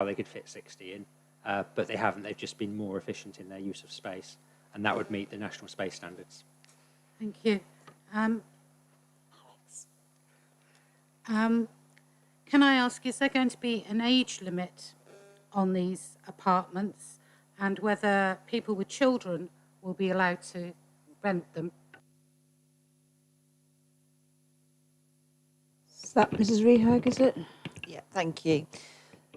they could fit 60 in, but they haven't. They've just been more efficient in their use of space, and that would meet the national space standards. Thank you. Can I ask, is there going to be an age limit on these apartments, and whether people with children will be allowed to rent them? Is that Mrs. Rehag, is it? Yeah, thank you.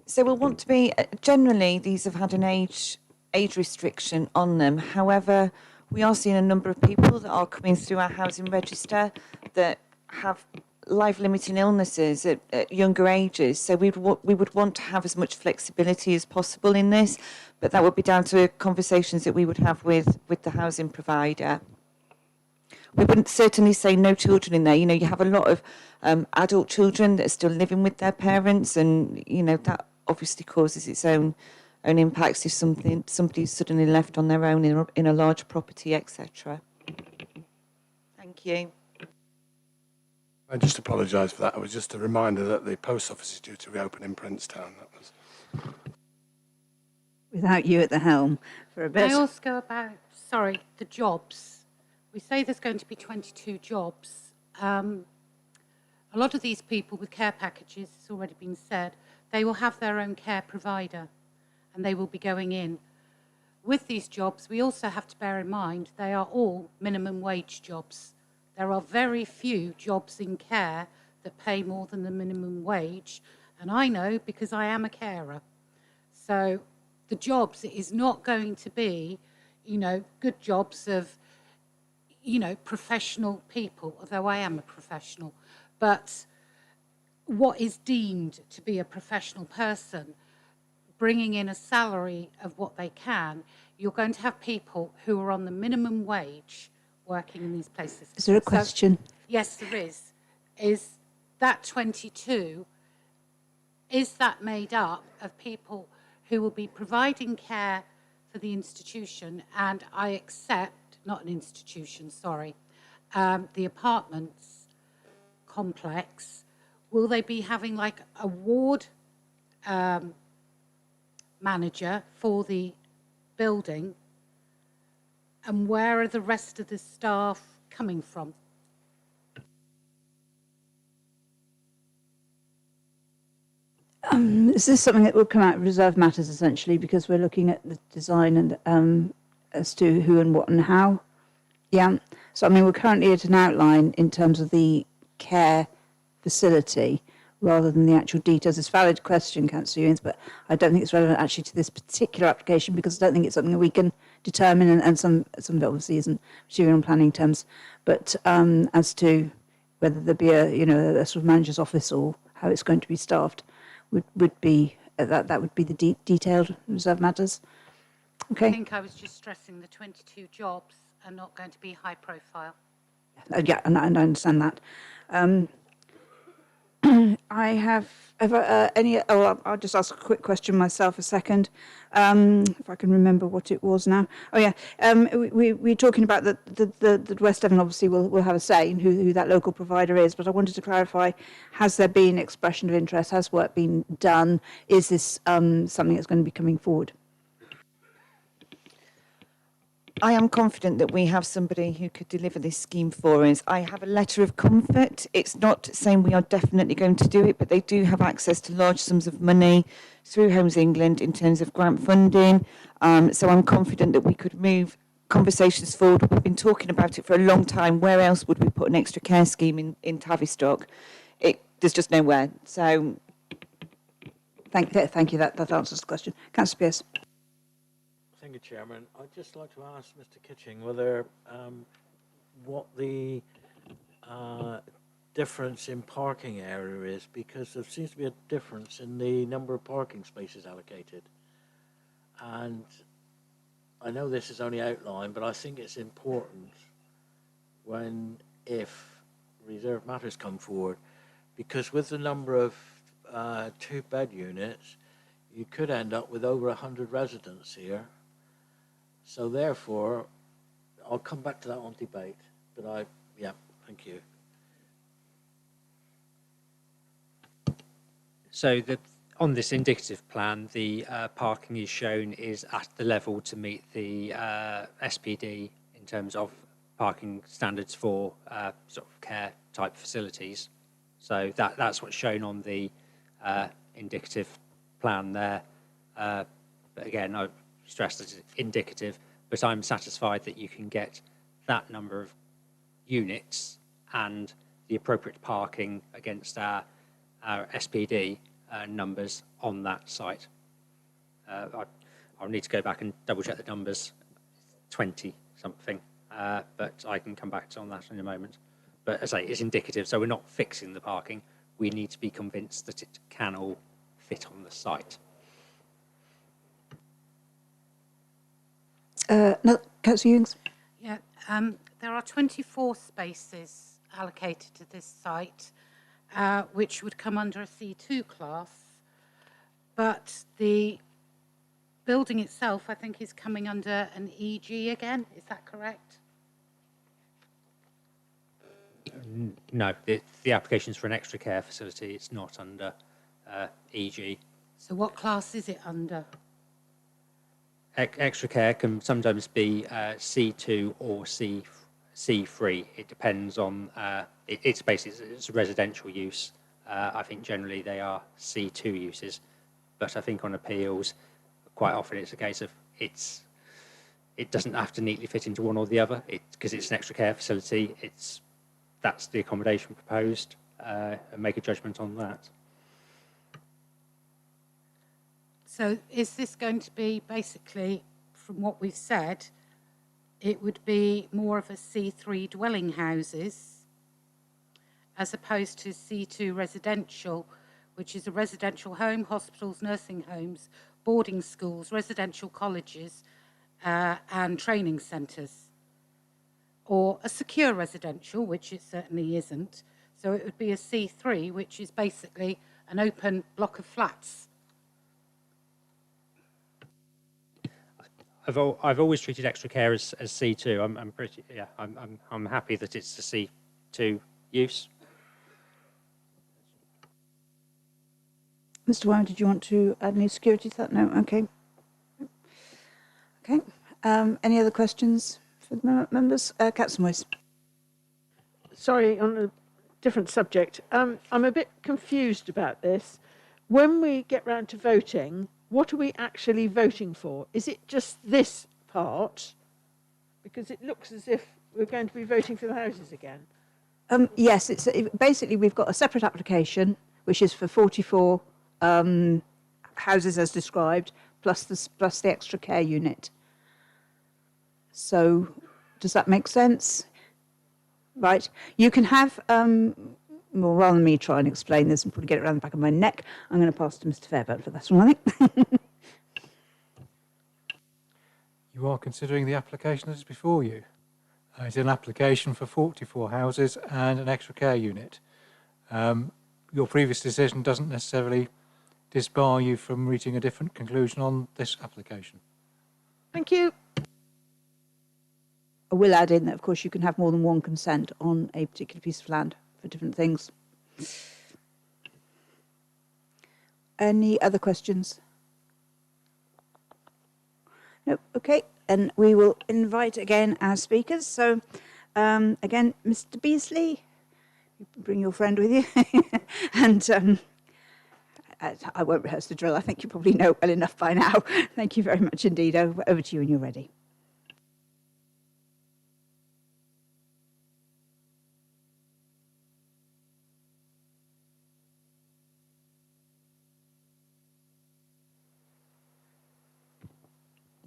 So we'll want to be, generally these have had an age restriction on them. However, we are seeing a number of people that are coming through our housing register that have life-limiting illnesses at younger ages. So we would want to have as much flexibility as possible in this, but that would be down to conversations that we would have with the housing provider. We wouldn't certainly say no children in there. You know, you have a lot of adult children that are still living with their parents, and you know that obviously causes its own impacts if somebody's suddenly left on their own in a large property, etc. Thank you. I just apologise for that. It was just a reminder that the post office is due to reopen in Princetown. That was Without you at the helm for a bit. Can I also go about, the jobs? We say there's going to be 22 jobs. A lot of these people with care packages, it's already been said, they will have their own care provider and they will be going in. With these jobs, we also have to bear in mind they are all minimum wage jobs. There are very few jobs in care that pay more than the minimum wage, and I know because I am a carer. So the jobs, it is not going to be, you know, good jobs of, you know, professional people, although I am a professional. But what is deemed to be a professional person, bringing in a salary of what they can, you're going to have people who are on the minimum wage working in these places. Is there a question? So, yes, there is. Is that 22, is that made up of people who will be providing care for the institution, and I accept, not an institution, sorry, the apartments complex, will they be having like a ward manager for the building, and where are the rest of the staff coming from? Is this something that would come out of reserve matters, essentially, because we're looking at the design and as to who and what and how? Yeah. So, I mean, we're currently at an outline in terms of the care facility rather than the actual details. It's a valid question, Councillor Ewins, but I don't think it's relevant actually to this particular application because I don't think it's something that we can determine, and some of it obviously isn't, particularly on planning terms. But as to whether there be a sort of manager's office or how it's going to be staffed, would be that would be the detailed reserve matters. Okay. I think I was just stressing the 22 jobs are not going to be high profile. Yeah, and I understand that. I have I'll just ask a quick question myself a second, if I can remember what it was now. Oh yeah, we're talking about the West Devon obviously will have a say in who that local provider is, but I wanted to clarify: has there been expression of interest? Has work been done? Is this something that's going to be coming forward? I am confident that we have somebody who could deliver this scheme for us. I have a letter of comfort. It's not saying we are definitely going to do it, but they do have access to large sums of money through Homes England in terms of grant funding. So I'm confident that we could move conversations forward. We've been talking about it for a long time. Where else would we put an extra care scheme in Tavistock? There's just nowhere. So Thank you. That answers the question. Councillor Pearce. Thank you, Chairman. I'd just like to ask Mr. Kitching whether what the difference in parking area is, because there seems to be a difference in the number of parking spaces allocated. And I know this is only outlined, but I think it's important if reserve matters come forward, because with the number of 2-bed units, you could end up with over 100 residents here. So therefore, I'll come back to that on debate, but thank you. So on this indicative plan, the parking is shown is at the level to meet the SPD in terms of parking standards for sort of care type facilities. So that's what's shown on the indicative plan there. But again, I stress that it's indicative, but I'm satisfied that you can get that number of units and the appropriate parking against our SPD numbers on that site. I'll need to go back and double check the numbers, 20 something, but I can come back on that in a moment. But as I say, it's indicative, so we're not fixing the parking. We need to be convinced that it can all fit on the site. No, Councillor Ewings? Yeah, there are 24 spaces allocated to this site, which would come under a C2 class, but the building itself, I think, is coming under an EG again. Is that correct? No, the application's for an extra care facility. It's not under EG. So what class is it under? Extra care can sometimes be C2 or C3. It depends on, it's basically it's a residential use. I think generally they are C2 uses, but I think on appeals, quite often it's a case of it doesn't have to neatly fit into one or the other. Because it's an extra care facility, that's the accommodation proposed, and make a judgment on that. So is this going to be basically, from what we've said, it would be more of a C3 dwelling houses as opposed to C2 residential, which is a residential home, hospitals, nursing homes, boarding schools, residential colleges, and training centres? Or a secure residential, which it certainly isn't. So it would be a C3, which is basically an open block of flats. I've always treated extra care as C2. I'm happy that it's a C2 use. Mr. Wyman, did you want to add any security to that? No? Okay. Okay. Any other questions for the members? Councillor Moyes. Sorry, on a different subject. I'm a bit confused about this. When we get round to voting, what are we actually voting for? Is it just this part? Because it looks as if we're going to be voting for the houses again. Yes, basically we've got a separate application, which is for 44 houses as described, plus the extra care unit. So, does that make sense? Right. You can have, well, rather than me try and explain this and probably get it around the back of my neck, I'm going to pass to Mr. Fairburn for this one, I think. You are considering the application that is before you. It's an application for 44 houses and an extra care unit. Your previous decision doesn't necessarily disbar you from reaching a different conclusion on this application. Thank you. I will add in that, of course, you can have more than one consent on a particular piece of land for different things. Any other questions? No. Okay. And we will invite again our speakers. So, again, Mr. Beasley, bring your friend with you. And I won't rehearse the drill. I think you probably know well enough by now. Thank you very much indeed. Over to you when you're ready.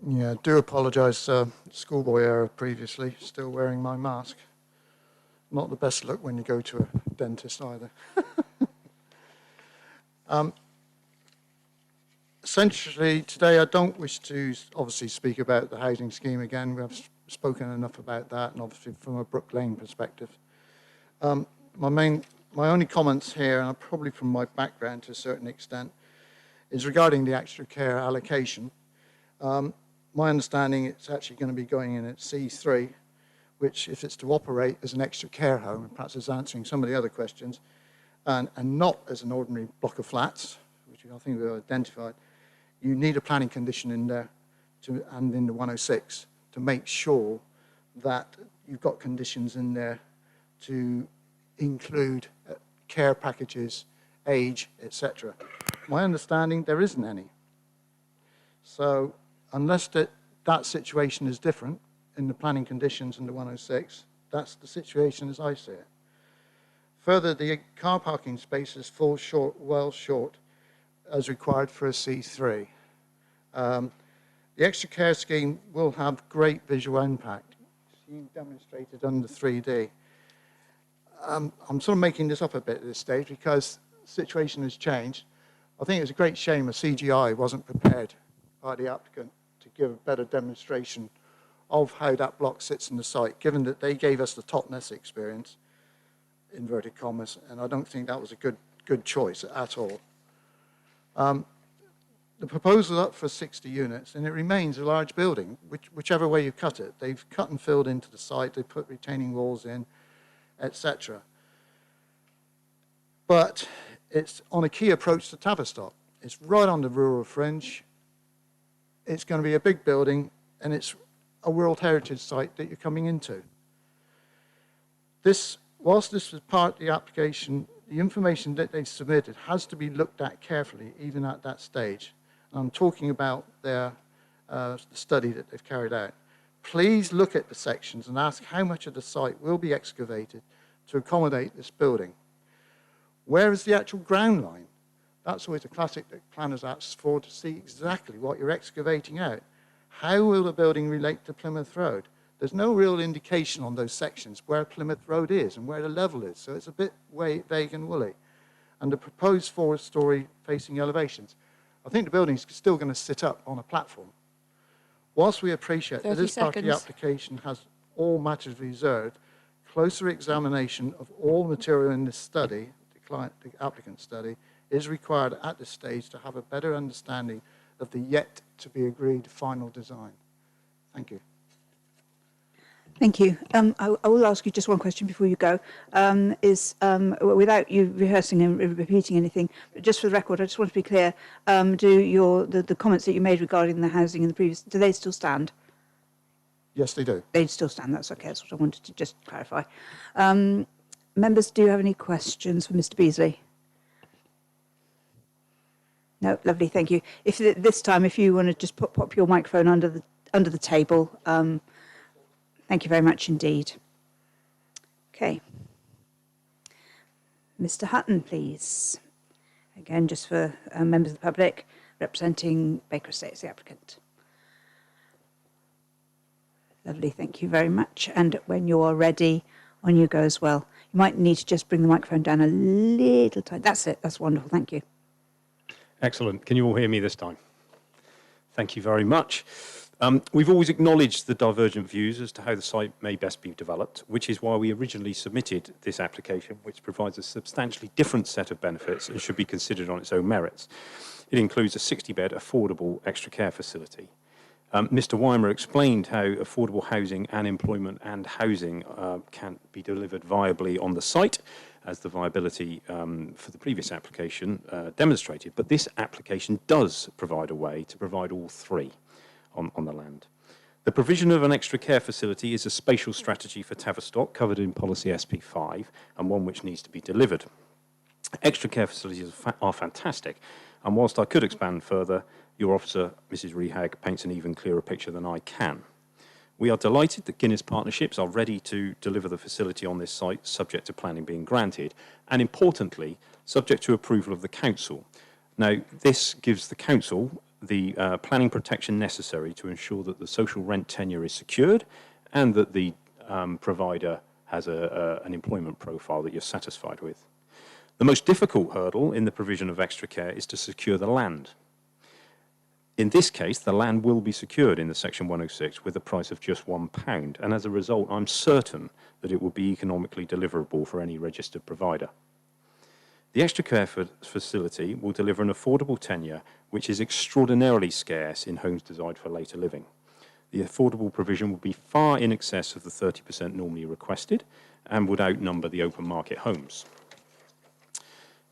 Yeah, do apologise, schoolboy error previously, still wearing my mask. Not the best look when you go to a dentist either. Essentially, today I don't wish to obviously speak about the housing scheme again. We have spoken enough about that, and obviously from a Brook Lane perspective. My only comments here, and probably from my background to a certain extent, is regarding the extra care allocation. My understanding it's actually going to be going in at C3, which if it's to operate as an extra care home, and perhaps is answering some of the other questions, and not as an ordinary block of flats, which which I think we've identified, you need a planning condition in there and in the 106 to make sure that you've got conditions in there to include care packages, age, etc. My understanding, there isn't any. So unless that situation is different in the planning conditions in the 106, that's the situation as I see it. Further, the car parking spaces fall short, well short, as required for a C3. The extra care scheme will have great visual impact. You demonstrated under 3D. I'm sort of making this up a bit at this stage because the situation has changed. I think it was a great shame a CGI wasn't prepared by the applicant to give a better demonstration of how that block sits in the site, given that they gave us the topness experience, inverted commas, and I don't think that was a good choice at all. The proposal up for 60 units, and it remains a large building, whichever way you cut it. They've cut and filled into the site, they put retaining walls in, etc. But it's on a key approach to Tavistock. It's right on the rural fringe. It's going to be a big building, and it's a World Heritage Site that you're coming into. Whilst this was part of the application, the information that they submitted has to be looked at carefully, even at that stage. And I'm talking about the study that they've carried out. Please look at the sections and ask how much of the site will be excavated to accommodate this building. Where is the actual ground line? That's always a classic that planners ask for, to see exactly what you're excavating out. How will the building relate to Plymouth Road? There's no real indication on those sections where Plymouth Road is and where the level is, so it's a bit vague and woolly. And the proposed 4-storey facing elevations, I think the building's still going to sit up on a platform. Whilst we appreciate that this part of the application has all matters reserved, closer examination of all material in this study, the applicant study, is required at this stage to have a better understanding of the yet-to-be-agreed final design. Thank you. Thank you. I will ask you just one question before you go. Without you rehearsing and repeating anything, but just for the record, I just want to be clear, do the comments that you made regarding the housing in the previous, do they still stand? Yes, they do. They still stand, that's okay. That's what I wanted to just clarify. Members, do you have any questions for Mr. Beasley? No, lovely, thank you. If this time, if you want to just pop your microphone under the table, thank you very much indeed. Okay. Mr. Hutton, please. Again, just for members of the public, representing Baker Estates, the applicant. Lovely, thank you very much. And when you are ready, on you go as well. You might need to just bring the microphone down a little tiny. That's it, that's wonderful, thank you. Excellent. Can you all hear me this time? Thank you very much. We've always acknowledged the divergent views as to how the site may best be developed, which is why we originally submitted this application, which provides a substantially different set of benefits and should be considered on its own merits. It includes a 60-bed affordable extra care facility. Mr. Weimer explained how affordable housing and employment and housing can be delivered viably on the site, as the viability for the previous application demonstrated. But this application does provide a way to provide all three on the land. The provision of an extra care facility is a spatial strategy for Tavistock covered in policy SP5 and one which needs to be delivered. Extra care facilities are fantastic, and whilst I could expand further, your officer, Mrs. Rehag, paints an even clearer picture than I can. We are delighted that Guinness Partnerships are ready to deliver the facility on this site, subject to planning being granted, and importantly, subject to approval of the council. Now, this gives the council the planning protection necessary to ensure that the social rent tenure is secured and that the provider has an employment profile that you're satisfied with. The most difficult hurdle in the provision of extra care is to secure the land. In this case, the land will be secured in the Section 106 with a price of just £1, and as a result, I'm certain that it will be economically deliverable for any registered provider. The extra care facility will deliver an affordable tenure, which is extraordinarily scarce in homes designed for later living. The affordable provision will be far in excess of the 30% normally requested and would outnumber the open market homes.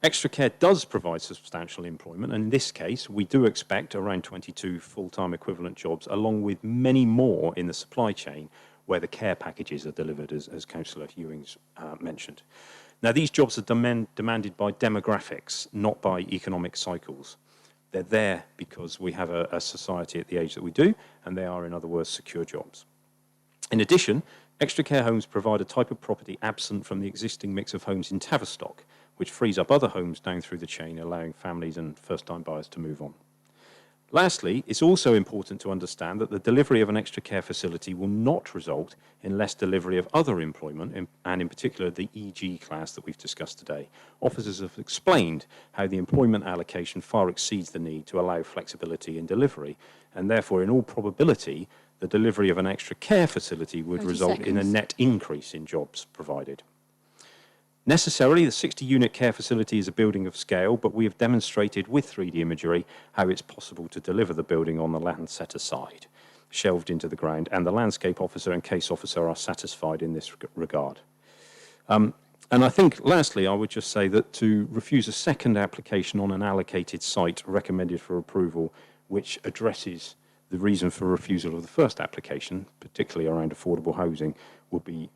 Extra care does provide substantial employment, and in this case, we do expect around 22 full-time equivalent jobs, along with many more in the supply chain where the care packages are delivered, as Councillor Ewings mentioned. Now, these jobs are demanded by demographics, not by economic cycles. They're there because we have a society at the age that we do, and they are, in other words, secure jobs. In addition, extra care homes provide a type of property absent from the existing mix of homes in Tavistock, which frees up other homes down through the chain, allowing families and first-time buyers to move on. Lastly, it's also important to understand that the delivery of an extra care facility will not result in less delivery of other employment, and in particular the EG class that we've discussed today. Officers have explained how the employment allocation far exceeds the need to allow flexibility in delivery, and therefore, in all probability, the delivery of an extra care facility would result in a net increase in jobs provided. Necessarily, the 60-unit care facility is a building of scale, but we have demonstrated with 3D imagery how it's possible to deliver the building on the land set aside, shelved into the ground, and the landscape officer and case officer are satisfied in this regard. And I think, lastly, I would just say that to refuse a second application on an allocated site recommended for approval, which addresses the reason for refusal of the first application, particularly around affordable housing, would be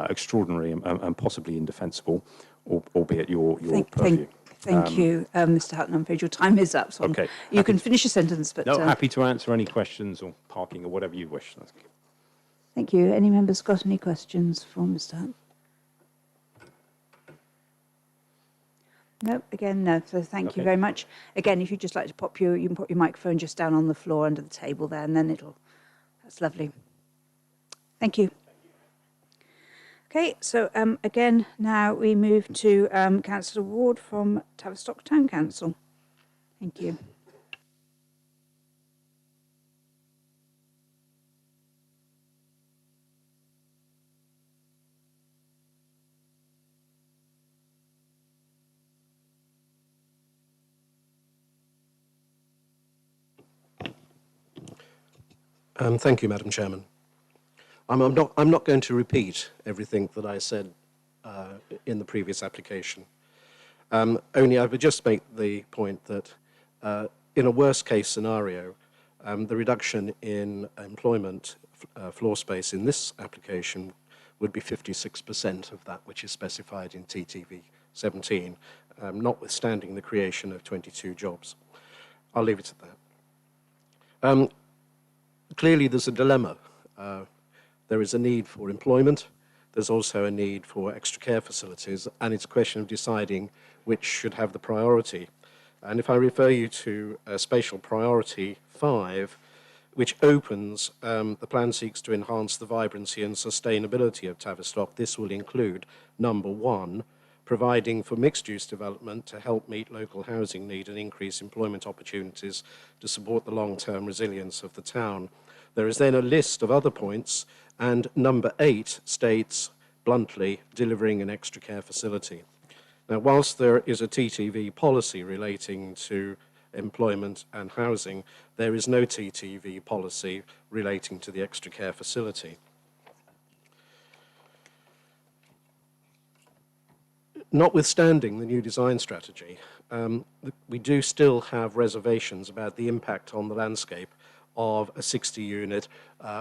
extraordinary and possibly indefensible, albeit your purview. Thank you, Mr. Hutton. I'm afraid your time is up. So okay. You can finish your sentence, but... No, happy to answer any questions or parking or whatever you wish. Thank you. Any members got any questions for Mr. Hutton? No, again, no. So thank you very much. Again, if you'd just like to you can pop your microphone just down on the floor under the table there, and then that's lovely. Thank you. Okay, so again, now we move to Councillor Ward from Tavistock Town Council. Thank you. Thank you, Madam Chairman. I'm not going to repeat everything that I said in the previous application. Only I would just make the point that in a worst-case scenario, the reduction in employment floor space in this application would be 56% of that which is specified in TTV 17, notwithstanding the creation of 22 jobs. I'll leave it at that. Clearly, there's a dilemma. There is a need for employment. There's also a need for extra care facilities, and it's a question of deciding which should have the priority. And if I refer you to Spatial Priority 5, which opens, the plan seeks to enhance the vibrancy and sustainability of Tavistock. This will include, number one, providing for mixed-use development to help meet local housing need and increase employment opportunities to support the long-term resilience of the town. There is then a list of other points, and number 8 states, bluntly, delivering an extra care facility. Now, whilst there is a TTV policy relating to employment and housing, there is no TTV policy relating to the extra care facility. Notwithstanding the new design strategy, we do still have reservations about the impact on the landscape of a 60-unit,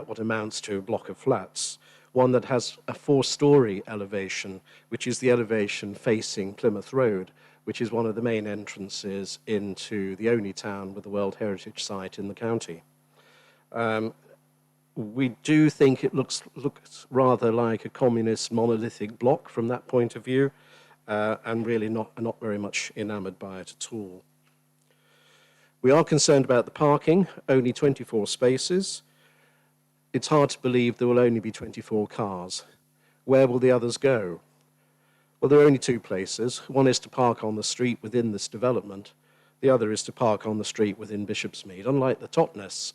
what amounts to a block of flats, one that has a 4-storey elevation, which is the elevation facing Plymouth Road, which is one of the main entrances into the only town with a World Heritage Site in the county. We do think it looks rather like a communist monolithic block from that point of view, and really not very much enamoured by it at all. We are concerned about the parking, only 24 spaces. It's hard to believe there will only be 24 cars. Where will the others go? Well, there are only 2 places. One is to park on the street within this development. The other is to park on the street within Bishopsmead. Unlike the Totnes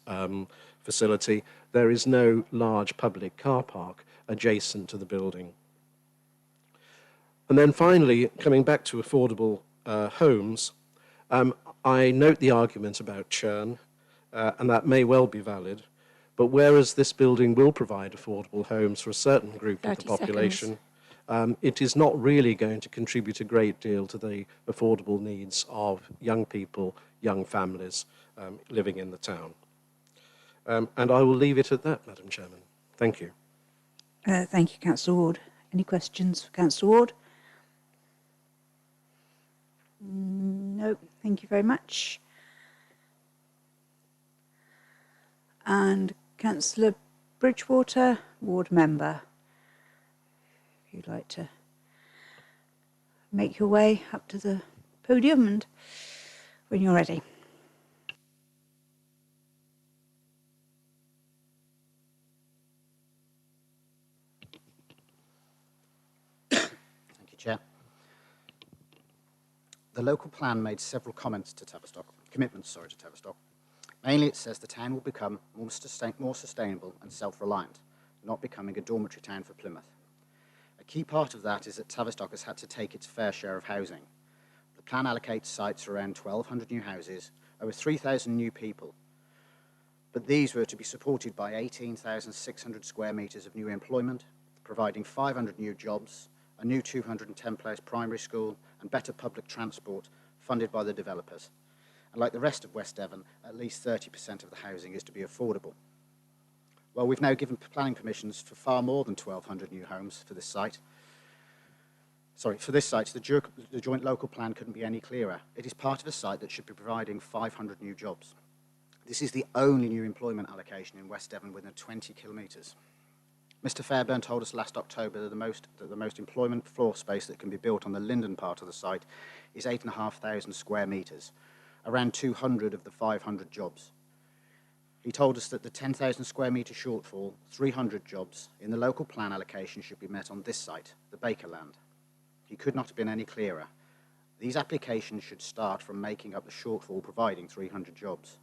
facility, there is no large public car park adjacent to the building. And then finally, coming back to affordable homes, I note the argument about churn, and that may well be valid, but whereas this building will provide affordable homes for a certain group of the population, it is not really going to contribute a great deal to the affordable needs of young people, young families living in the town. And I will leave it at that, Madam Chairman. Thank you. Thank you, Councillor Ward. Any questions for Councillor Ward? No, thank you very much. And Councillor Bridgewater, Ward Member, if you'd like to make your way up to the podium and when you're ready. Thank you, Chair. The local plan made several commitments to Tavistock. Mainly, it says the town will become more sustainable and self-reliant, not becoming a dormitory town for Plymouth. A key part of that is that Tavistock has had to take its fair share of housing. The plan allocates sites for around 1,200 new houses, over 3,000 new people. But these were to be supported by 18,600 square metres of new employment, providing 500 new jobs, a new 210-place primary school, and better public transport funded by the developers. And like the rest of West Devon, at least 30% of the housing is to be affordable. Well, we've now given planning permissions for far more than 1,200 new homes for this site. For this site, the joint local plan couldn't be any clearer. It is part of a site that should be providing 500 new jobs. This is the only new employment allocation in West Devon within 20 kilometres. Mr. Fairburn told us last October that the most employment floor space that can be built on the Linden part of the site is 8,500 square metres, around 200 of the 500 jobs. He told us that the 10,000 square metre shortfall, 300 jobs, in the local plan allocation should be met on this site, the Bakerland. He could not have been any clearer. These applications should start from making up the shortfall, providing 300 jobs.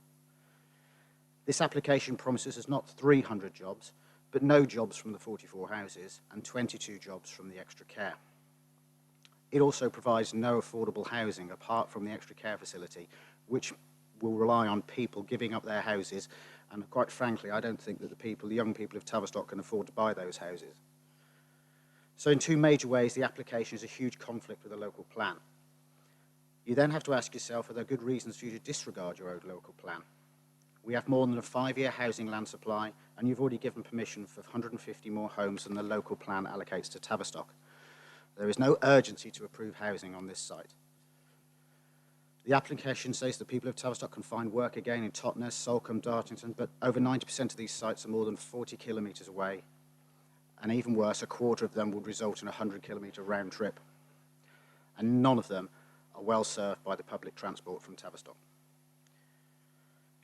This application promises us not 300 jobs, but no jobs from the 44 houses and 22 jobs from the extra care. It also provides no affordable housing apart from the extra care facility, which will rely on people giving up their houses, and quite frankly, I don't think that the young people of Tavistock can afford to buy those houses. So in two major ways, the application is a huge conflict with the local plan. You then have to ask yourself, are there good reasons for you to disregard your old local plan? We have more than a 5-year housing land supply, and you've already given permission for 150 more homes than the local plan allocates to Tavistock. There is no urgency to approve housing on this site. The application says that people of Tavistock can find work again in Totnes, Salcombe, Dartington, but over 90% of these sites are more than 40 kilometres away. And even worse, a quarter of them would result in a 100-kilometre round trip. And none of them are well served by the public transport from Tavistock.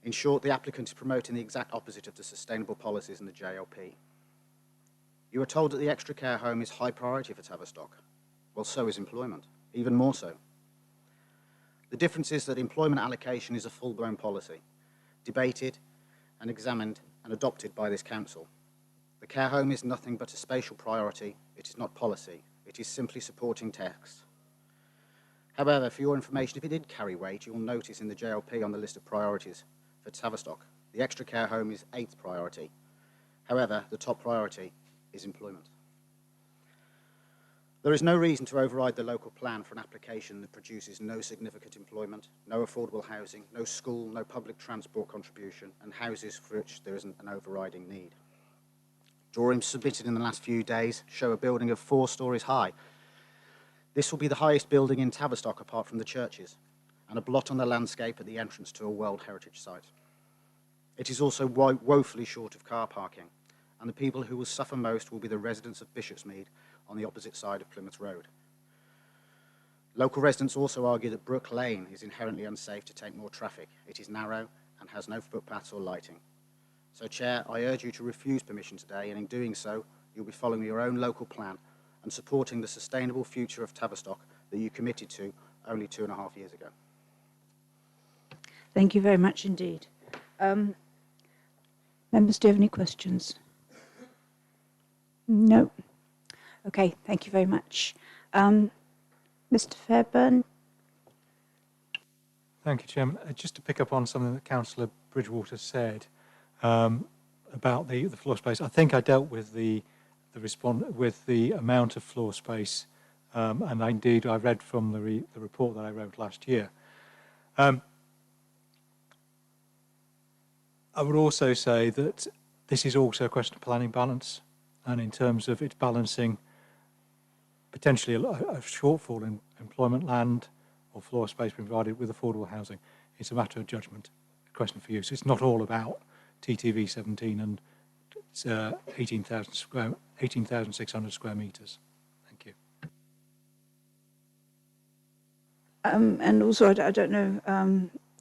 In short, the applicant is promoting the exact opposite of the sustainable policies in the JLP. You are told that the extra care home is high priority for Tavistock. Well, so is employment, even more so. The difference is that employment allocation is a full-blown policy, debated and examined and adopted by this council. The care home is nothing but a spatial priority. It is not policy. It is simply supporting text. However, for your information, if it did carry weight, you'll notice in the JLP on the list of priorities for Tavistock, the extra care home is 8th priority. However, the top priority is employment. There is no reason to override the local plan for an application that produces no significant employment, no affordable housing, no school, no public transport contribution, and houses for which there isn't an overriding need. Drawings submitted in the last few days show a building of 4 stories high. This will be the highest building in Tavistock apart from the churches, and a blot on the landscape at the entrance to a World Heritage Site. It is also woefully short of car parking, and the people who will suffer most will be the residents of Bishopsmead on the opposite side of Plymouth Road. Local residents also argue that Brook Lane is inherently unsafe to take more traffic. It is narrow and has no footpaths or lighting. So, Chair, I urge you to refuse permission today, and in doing so, you'll be following your own local plan and supporting the sustainable future of Tavistock that you committed to only 2.5 years ago. Thank you very much indeed. Members, do you have any questions? No. Okay, thank you very much. Mr. Fairburn? Thank you, Chairman. Just to pick up on something that Councillor Bridgewater said about the floor space, I think I dealt with the with the amount of floor space, and indeed I read from the report that I wrote last year. I would also say that this is also a question of planning balance, and in terms of it's balancing potentially a shortfall in employment land or floor space provided with affordable housing. It's a matter of judgment, a question for you. So it's not all about TTV 17 and 18,600 square metres. Thank you. And also, I don't know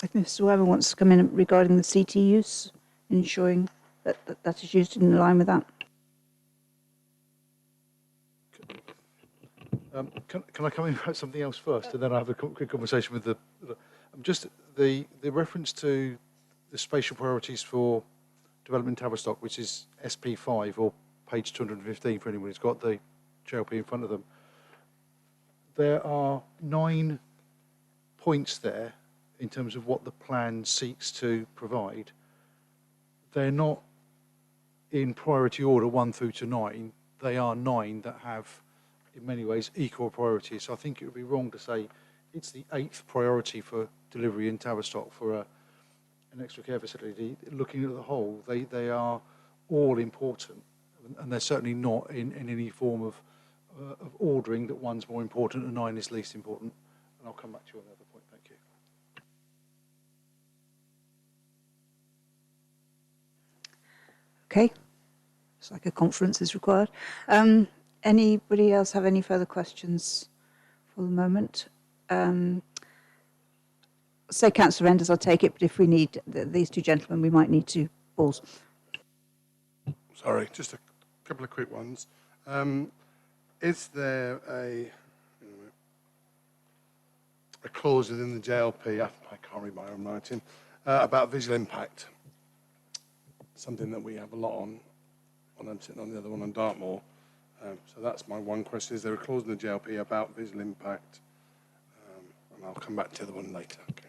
if Mr. Weber wants to come in regarding the CT use, ensuring that is used in line with that. Can I come in about something else first, and then I have a quick conversation with just the reference to the spatial priorities for development in Tavistock, which is SP5 or page 215 for anyone who's got the JLP in front of them. There are 9 points there in terms of what the plan seeks to provide. They're not in priority order 1 through to 9. They are 9 that have, in many ways, equal priority. So I think it would be wrong to say it's the 8th priority for delivery in Tavistock for an extra care facility. Looking at the whole, they are all important, and they're certainly not in any form of ordering that one's more important and 9 is least important. And I'll come back to you on the other point. Thank you. Okay. It's like a conference is required. Anybody else have any further questions for the moment? Say Councillor Enders, I'll take it, but if we need these two gentlemen, we might need to pause. Sorry, just a couple of quick ones. Is there a clause within the JLP, I can't read my own writing, about visual impact? Something that we have a lot on I'm sitting on the other one on Dartmoor. So that's my one question. Is there a clause in the JLP about visual impact? And I'll come back to the other one later. Okay.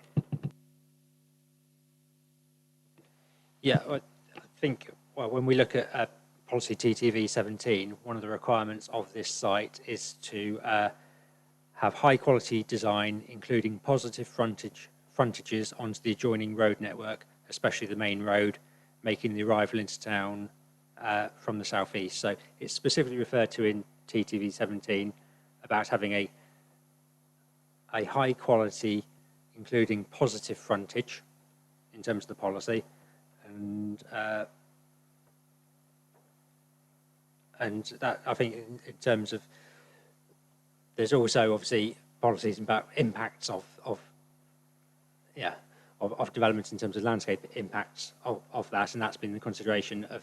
Yeah, I think, well, when we look at policy TTV 17, one of the requirements of this site is to have high quality design, including positive frontages onto the adjoining road network, especially the main road, making the arrival into town from the southeast. So it's specifically referred to in TTV 17 about having a high quality, including positive frontage in terms of the policy, and that, I think, in terms of, there's also obviously policies about impacts of development in terms of landscape impacts of that, and that's been the consideration of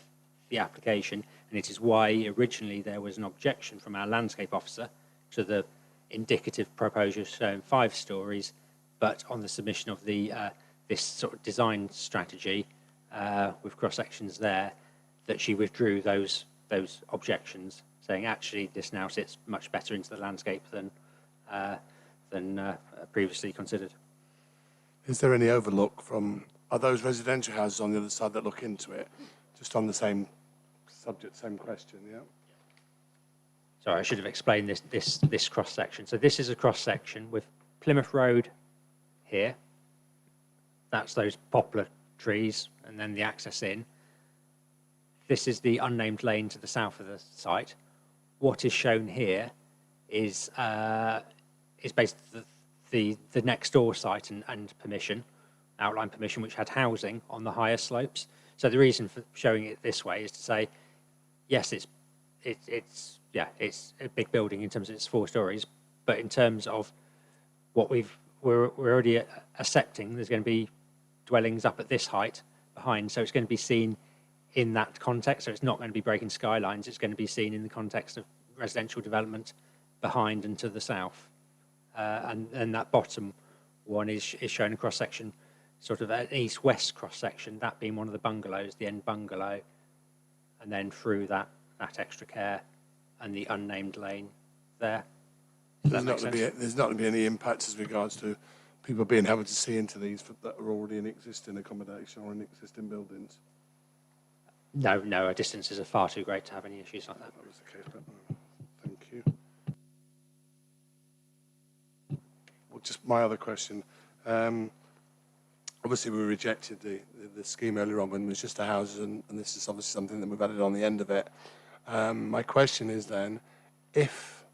the application, and it is why originally there was an objection from our landscape officer to the indicative proposal showing 5 stories, but on the submission of the this sort of design strategy with cross sections there, that she withdrew those objections, saying actually this now sits much better into the landscape than previously considered. Is there any overlook from, are those residential houses on the other side that look into it? Just on the same subject, same question, yeah? Sorry, I should have explained this cross section. So this is a cross section with Plymouth Road here. That's those poplar trees and then the access in. This is the unnamed lane to the south of the site. What is shown here is basically the next door site and permission, outline permission, which had housing on the higher slopes. So the reason for showing it this way is to say, yes, it's a big building in terms of its 4 stories, but in terms of what we're already accepting, there's going to be dwellings up at this height behind, so it's going to be seen in that context. So it's not going to be breaking skylines. It's going to be seen in the context of residential development behind and to the south. And that bottom one is showing a cross section, sort of an east-west cross section, that being one of the bungalows, the end bungalow, and then through that extra care and the unnamed lane there. There's not going to be any impact as regards to people being able to see into these that are already in existing accommodation or in existing buildings? No, our distances are far too great to have any issues like that. That was the case, but thank you. Well, just my other question. Obviously, we rejected the scheme earlier on when it was just a house, and this is obviously something that we've added on the end of it. My question is then, if,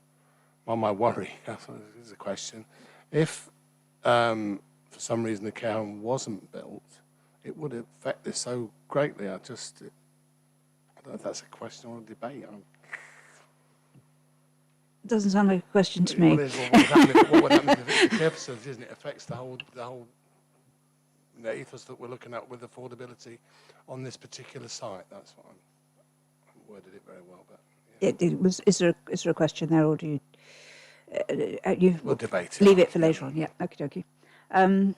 well, my worry, this is a question, if for some reason the care home wasn't built, it would affect this so greatly. I don't know if that's a question or a debate. Doesn't sound like a question to me. What would happen if it's a care facility, isn't it? It affects the whole ethos that we're looking at with affordability on this particular site. That's what I haven't worded it very well, but yeah. Is there a question there, or do you We'll debate it. Leave it for later on? Yeah, okie dokie.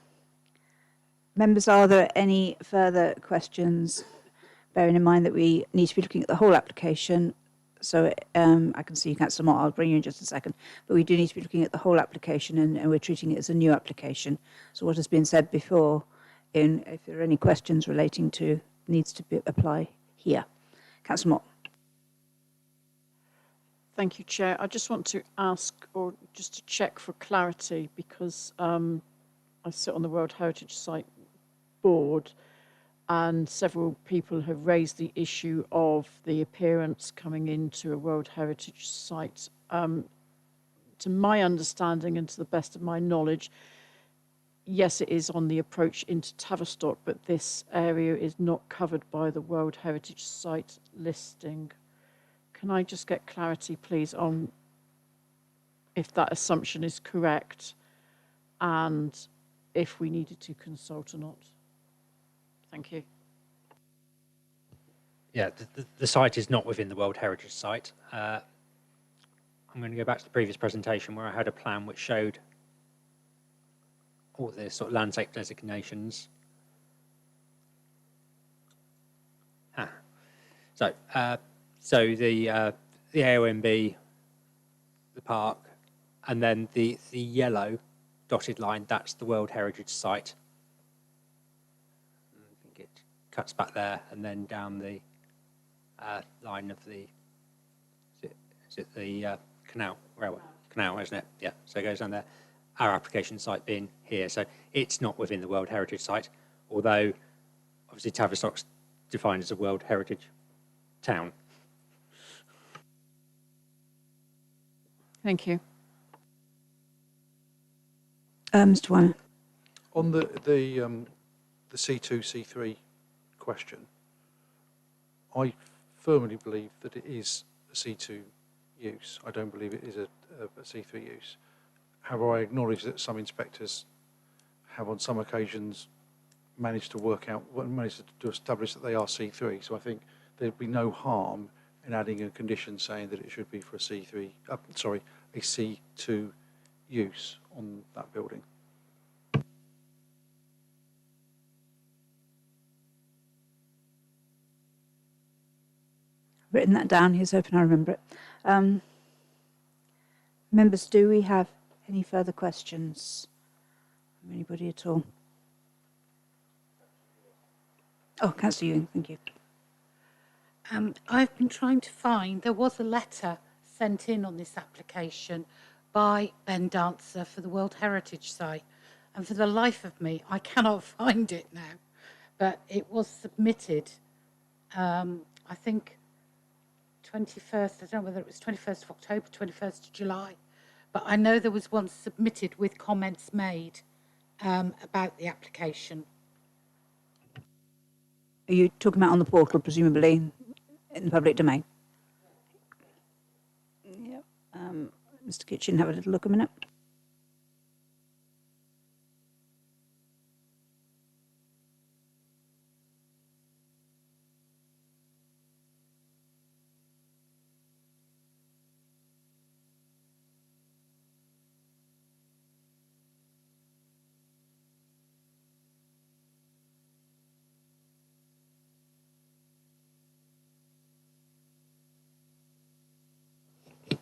Members, are there any further questions? Bearing in mind that we need to be looking at the whole application. So I can see you, Councillor Mott, I'll bring you in just a second. But we do need to be looking at the whole application, and we're treating it as a new application. So what has been said before, if there are any questions relating to, needs to apply here. Councillor Mott. Thank you, Chair. I just want to ask, or just to check for clarity, because I sit on the World Heritage Site Board, and several people have raised the issue of the appearance coming into a World Heritage Site. To my understanding and to the best of my knowledge, yes, it is on the approach into Tavistock, but this area is not covered by the World Heritage Site listing. Can I just get clarity, please, on if that assumption is correct and if we needed to consult or not? Thank you. Yeah, the site is not within the World Heritage Site. I'm going to go back to the previous presentation where I had a plan which showed all the sort of landscape designations. So the AONB, the park, and then the yellow dotted line, that's the World Heritage Site. I think it cuts back there and then down the line of the, is it the canal, railway? Canal, isn't it? Yeah, so it goes down there. Our application site being here, so it's not within the World Heritage Site, although obviously Tavistock's defined as a World Heritage town. Thank you. Mr. Warner. On the C2, C3 question, I firmly believe that it is a C2 use. I don't believe it is a C3 use. However, I acknowledge that some inspectors have on some occasions managed to establish that they are C3. So I think there'd be no harm in adding a condition saying that it should be for a a C2 use on that building. Written that down. Here's hoping I remember it. Members, do we have any further questions from anybody at all? Oh, Councillor Ewing, thank you. I've been trying to find, there was a letter sent in on this application by Ben Dancer for the World Heritage Site, and for the life of me, I cannot find it now. But it was submitted, I think, 21st, I don't know whether it was 21st of October, 21st of July, but I know there was one submitted with comments made about the application. Are you talking about on the portal, presumably in the public domain? Yep. Mr. Kitchen, have a little look a minute.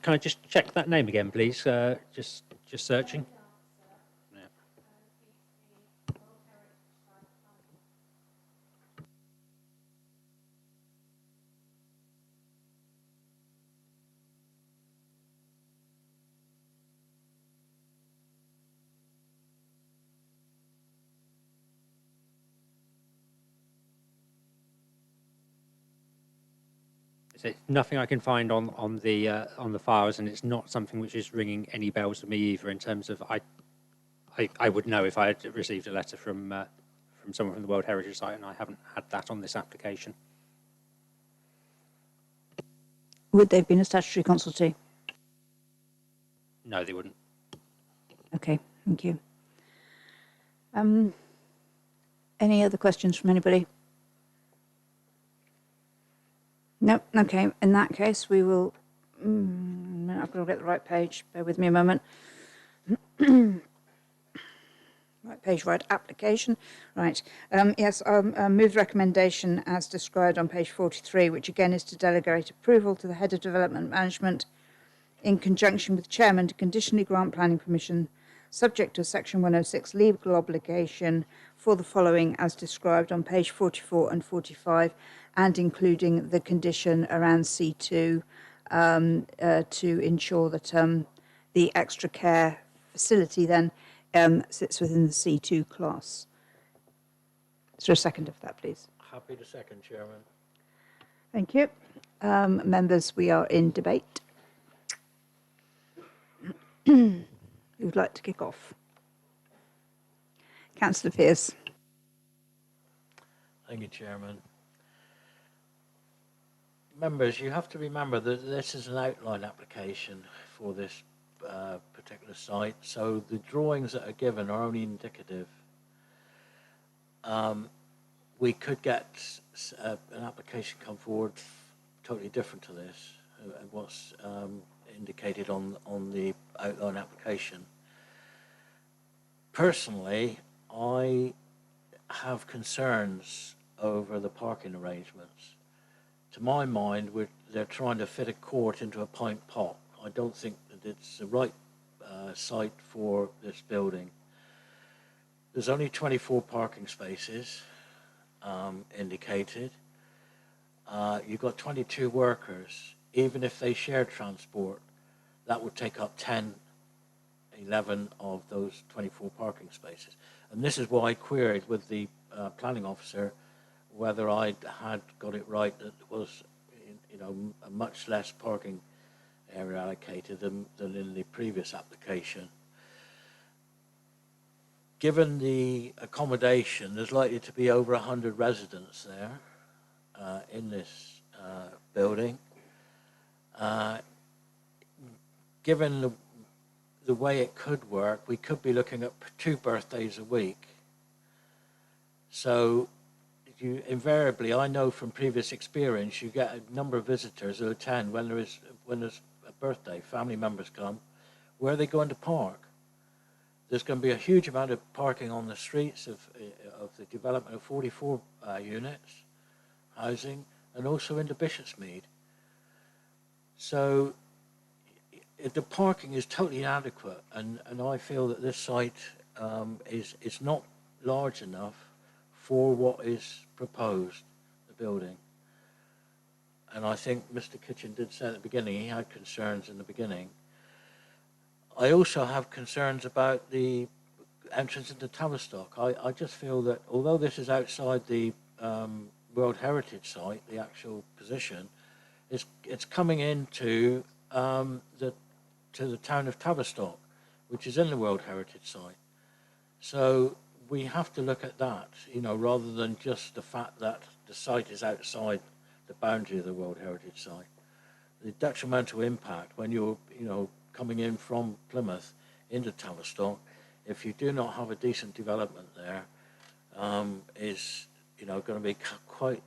Can I just check that name again, please? Just searching. Yeah. So it's nothing I can find on the files, and it's not something which is ringing any bells to me either. In terms of I would know if I had received a letter from someone from the World Heritage Site, and I haven't had that on this application. Would they have been a statutory consultee? No, they wouldn't. Okay, thank you. Any other questions from anybody? No. Okay. In that case, we will. I've got to get the right page. Bear with me a moment. Right page, right application. Right. Yes, I'll move the recommendation as described on page 43, which again is to delegate approval to the Head of Development Management in conjunction with Chairman to conditionally grant planning permission subject to Section 106 legal obligation for the following as described on page 44 and 45, and including the condition around C2 to ensure that the extra care facility then sits within the C2 class. Is there a second of that, please? Happy to second, Chairman. Thank you. Members, we are in debate. Who would like to kick off? Councillor Pearce. Thank you, Chairman. Members, you have to remember that this is an outline application for this particular site, so the drawings that are given are only indicative. We could get an application come forward totally different to this, what's indicated on the outline application. Personally, I have concerns over the parking arrangements. To my mind, they're trying to fit a court into a pint pot. I don't think that it's the right site for this building. There's only 24 parking spaces indicated. You've got 22 workers. Even if they share transport, that would take up 10, 11 of those 24 parking spaces. And this is why I queried with the planning officer whether I had got it right that it was, a much less parking area allocated than in the previous application. Given the accommodation, there's likely to be over 100 residents there in this building. Given the way it could work, we could be looking at 2 birthdays a week. So invariably, I know from previous experience, you get a number of visitors who attend when there's a birthday, family members come. Where are they going to park? There's going to be a huge amount of parking on the streets of the development of 44 units, housing, and also into Bishopsmead. So the parking is totally inadequate, and I feel that this site is not large enough for what is proposed, the building. And I think Mr. Kitchen did say at the beginning, he had concerns in the beginning. I also have concerns about the entrance into Tavistock. I just feel that although this is outside the World Heritage Site, the actual position, it's coming into to the town of Tavistock, which is in the World Heritage Site. So we have to look at that, rather than just the fact that the site is outside the boundary of the World Heritage Site. The detrimental impact when you're, coming in from Plymouth into Tavistock, if you do not have a decent development there, is, going to be quite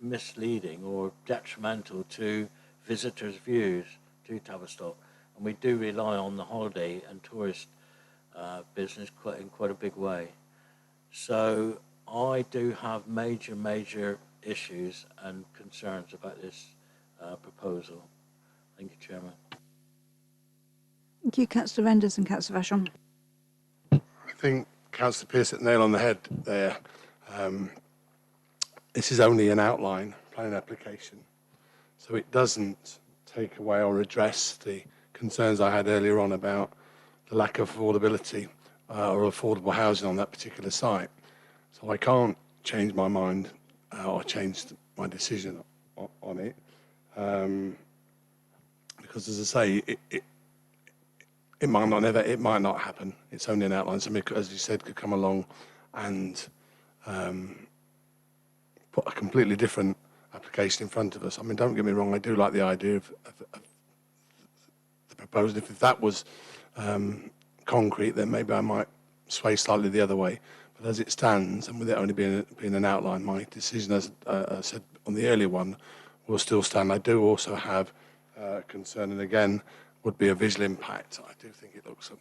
misleading or detrimental to visitors' views to Tavistock. And we do rely on the holiday and tourist business in quite a big way. So I do have major issues and concerns about this proposal. Thank you, Chairman. Thank you, Councillor Renders and Councillor Vashon. I think Councillor Pearce hit the nail on the head there. This is only an outline planning application, so it doesn't take away or address the concerns I had earlier on about the lack of affordability or affordable housing on that particular site. So I can't change my mind or change my decision on it. Because, as I say, it might not happen. It's only an outline. Somebody, as you said, could come along and put a completely different application in front of us. I mean, don't get me wrong, I do like the idea of the proposal. If that was concrete, then maybe I might sway slightly the other way. But as it stands, and with it only being an outline, my decision, as I said on the earlier one, will still stand. I do also have concern, and again, would be a visual impact. I do think it looks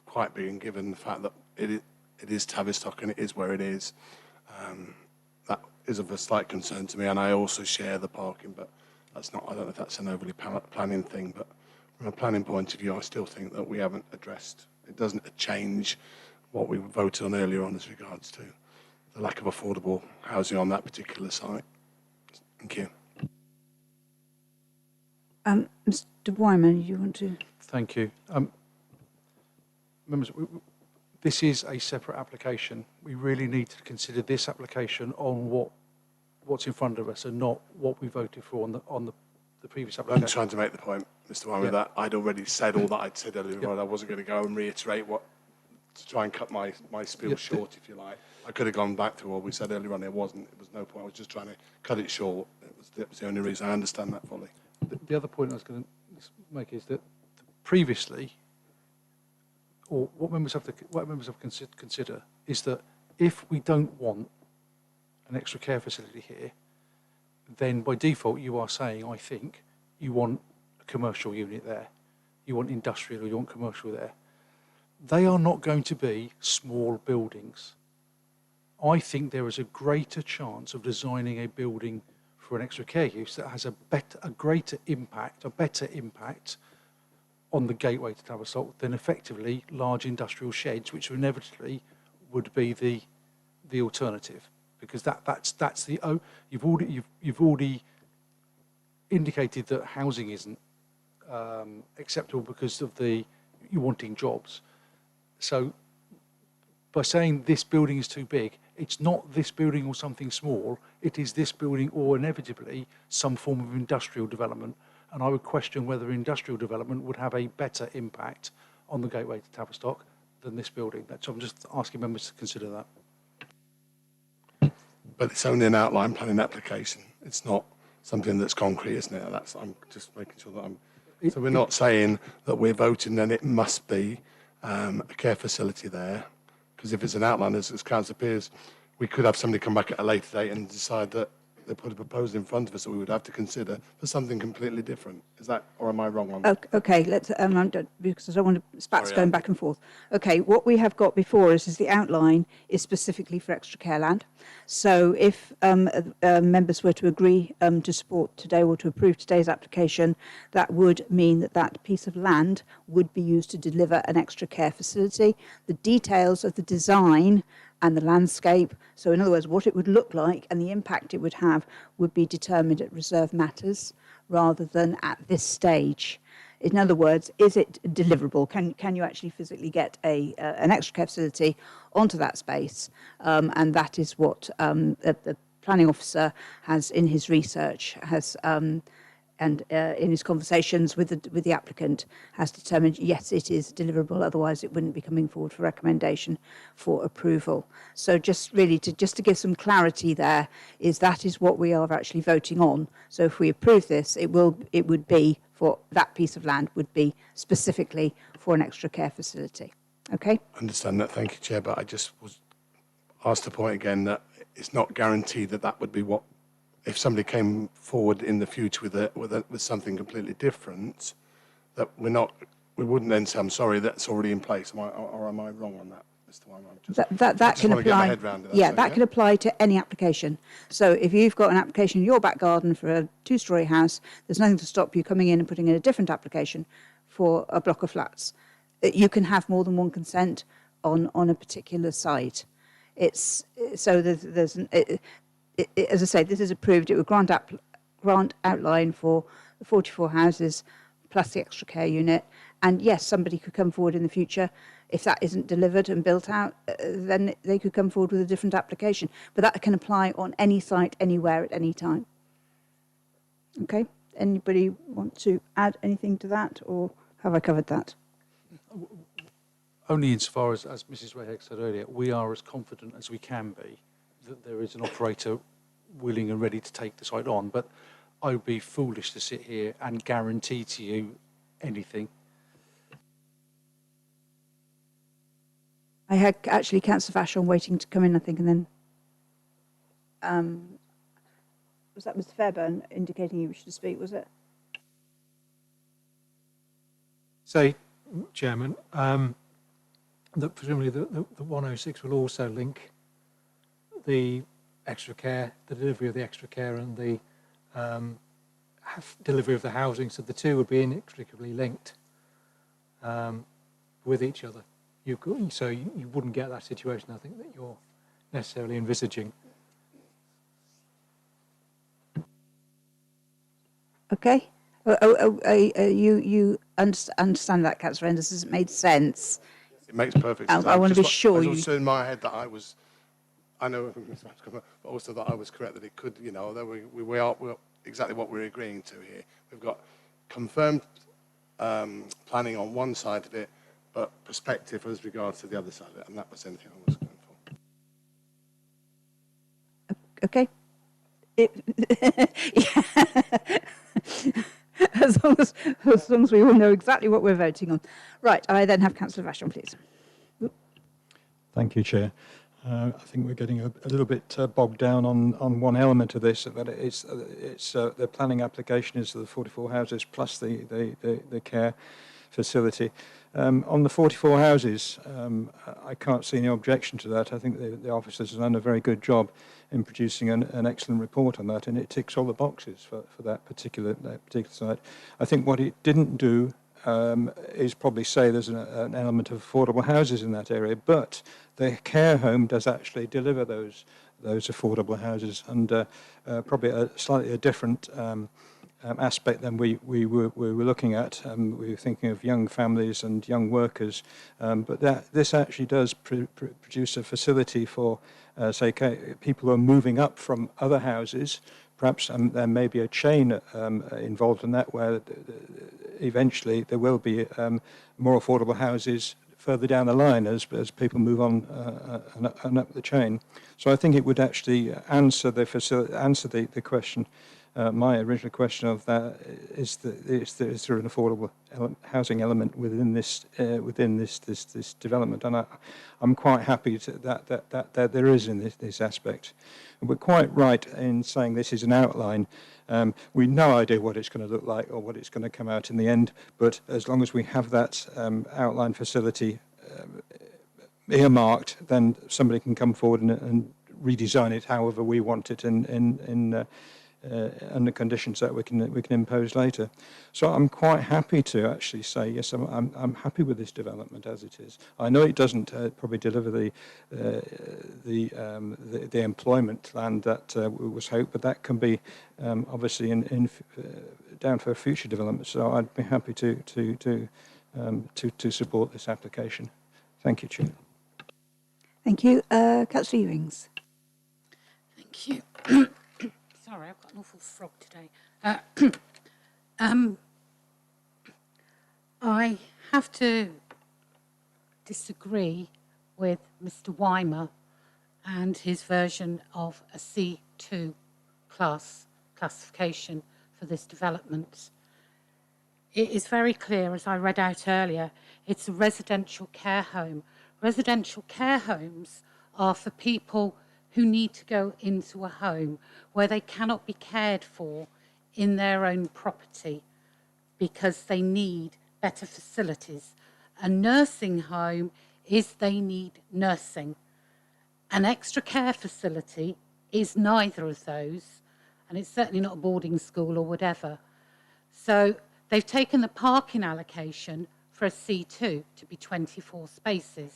quite big, and given the fact that it is Tavistock and it is where it is, that is of a slight concern to me. And I also share the parking, but that's not. I don't know if that's an overly planning thing, but from a planning point of view, I still think that we haven't addressed. It doesn't change what we voted on earlier on as regards to the lack of affordable housing on that particular site. Thank you. Mr. Wyman, you want to? Thank you. Members, this is a separate application. We really need to consider this application on what's in front of us and not what we voted for on the previous application. I'm trying to make the point, Mr. Wyman, that I'd already said all that I'd said earlier on. I wasn't going to go and reiterate to try and cut my spiel short, if you like. I could have gone back to what we said earlier on. There was no point. I was just trying to cut it short. That was the only reason. I understand that fully. The other point I was going to make is that previously, or what members have to consider is that if we don't want an extra care facility here, then by default you are saying, I think, you want a commercial unit there, you want industrial or you want commercial there. They are not going to be small buildings. I think there is a greater chance of designing a building for an extra care use that has a better impact on the gateway to Tavistock than effectively large industrial sheds, which inevitably would be the alternative, because that's the you've already indicated that housing isn't acceptable because of you wanting jobs. So by saying this building is too big, it's not this building or something small, it is this building or inevitably some form of industrial development. And I would question whether industrial development would have a better impact on the gateway to Tavistock than this building. So I'm just asking members to consider that. But it's only an outline planning application. It's not something that's concrete, isn't it? I'm just making sure that so we're not saying that we're voting then it must be a care facility there. Because if it's an outline, as Councillor Pearce, we could have somebody come back at a later date and decide that they put a proposal in front of us that we would have to consider for something completely different. Is that, or am I wrong on that? Okay, let's, because I don't want spats going back and forth. Okay, what we have got before us is the outline is specifically for extra care land. So if members were to agree to support today or to approve today's application, that would mean that that piece of land would be used to deliver an extra care facility. The details of the design and the landscape, so in other words, what it would look like and the impact it would have would be determined at reserve matters rather than at this stage. In other words, is it deliverable? Can you actually physically get an extra care facility onto that space? And that is what the planning officer has in his research and in his conversations with the applicant has determined, yes, it is deliverable, otherwise it wouldn't be coming forward for recommendation for approval. So just really to give some clarity there, that is what we are actually voting on. So if we approve this, it would be for that piece of land would be specifically for an extra care facility. Okay? I understand that, thank you, Chair, but I just was asked the point again that it's not guaranteed that would be what. If somebody came forward in the future with something completely different, that we wouldn't then say, I'm sorry, that's already in place. Am I wrong on that, Mr. Wyman? That can apply. That can apply to any application. So if you've got an application in your back garden for a 2-storey house, there's nothing to stop you coming in and putting in a different application for a block of flats. You can have more than one consent on a particular site. It's so there's as I say, this is approved. It would grant outline for the 44 houses plus the extra care unit. And yes, somebody could come forward in the future. If that isn't delivered and built out, then they could come forward with a different application. But that can apply on any site, anywhere, at any time. Okay? Anybody want to add anything to that, or have I covered that? Only insofar as Mrs. Rayheck said earlier, we are as confident as we can be that there is an operator willing and ready to take the site on. But I would be foolish to sit here and guarantee to you anything. I had actually Councillor Vashon waiting to come in, I think, and then was that Mr. Fairburn indicating he wished to speak, was it? Say, Chairman, that presumably the 106 will also link the extra care, the delivery of the extra care and the delivery of the housing, so the two would be inextricably linked with each other. So you wouldn't get that situation, I think, that you're necessarily envisaging. Okay. You understand that, Councillor Enders? Has it made sense? It makes perfect sense. I want to be sure I you... was in my head that I know, but also that I was correct, that it could, that we're exactly what we're agreeing to here. We've got confirmed planning on one side of it, but perspective as regards to the other side of it, and that was anything I was going for. Okay. As long as we all know exactly what we're voting on. Right, I then have Councillor Vashon, please. Thank you, Chair. I think we're getting a little bit bogged down on one element of this, that it's the planning application is the 44 houses plus the care facility. On the 44 houses, I can't see any objection to that. I think the officers have done a very good job in producing an excellent report on that, and it ticks all the boxes for that particular site. I think what it didn't do is probably say there's an element of affordable houses in that area, but the care home does actually deliver those affordable houses, and probably a slightly different aspect than we were looking at. We were thinking of young families and young workers, but this actually does produce a facility for, say, people who are moving up from other houses. Perhaps there may be a chain involved in that, where eventually there will be more affordable houses further down the line as people move on and up the chain. So I think it would actually answer the question. My original question of that is there an affordable housing element within this development, and I'm quite happy that there is in this aspect. And we're quite right in saying this is an outline. We've no idea what it's going to look like or what it's going to come out in the end, but as long as we have that outline facility earmarked, then somebody can come forward and redesign it however we want it under conditions that we can impose later. So I'm quite happy to actually say yes. I'm happy with this development as it is. I know it doesn't probably deliver the employment land that was hoped, but that can be obviously down for future development. So I'd be happy to support this application. Thank you, Chair. Thank you, Councillor Ewings. Thank you. Sorry, I've got an awful frog today. I have to disagree with Mr. Weimer and his version of a C2 classification for this development. It is very clear, as I read out earlier, it's a residential care home. Residential care homes are for people who need to go into a home where they cannot be cared for in their own property because they need better facilities. A nursing home is they need nursing. An extra care facility is neither of those, and it's certainly not a boarding school or whatever. So they've taken the parking allocation for a C2 to be 24 spaces,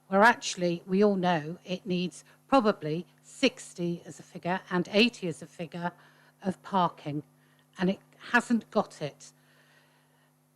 where actually we all know it needs probably 60 as a figure and 80 as a figure of parking, and it hasn't got it.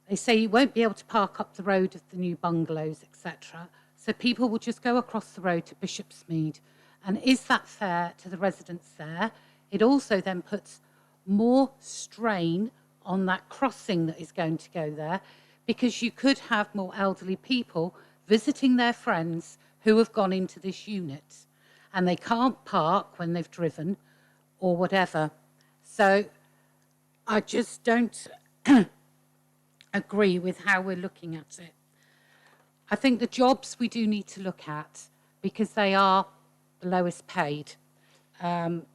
They say you won't be able to park up the road of the new bungalows, etc. So people will just go across the road to Bishopsmead. And is that fair to the residents there? It also then puts more strain on that crossing that is going to go there, because you could have more elderly people visiting their friends who have gone into this unit and they can't park when they've driven or whatever. So I just don't agree with how we're looking at it. I think the jobs we do need to look at because they are the lowest paid. And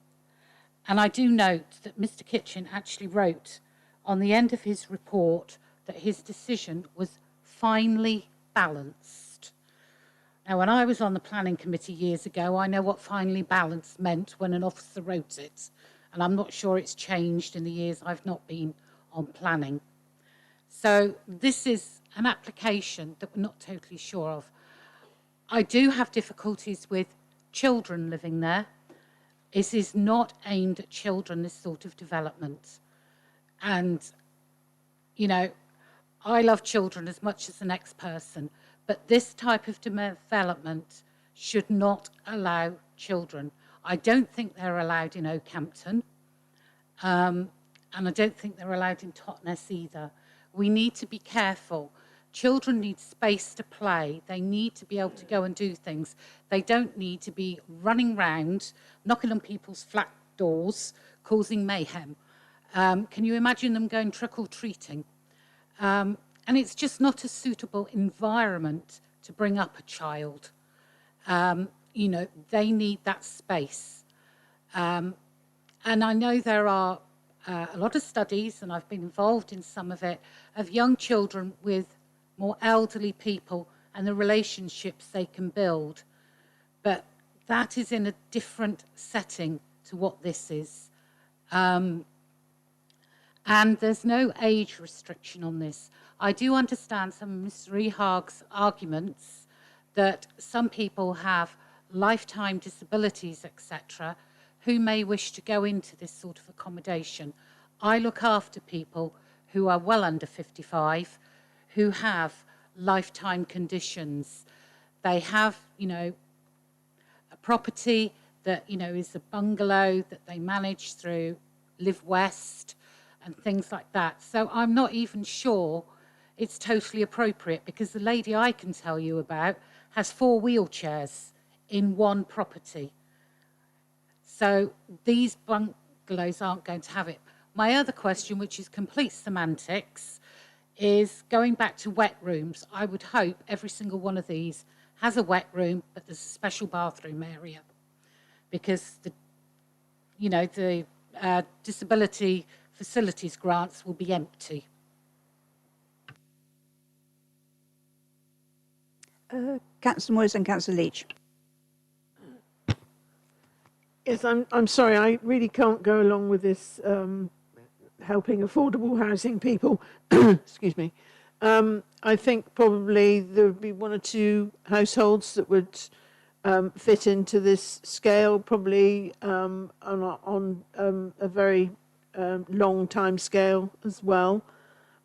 I do note that Mr. Kitchen actually wrote on the end of his report that his decision was finely balanced. Now, when I was on the planning committee years ago, I know what finely balanced meant when an officer wrote it. And I'm not sure it's changed in the years I've not been on planning. So this is an application that we're not totally sure of. I do have difficulties with children living there. It is not aimed at children, this sort of development. And, you know, I love children as much as the next person, but this type of development should not allow children. I don't think they're allowed in Oakhampton, and I don't think they're allowed in Totnes either. We need to be careful. Children need space to play. They need to be able to go and do things. They don't need to be running round, knocking on people's flat doors, causing mayhem. Can you imagine them going trick-or-treating? And it's just not a suitable environment to bring up a child. You know, they need that space. And I know there are a lot of studies, and I've been involved in some of it, of young children with more elderly people and the relationships they can build. But that is in a different setting to what this is. And there's no age restriction on this. I do understand some of Ms. Rehag's arguments that some people have lifetime disabilities, etc., who may wish to go into this sort of accommodation. I look after people who are well under 55, who have lifetime conditions. They have, you know, a property that, you know, is a bungalow that they manage through Live West and things like that. So I'm not even sure it's totally appropriate, because the lady I can tell you about has 4 wheelchairs in one property. So these bungalows aren't going to have it. My other question, which is complete semantics, is going back to wet rooms. I would hope every single one of these has a wet room, but there's a special bathroom area, because the, you know, the disability facilities grants will be empty. Councillor Moyes and Councillor Leach. Yes, I'm sorry, I really can't go along with this helping affordable housing people. Excuse me. I think probably there would be 1 or 2 households that would fit into this scale, probably on a very long time scale as well.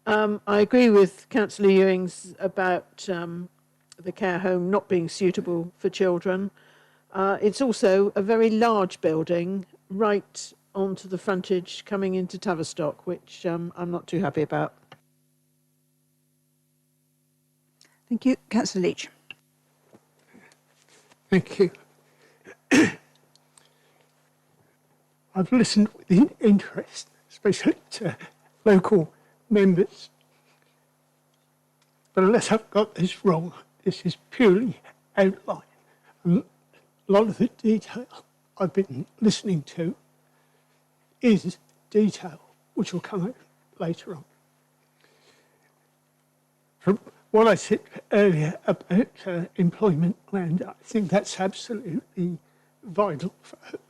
I agree with Councillor Ewings about the care home not being suitable for children. It's also a very large building right onto the frontage coming into Tavistock, which I'm not too happy about. Thank you. Councillor Leach. Thank you. I've listened with interest, especially to local members. But unless I've got this wrong, this is purely outline. And a lot of the detail I've been listening to is detail, which will come out later on. From what I said earlier about employment land, I think that's absolutely vital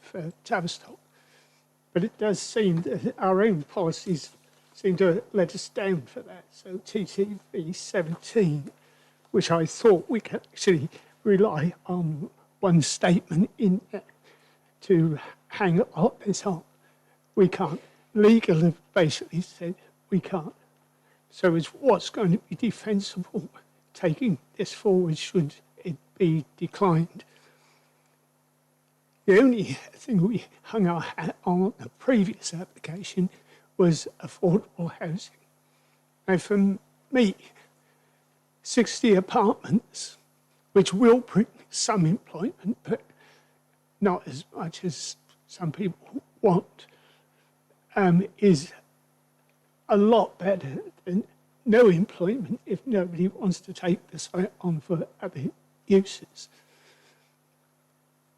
for Tavistock. But it does seem that our own policies seem to let us down for that. So TTV 17, which I thought we could actually rely on one statement in there to hang all this on. We can't. Legal have basically said we can't. So is what's going to be defensible taking this forward should it be declined? The only thing we hung our hat on the previous application was affordable housing. Now, for me, 60 apartments, which will bring some employment, but not as much as some people want, is a lot better than no employment if nobody wants to take the site on for other uses.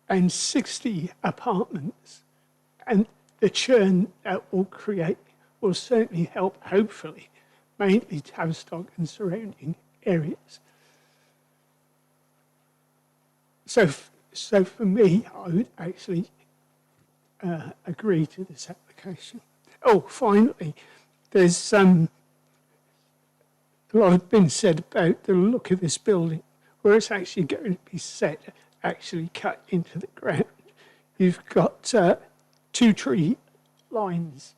And 60 apartments and the churn that will create will certainly help, hopefully, mainly Tavistock and surrounding areas. So for me, I would actually agree to this application. Oh, finally, there's a lot has been said about the look of this building, where it's actually going to be set, actually cut into the ground. You've got 2 tree lines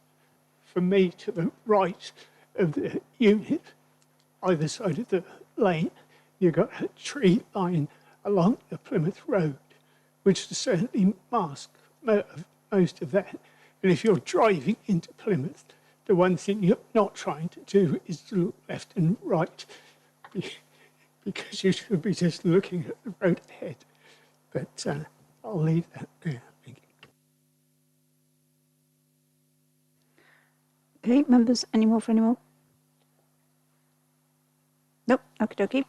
for me to the right of the unit, either side of the lane. You've got a tree line along the Plymouth Road, which will certainly mask most of that. And if you're driving into Plymouth, the one thing you're not trying to do is to look left and right, because you should be just looking at the road ahead. But I'll leave that there. Thank you. Okay, members, any more for any more? Nope, okie dokie.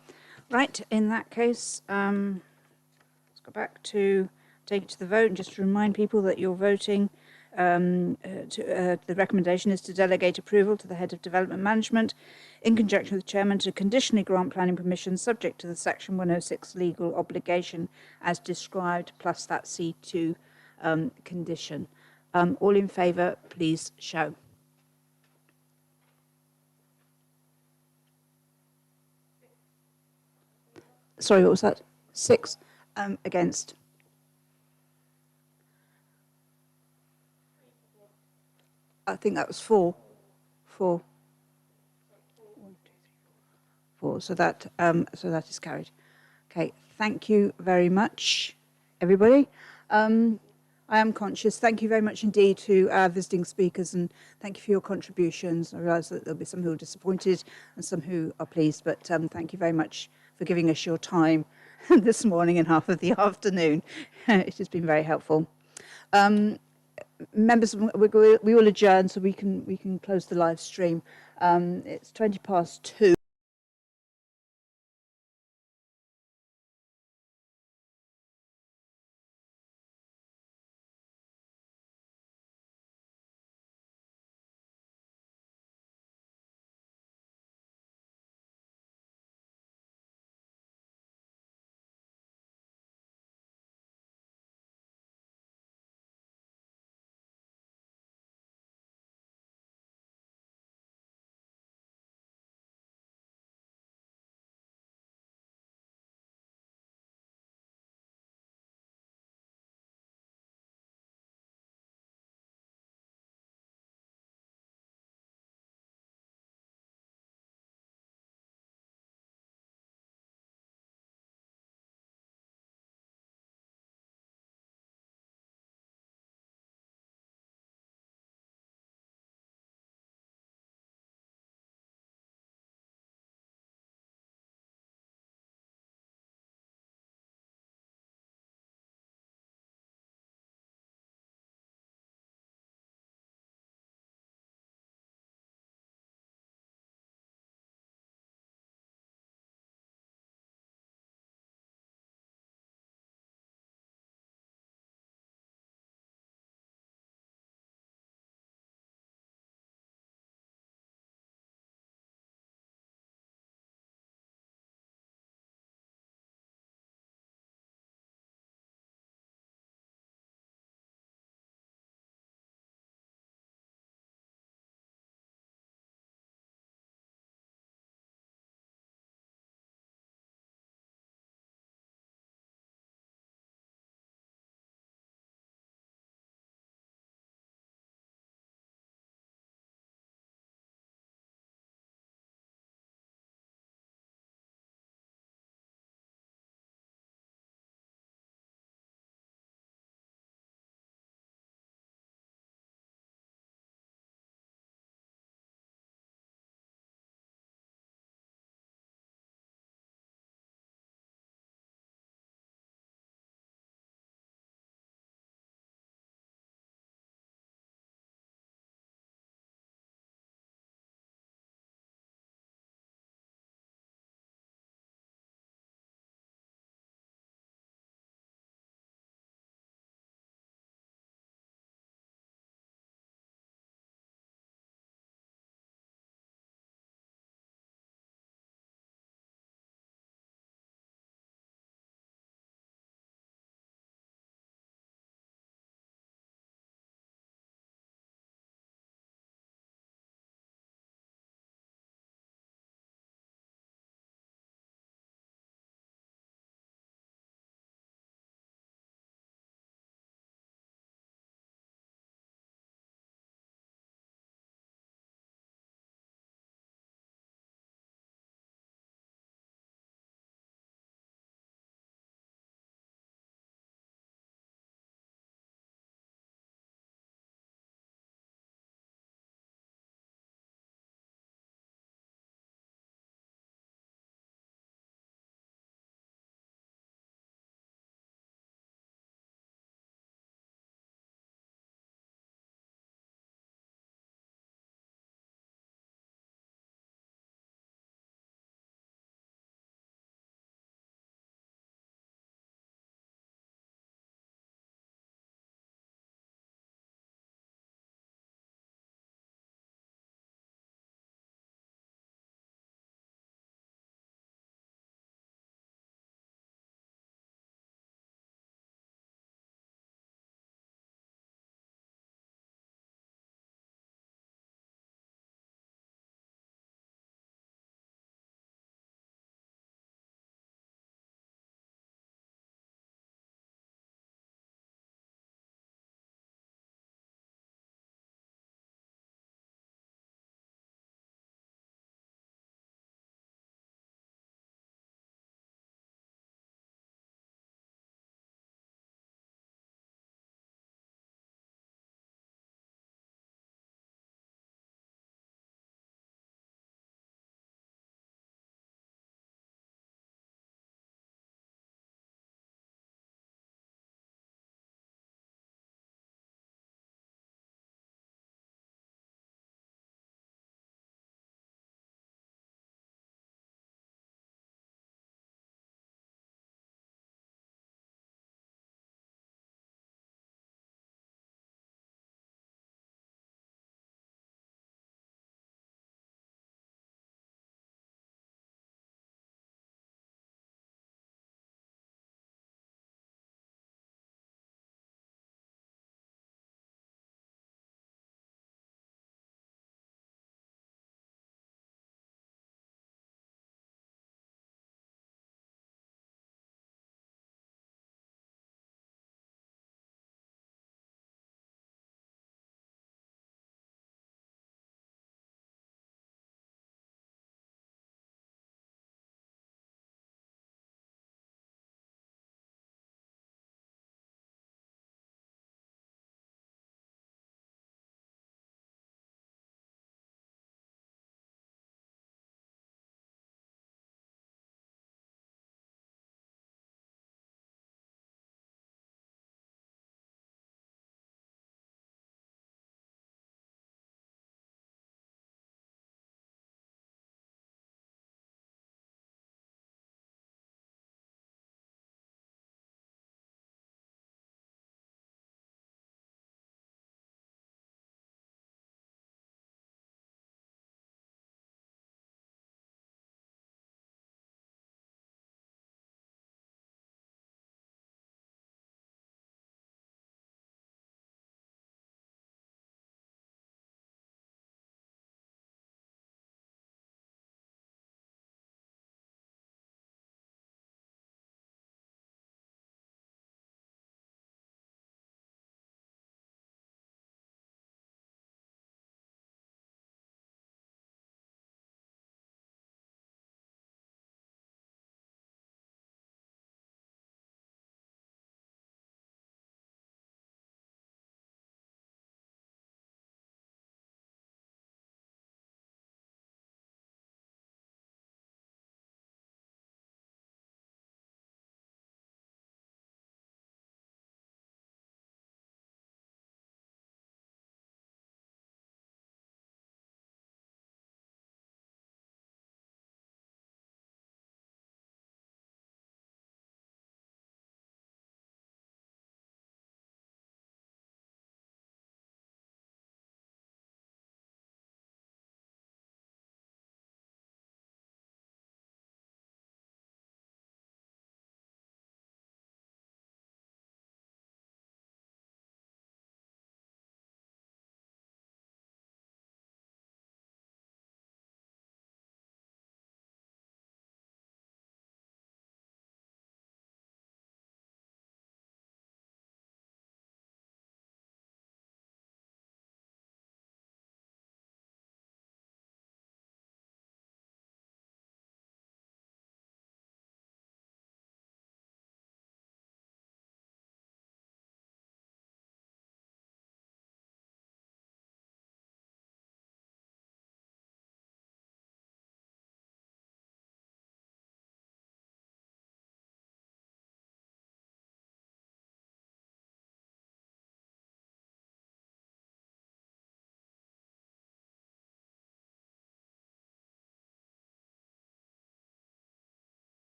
Right, in that case, let's go back to take it to the vote, and just to remind people that you're voting. The recommendation is to delegate approval to the Head of Development Management in conjunction with the Chairman to conditionally grant planning permission subject to the Section 106 legal obligation as described, plus that C2 condition. All in favour, please show. Sorry, what was that? 6 against. I think that was 4. 4. 4. So that is carried. Okay, thank you very much, everybody. I am conscious. Thank you very much indeed to our visiting speakers, and thank you for your contributions. I realise that there'll be some who are disappointed and some who are pleased, but thank you very much for giving us your time this morning and half of the afternoon. It has been very helpful. Members, we will adjourn so we can close the live stream. It's 2:20.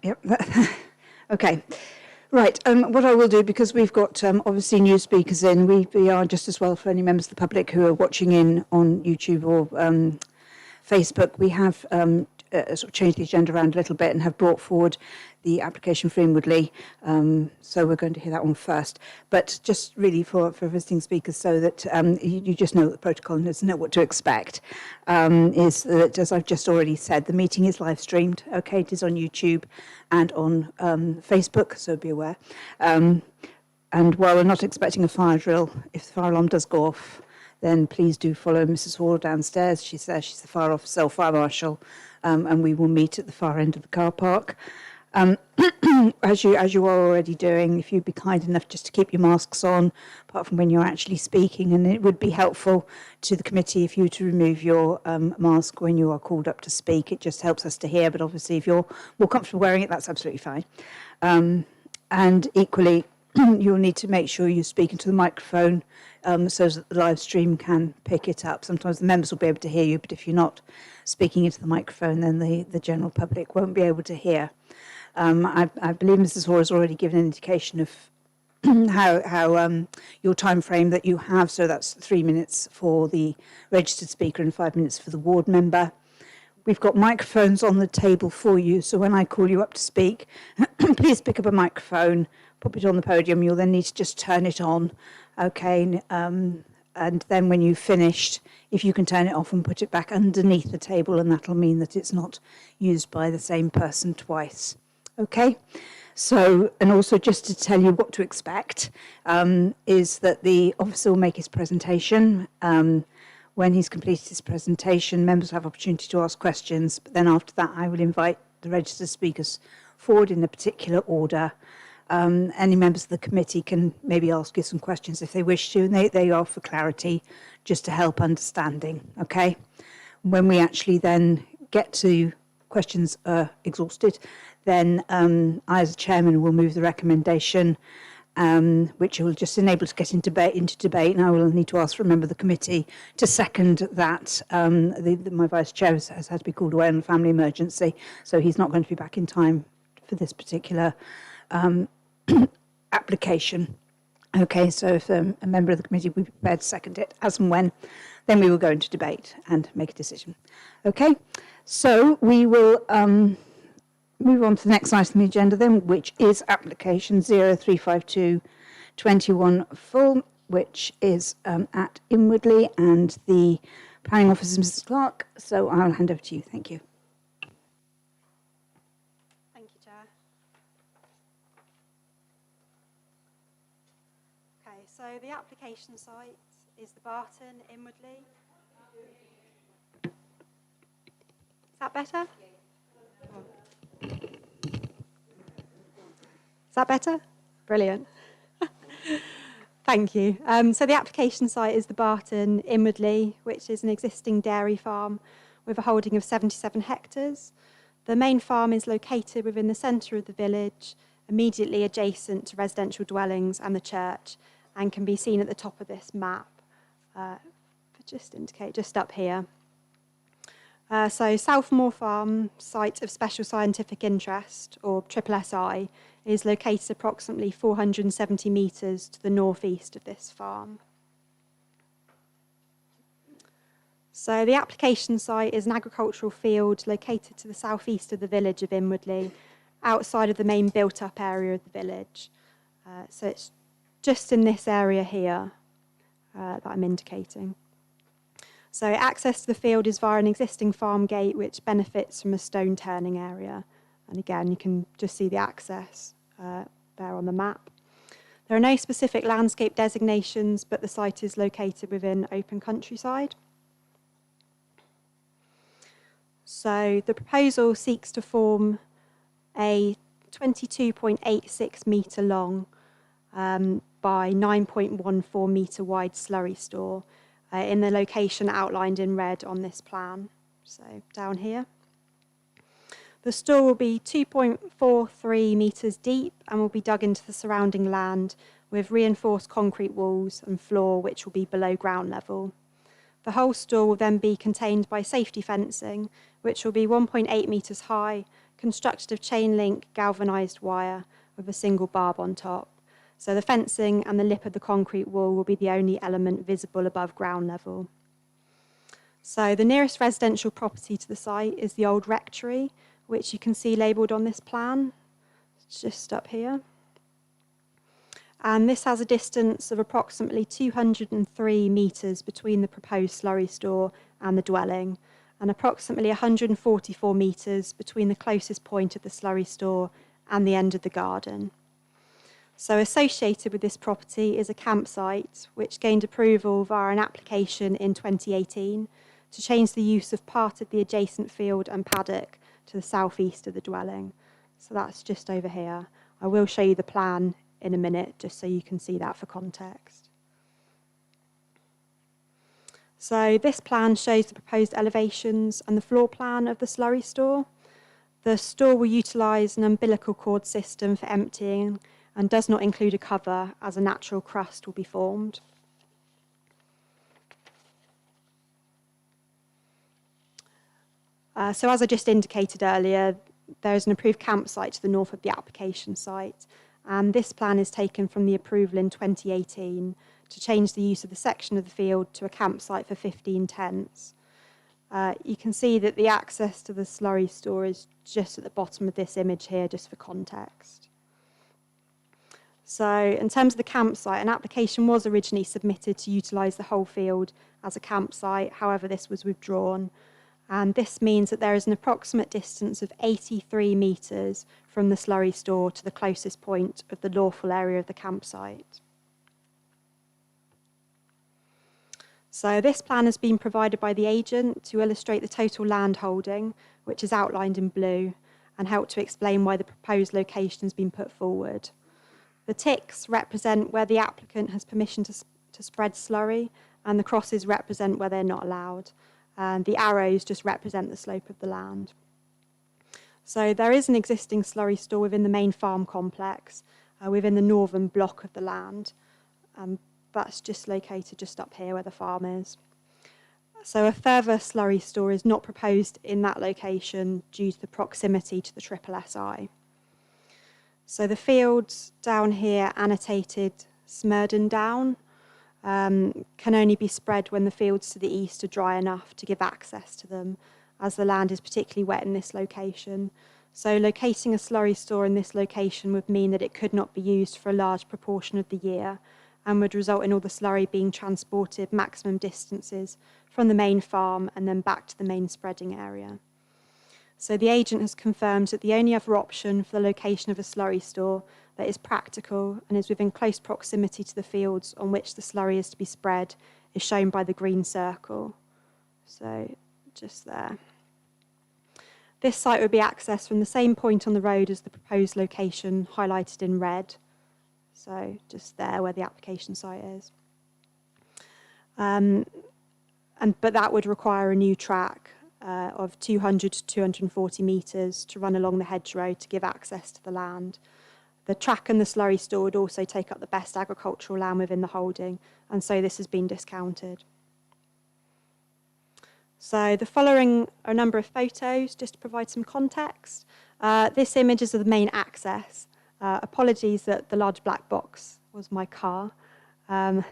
Yep. Okay. Right. What I will do, because we've got obviously new speakers in, we are just as well for any members of the public who are watching in on YouTube or Facebook. We have sort of changed the agenda around a little bit and have brought forward the application for Inwardly. So we're going to hear that one first. But just really for visiting speakers, so that you just know the protocol and know what to expect, is that, as I've just already said, the meeting is live streamed. Okay, it is on YouTube and on Facebook, so be aware. And while we're not expecting a fire drill, if the fire alarm does go off, then please do follow Mrs. Hall downstairs. She's there, she's the fire officer, fire marshal, and we will meet at the far end of the car park. As you are already doing, if you'd be kind enough just to keep your masks on, apart from when you're actually speaking, and it would be helpful to the committee if you were to remove your mask when you are called up to speak. It just helps us to hear, but obviously if you're more comfortable wearing it, that's absolutely fine. And equally, you'll need to make sure you're speaking to the microphone so that the live stream can pick it up. Sometimes the members will be able to hear you, but if you're not speaking into the microphone, then the general public won't be able to hear. I believe Mrs. Hoare has already given an indication of how your time frame that you have, so that's 3 minutes for the registered speaker and 5 minutes for the ward member. We've got microphones on the table for you, so when I call you up to speak, please pick up a microphone, pop it on the podium. You'll then need to just turn it on, okay? And then when you've finished, if you can turn it off and put it back underneath the table, and that'll mean that it's not used by the same person twice. Okay, so, and also just to tell you what to expect, is that the officer will make his presentation. When he's completed his presentation, members have opportunity to ask questions, but then after that I will invite the registered speakers forward in a particular order. Any members of the committee can maybe ask you some questions if they wish to, and they are for clarity, just to help understanding, okay? When we actually then get to questions exhausted, then I, as chairman, will move the recommendation, which will just enable us to get into debate, and I will need to ask for a member of the committee to second that. My vice chair has had to be called away on a family emergency, so he's not going to be back in time for this particular application. Okay, so if a member of the committee would be prepared to second it, as and when, then we will go into debate and make a decision. Okay, so we will move on to the next item on the agenda then, which is application 035221 full, which is at Inwardly, and the planning officer is Mrs. Clark. So I'll hand over to you. Thank you. Thank you, Chair. Okay, so the application site is the Barton, Inwardly. Is that better? Is that better? Brilliant. Thank you. So the application site is the Barton, Inwardly, which is an existing dairy farm with a holding of 77 hectares. The main farm is located within the centre of the village, immediately adjacent to residential dwellings and the church, and can be seen at the top of this map. Just indicate, just up here. So Southmore Farm, Site of Special Scientific Interest, or SSSI, is located approximately 470 metres to the northeast of this farm. So the application site is an agricultural field located to the southeast of the village of Inwardly, outside of the main built-up area of the village. So it's just in this area here that I'm indicating. So access to the field is via an existing farm gate, which benefits from a stone turning area. And again, you can just see the access there on the map. There are no specific landscape designations, but the site is located within open countryside. So the proposal seeks to form a 22.86 metre long by 9.14 metre wide slurry store in the location outlined in red on this plan, so down here. The store will be 2.43 metres deep and will be dug into the surrounding land with reinforced concrete walls and floor which will be below ground level. The whole store will then be contained by safety fencing, which will be 1.8 metres high, constructed of chain link galvanised wire with a single barb on top. So the fencing and the lip of the concrete wall will be the only element visible above ground level. So the nearest residential property to the site is the old Rectory, which you can see labelled on this plan. It's just up here. And this has a distance of approximately 203 metres between the proposed slurry store and the dwelling, and approximately 144 metres between the closest point of the slurry store and the end of the garden. So associated with this property is a campsite which gained approval via an application in 2018 to change the use of part of the adjacent field and paddock to the southeast of the dwelling. So that's just over here. I will show you the plan in a minute just so you can see that for context. So this plan shows the proposed elevations and the floor plan of the slurry store. The store will utilise an umbilical cord system for emptying and does not include a cover, as a natural crust will be formed. So as I just indicated earlier, there is an approved campsite to the north of the application site, and this plan is taken from the approval in 2018 to change the use of the section of the field to a campsite for 15 tents. You can see that the access to the slurry store is just at the bottom of this image here, just for context. So in terms of the campsite, an application was originally submitted to utilise the whole field as a campsite. However, this was withdrawn. And this means that there is an approximate distance of 83 metres from the slurry store to the closest point of the lawful area of the campsite. So this plan has been provided by the agent to illustrate the total land holding, which is outlined in blue, and help to explain why the proposed location has been put forward. The ticks represent where the applicant has permission to spread slurry, and the crosses represent where they're not allowed. And the arrows just represent the slope of the land. So there is an existing slurry store within the main farm complex, within the northern block of the land. That's just located just up here where the farm is. So a further slurry store is not proposed in that location due to the proximity to the Triple SI. So the fields down here annotated Smurden Down can only be spread when the fields to the east are dry enough to give access to them, as the land is particularly wet in this location. So locating a slurry store in this location would mean that it could not be used for a large proportion of the year and would result in all the slurry being transported maximum distances from the main farm and then back to the main spreading area. So the agent has confirmed that the only other option for the location of a slurry store that is practical and is within close proximity to the fields on which the slurry is to be spread is shown by the green circle. So just there. This site would be accessed from the same point on the road as the proposed location highlighted in red. So just there where the application site is. But that would require a new track of 200 to 240 metres to run along the hedgerow to give access to the land. The track and the slurry store would also take up the best agricultural land within the holding, and so this has been discounted. So the following are a number of photos, just to provide some context. This image is of the main access. Apologies that the large black box was my car. If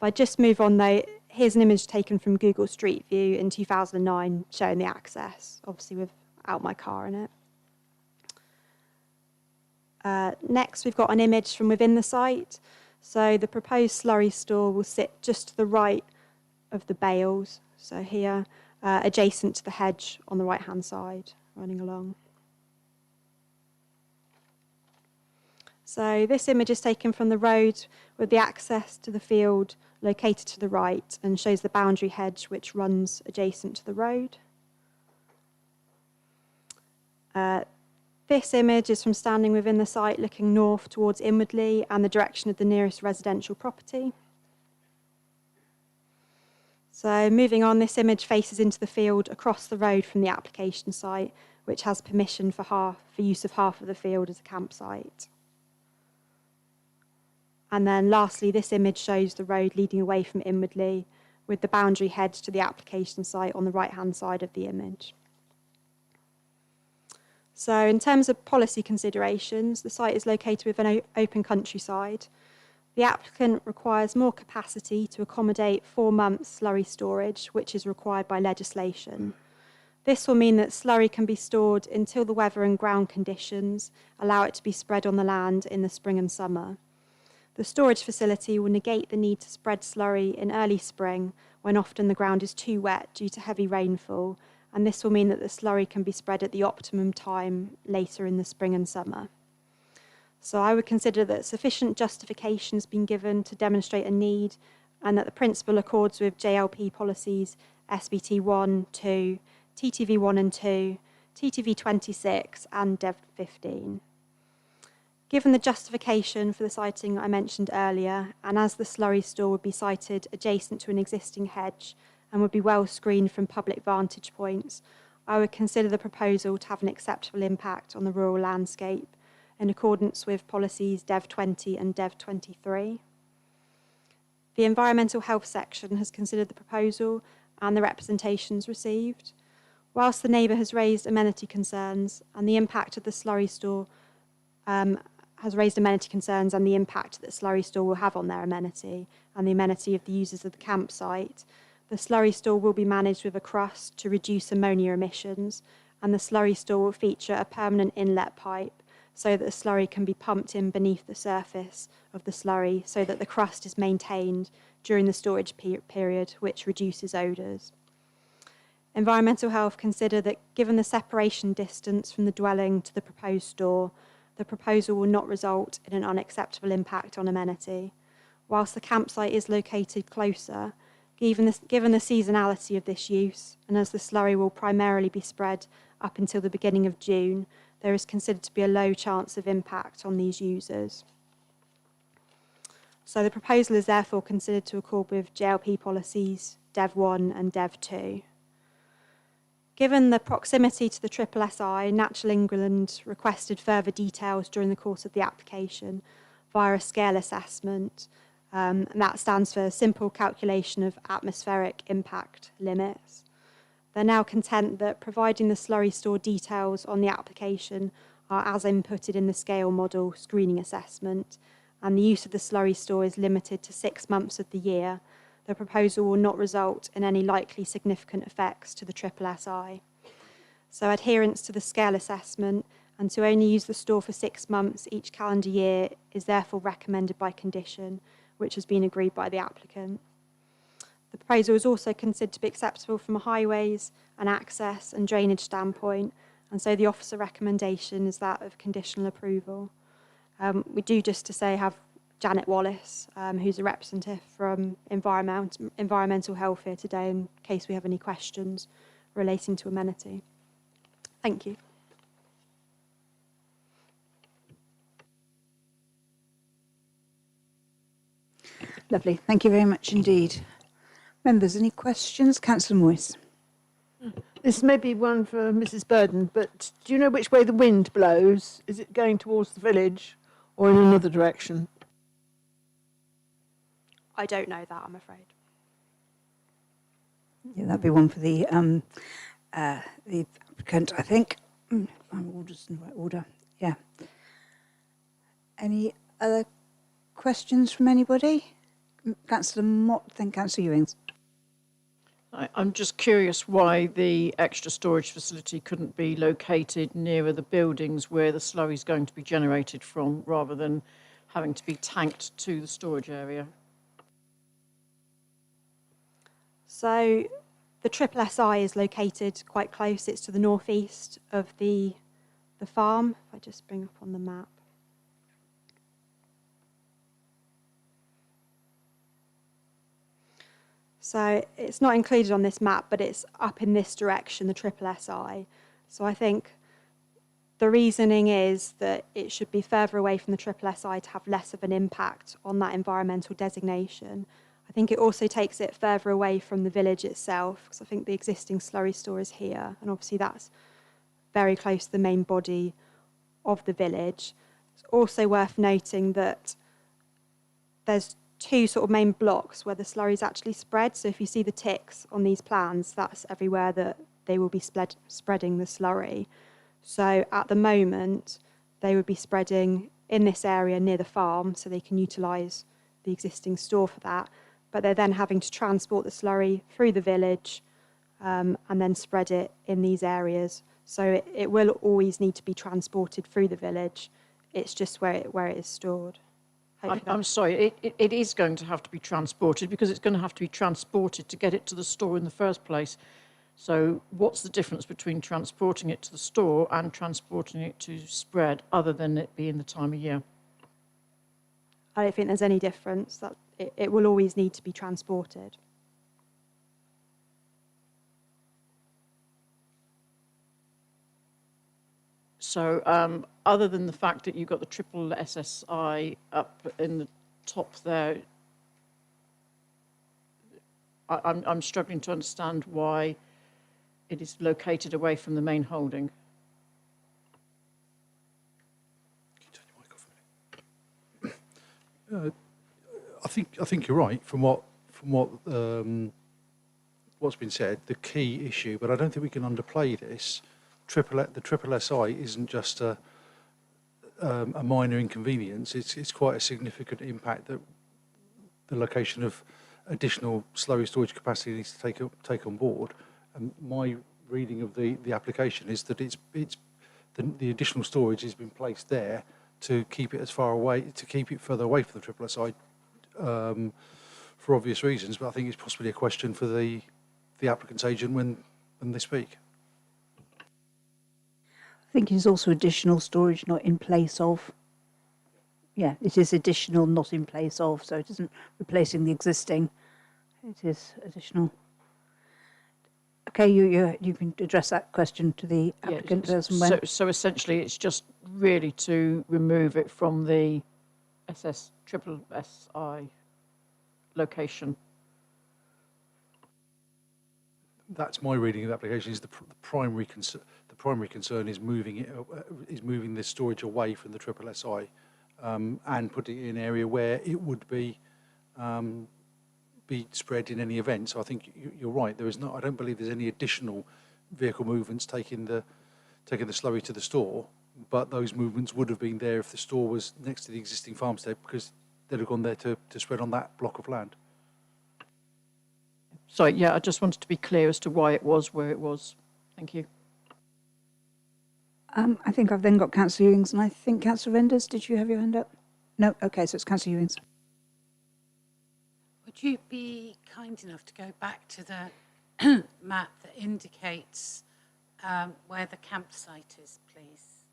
I just move on though, here's an image taken from Google Street View in 2009 showing the access, obviously without my car in it. Next, we've got an image from within the site. So the proposed slurry store will sit just to the right of the bales. So here, adjacent to the hedge on the right-hand side, running along. So this image is taken from the road with the access to the field located to the right and shows the boundary hedge which runs adjacent to the road. This image is from standing within the site looking north towards inwardly and the direction of the nearest residential property. So moving on, this image faces into the field across the road from the application site, which has permission for use of half of the field as a campsite. And then lastly, this image shows the road leading away from inwardly with the boundary hedge to the application site on the right-hand side of the image. So in terms of policy considerations, the site is located within an open countryside. The applicant requires more capacity to accommodate 4 months slurry storage, which is required by legislation. This will mean that slurry can be stored until the weather and ground conditions allow it to be spread on the land in the spring and summer. The storage facility will negate the need to spread slurry in early spring, when often the ground is too wet due to heavy rainfall, and this will mean that the slurry can be spread at the optimum time later in the spring and summer. So I would consider that sufficient justification has been given to demonstrate a need, and that the principle accords with JLP policies SBT 1, 2, TTV 1 and 2, TTV 26 and DEV 15. Given the justification for the siting I mentioned earlier, and as the slurry store would be sited adjacent to an existing hedge and would be well screened from public vantage points, I would consider the proposal to have an acceptable impact on the rural landscape in accordance with policies DEV 20 and DEV 23. The environmental health section has considered the proposal and the representations received. Whilst the neighbour has raised amenity concerns and the impact of the slurry store has raised amenity concerns and the impact that the slurry store will have on their amenity and the amenity of the users of the campsite, the slurry store will be managed with a crust to reduce ammonia emissions, and the slurry store will feature a permanent inlet pipe so that the slurry can be pumped in beneath the surface of the slurry so that the crust is maintained during the storage period, which reduces odours. Environmental health consider that given the separation distance from the dwelling to the proposed store, the proposal will not result in an unacceptable impact on amenity. Whilst the campsite is located closer, given the seasonality of this use, and as the slurry will primarily be spread up until the beginning of June, there is considered to be a low chance of impact on these users. So the proposal is therefore considered to accord with JLP policies DEV 1 and DEV 2. Given the proximity to the SSSI, Natural England requested further details during the course of the application via a scale assessment, and that stands for Simple Calculation of Atmospheric Impact Limits. They're now content that providing the slurry store details on the application are as inputted in the scale model screening assessment, and the use of the slurry store is limited to 6 months of the year, the proposal will not result in any likely significant effects to the SSSI. So adherence to the scale assessment and to only use the store for 6 months each calendar year is therefore recommended by condition, which has been agreed by the applicant. The proposal is also considered to be acceptable from a highways and access and drainage standpoint, and so the officer recommendation is that of conditional approval. We do, just to say, have Janet Wallace, who's a representative from environmental health here today in case we have any questions relating to amenity. Thank you. Lovely. Thank you very much indeed. Members, any questions? Councillor Moyes. This may be one for Mrs. Burden, but do you know which way the wind blows? Is it going towards the village or in another direction? I don't know that, I'm afraid. Yeah, that'd be one for the applicant, I think. I'm all just in the right order. Yeah. Any other questions from anybody? Councillor Mott, then Councillor Ewings. I'm just curious why the extra storage facility couldn't be located nearer the buildings where the slurry is going to be generated from, rather than having to be tanked to the storage area. So the SSSI is located quite close. It's to the northeast of the farm. If I just bring up on the map. So it's not included on this map, but it's up in this direction, the SSSI. So I think the reasoning is that it should be further away from the SSSI to have less of an impact on that environmental designation. I think it also takes it further away from the village itself, because I think the existing slurry store is here, and obviously that's very close to the main body of the village. It's also worth noting that there's two sort of main blocks where the slurry is actually spread. So if you see the ticks on these plans, that's everywhere that they will be spreading the slurry. So at the moment, they would be spreading in this area near the farm so they can utilise the existing store for that. But they're then having to transport the slurry through the village and then spread it in these areas. So it will always need to be transported through the village. It's just where it is stored. I'm sorry, it is going to have to be transported because it's going to have to be transported to get it to the store in the first place. So what's the difference between transporting it to the store and transporting it to spread other than it being the time of year? I don't think there's any difference. That it will always need to be transported. So other than the fact that you've got the triple SSI up in the top there, I'm struggling to understand why it is located away from the main holding. I think you're right from what's been said. The key issue, but I don't think we can underplay this. The triple SI isn't just a minor inconvenience. It's quite a significant impact that the location of additional slurry storage capacity needs to take on board. And my reading of the application is that the additional storage has been placed there to keep it further away from the triple SI for obvious reasons. But I think it's possibly a question for the applicant's agent when they speak. I think it's also additional storage, not in place of. Yeah, it is additional, not in place of, so it isn't replacing the existing. It is additional. Okay, you can address that question to the applicant as and when. So essentially, it's just really to remove it from the triple SI location. That's my reading of the application. Is the primary concern? The primary concern is moving this storage away from the triple SI and putting it in an area where it would be spread in any event. So I think you're right. I don't believe there's any additional vehicle movements taking the slurry to the store, but those movements would have been there if the store was next to the existing farmstead because they'd have gone there to spread on that block of land. Sorry, yeah, I just wanted to be clear as to why it was where it was. Thank you. I think I've then got Councillor Ewings, and I think Councillor Renders, did you have your hand up? No? Okay, so it's Councillor Ewings. Would you be kind enough to go back to the map that indicates where the campsite is, please?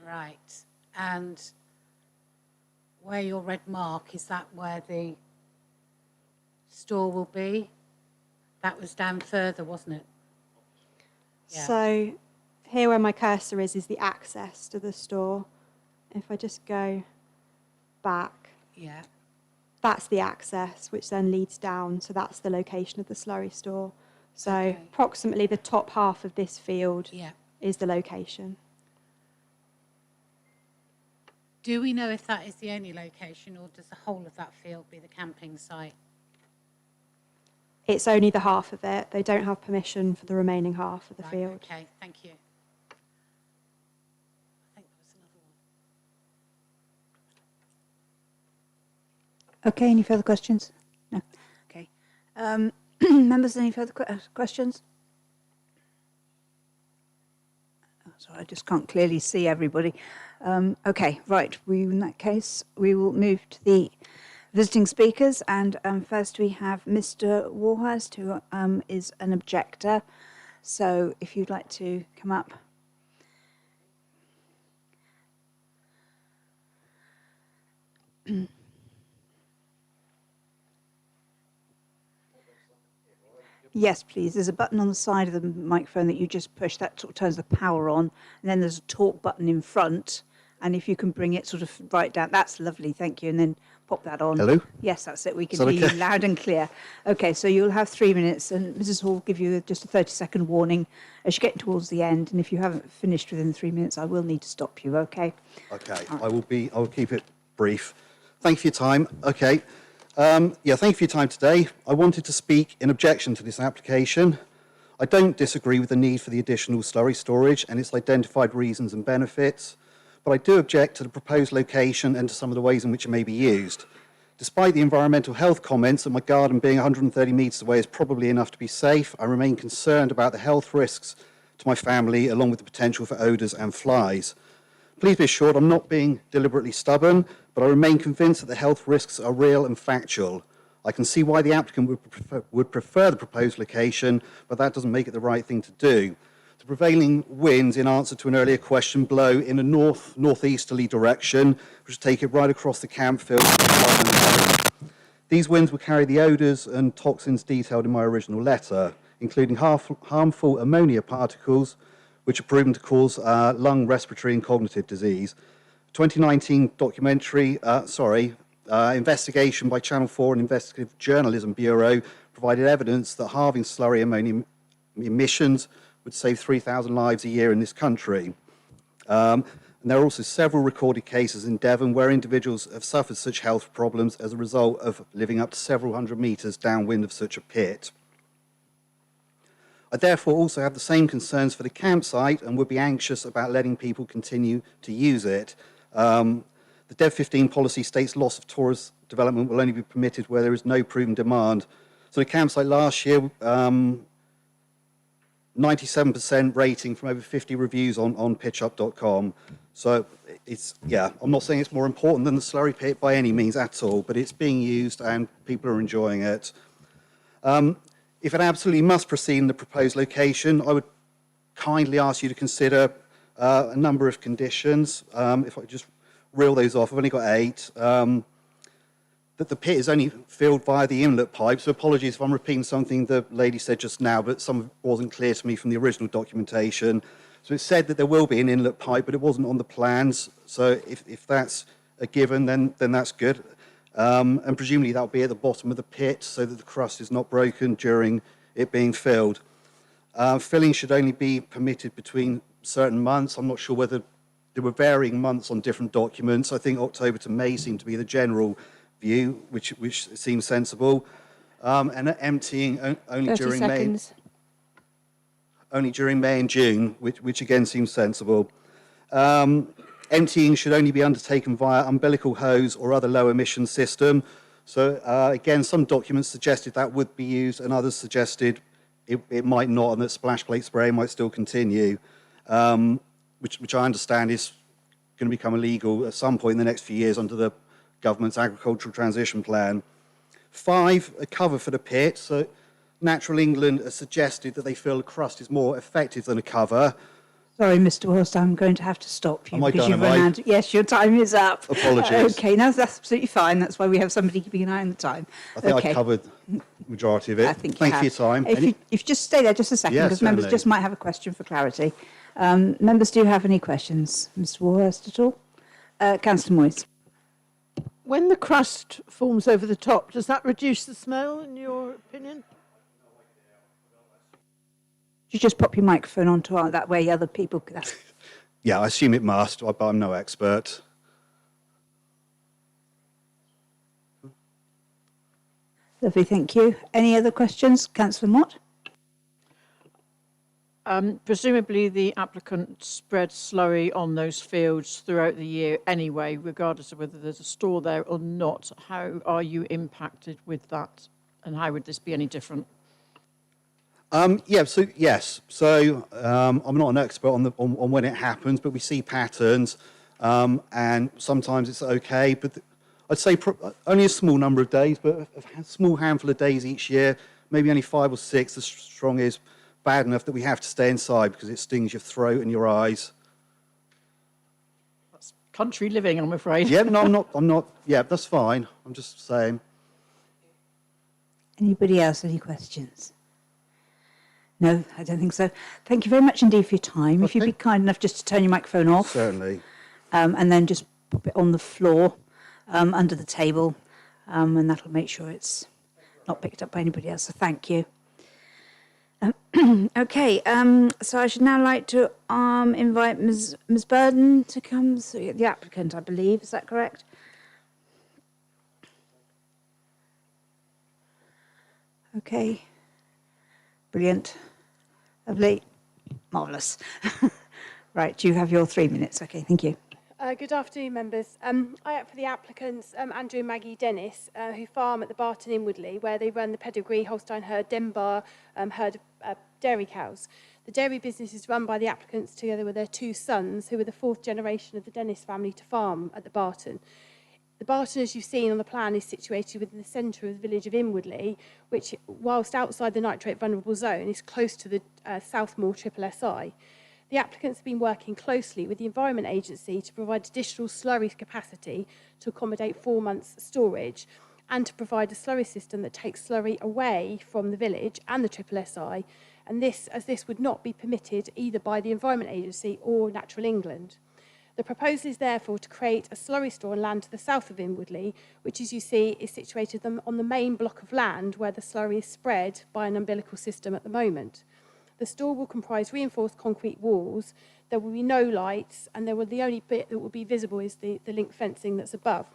Right. And where your red mark, is that where the store will be? That was down further, wasn't it? Yeah. So here where my cursor is the access to the store. If I just go back, yeah, that's the access, which then leads down. So that's the location of the slurry store. So Okay. approximately the top half of this field Yeah. is the location. Do we know if that is the only location, or does the whole of that field be the camping site? It's only the half of it. They don't have permission for the remaining half of the Right, field. Okay, thank you. I think there was another one. Okay, any further questions? No. Okay. Members, any further questions? Oh, sorry, I just can't clearly see everybody. Okay, right. In that case, we will move to the visiting speakers, and first we have Mr. Warhurst, who is an objector. So if you'd like to come up. Yes, please. There's a button on the side of the microphone that you just push. That sort of turns the power on. And then there's a talk button in front. And if you can bring it sort of right down, that's lovely. Thank you. And then pop that on. Hello? Yes, that's it. We can hear you loud and clear. Okay, so you'll have 3 minutes. And Mrs. Hall will give you just a 30-second warning as you get towards the end. And if you haven't finished within 3 minutes, I will need to stop you, okay? Okay, I will keep it brief. Thank you for your time. Okay. Thank you for your time today. I wanted to speak in objection to this application I don't disagree with the need for the additional slurry storage and its identified reasons and benefits, but I do object to the proposed location and to some of the ways in which it may be used. Despite the environmental health comments that my garden being 130 metres away is probably enough to be safe, I remain concerned about the health risks to my family, along with the potential for odours and flies. Please be assured I'm not being deliberately stubborn, but I remain convinced that the health risks are real and factual. I can see why the applicant would prefer the proposed location, but that doesn't make it the right thing to do. The prevailing winds, in answer to an earlier question, blow in a northeasterly direction, which will take it right across the campfield. These winds will carry the odours and toxins detailed in my original letter, including harmful ammonia particles, which are proven to cause lung, respiratory and cognitive disease. 2019 documentary, investigation by Channel 4 and Investigative Journalism Bureau provided evidence that halving slurry ammonia emissions would save 3,000 lives a year in this country. And there are also several recorded cases in Devon where individuals have suffered such health problems as a result of living up to several hundred metres downwind of such a pit. I therefore also have the same concerns for the campsite and would be anxious about letting people continue to use it. The Dev 15 policy states loss of tourist development will only be permitted where there is no proven demand. So the campsite last year, 97% rating from over 50 reviews on pitchup.com. So it's, yeah, I'm not saying it's more important than the slurry pit by any means at all, but it's being used and people are enjoying it. If it absolutely must proceed in the proposed location, I would kindly ask you to consider a number of conditions. If I just reel those off, I've only got 8. That the pit is only filled via the inlet pipe, so apologies if I'm repeating something the lady said just now, but some of it wasn't clear to me from the original documentation. So it said that there will be an inlet pipe, but it wasn't on the plans. So if that's a given, then that's good. And presumably that'll be at the bottom of the pit so that the crust is not broken during it being filled. Filling should only be permitted between certain months. I'm not sure whether there were varying months on different documents. I think October to May seemed to be the general view, which seems sensible. And emptying only during seconds. May. Only during May and June, which again seems sensible. Emptying should only be undertaken via umbilical hose or other low emission system. So again, some documents suggested that would be used and others suggested it might not and that splash plate spray might still continue, which I understand is going to become illegal at some point in the next few years under the government's agricultural transition plan. 5, a cover for the pit. So Natural England has suggested that they feel the crust is more effective than a cover. Sorry, Mr. Horst, I'm going to have to stop you. Am I because done, you've am run I? out. Yes, your time is up. Apologies. Okay, no, that's absolutely fine. That's why we have somebody keeping an eye on the time. I think okay. I covered the majority of it. I think Thank you you for your time. If you just stay there just a second, Yeah, because members certainly. just might have a question for clarity. Members, do you have any questions? Mr. Warhurst at all? Councillor Moyes. When the crust forms over the top, does that reduce the smell, in your opinion? You just pop your microphone onto that way other people could ask. Yeah, I assume it must, but I'm no expert. Lovely, thank you. Any other questions? Councillor Mott? Presumably the applicant spreads slurry on those fields throughout the year anyway, regardless of whether there's a store there or not. How are you impacted with that? And how would this be any different? Yes. So I'm not an expert on when it happens, but we see patterns, and sometimes it's okay. But I'd say only a small number of days, but a small handful of days each year, maybe only 5 or 6. The strong is bad enough that we have to stay inside because it stings your throat and your eyes. That's country living, I'm afraid. Yeah, no, I'm not. Yeah, that's fine. I'm just saying. Anybody else, any questions? No, I don't think so. Thank you very much indeed for your time. Okay. If you'd be kind enough just to turn your microphone off. Certainly. And then just pop it on the floor under the table, and that'll make sure it's not picked up by anybody else. So thank you. Okay, so I should now like to invite Ms. Burden to come, the applicant, I believe. Is that correct? Okay. Brilliant. Lovely. Marvellous. Right, do you have your 3 minutes? Okay, thank you. Good afternoon, members. I act for the applicants, Andrew and Maggie Dennis, who farm at the Barton in Woodley, where they run the pedigree Holstein herd Denbar herd of dairy cows. The dairy business is run by the applicants together with their 2 sons, who are the 4th generation of the Dennis family to farm at the Barton. The Barton, as you've seen on the plan, is situated within the centre of the village of Inwoodley, which, whilst outside the nitrate vulnerable zone, is close to the Southmoor Triple SI. The applicants have been working closely with the Environment Agency to provide additional slurry capacity to accommodate 4 months storage and to provide a slurry system that takes slurry away from the village and the Triple SI, and this would not be permitted either by the Environment Agency or Natural England. The proposal is therefore to create a slurry store on land to the south of Inwoodley, which, as you see, is situated on the main block of land where the slurry is spread by an umbilical system at the moment. The store will comprise reinforced concrete walls. There will be no lights, and the only bit that will be visible is the link fencing that's above.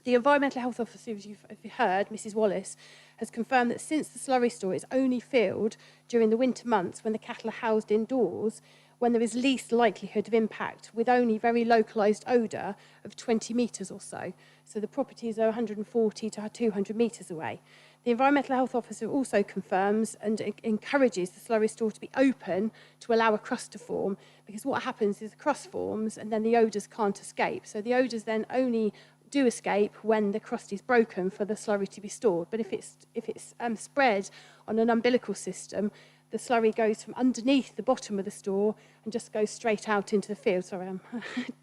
The Environmental Health Officer, as you've heard, Mrs Wallace, has confirmed that since the slurry store is only filled during the winter months when the cattle are housed indoors, when there is least likelihood of impact, with only very localised odour of 20 metres or so. So the properties are 140 to 200 metres away. The Environmental Health Officer also confirms and encourages the slurry store to be open to allow a crust to form, because what happens is the crust forms and then the odours can't escape. So the odours then only do escape when the crust is broken for the slurry to be stored. But if it's spread on an umbilical system, the slurry goes from underneath the bottom of the store and just goes straight out into the field. Sorry, I'm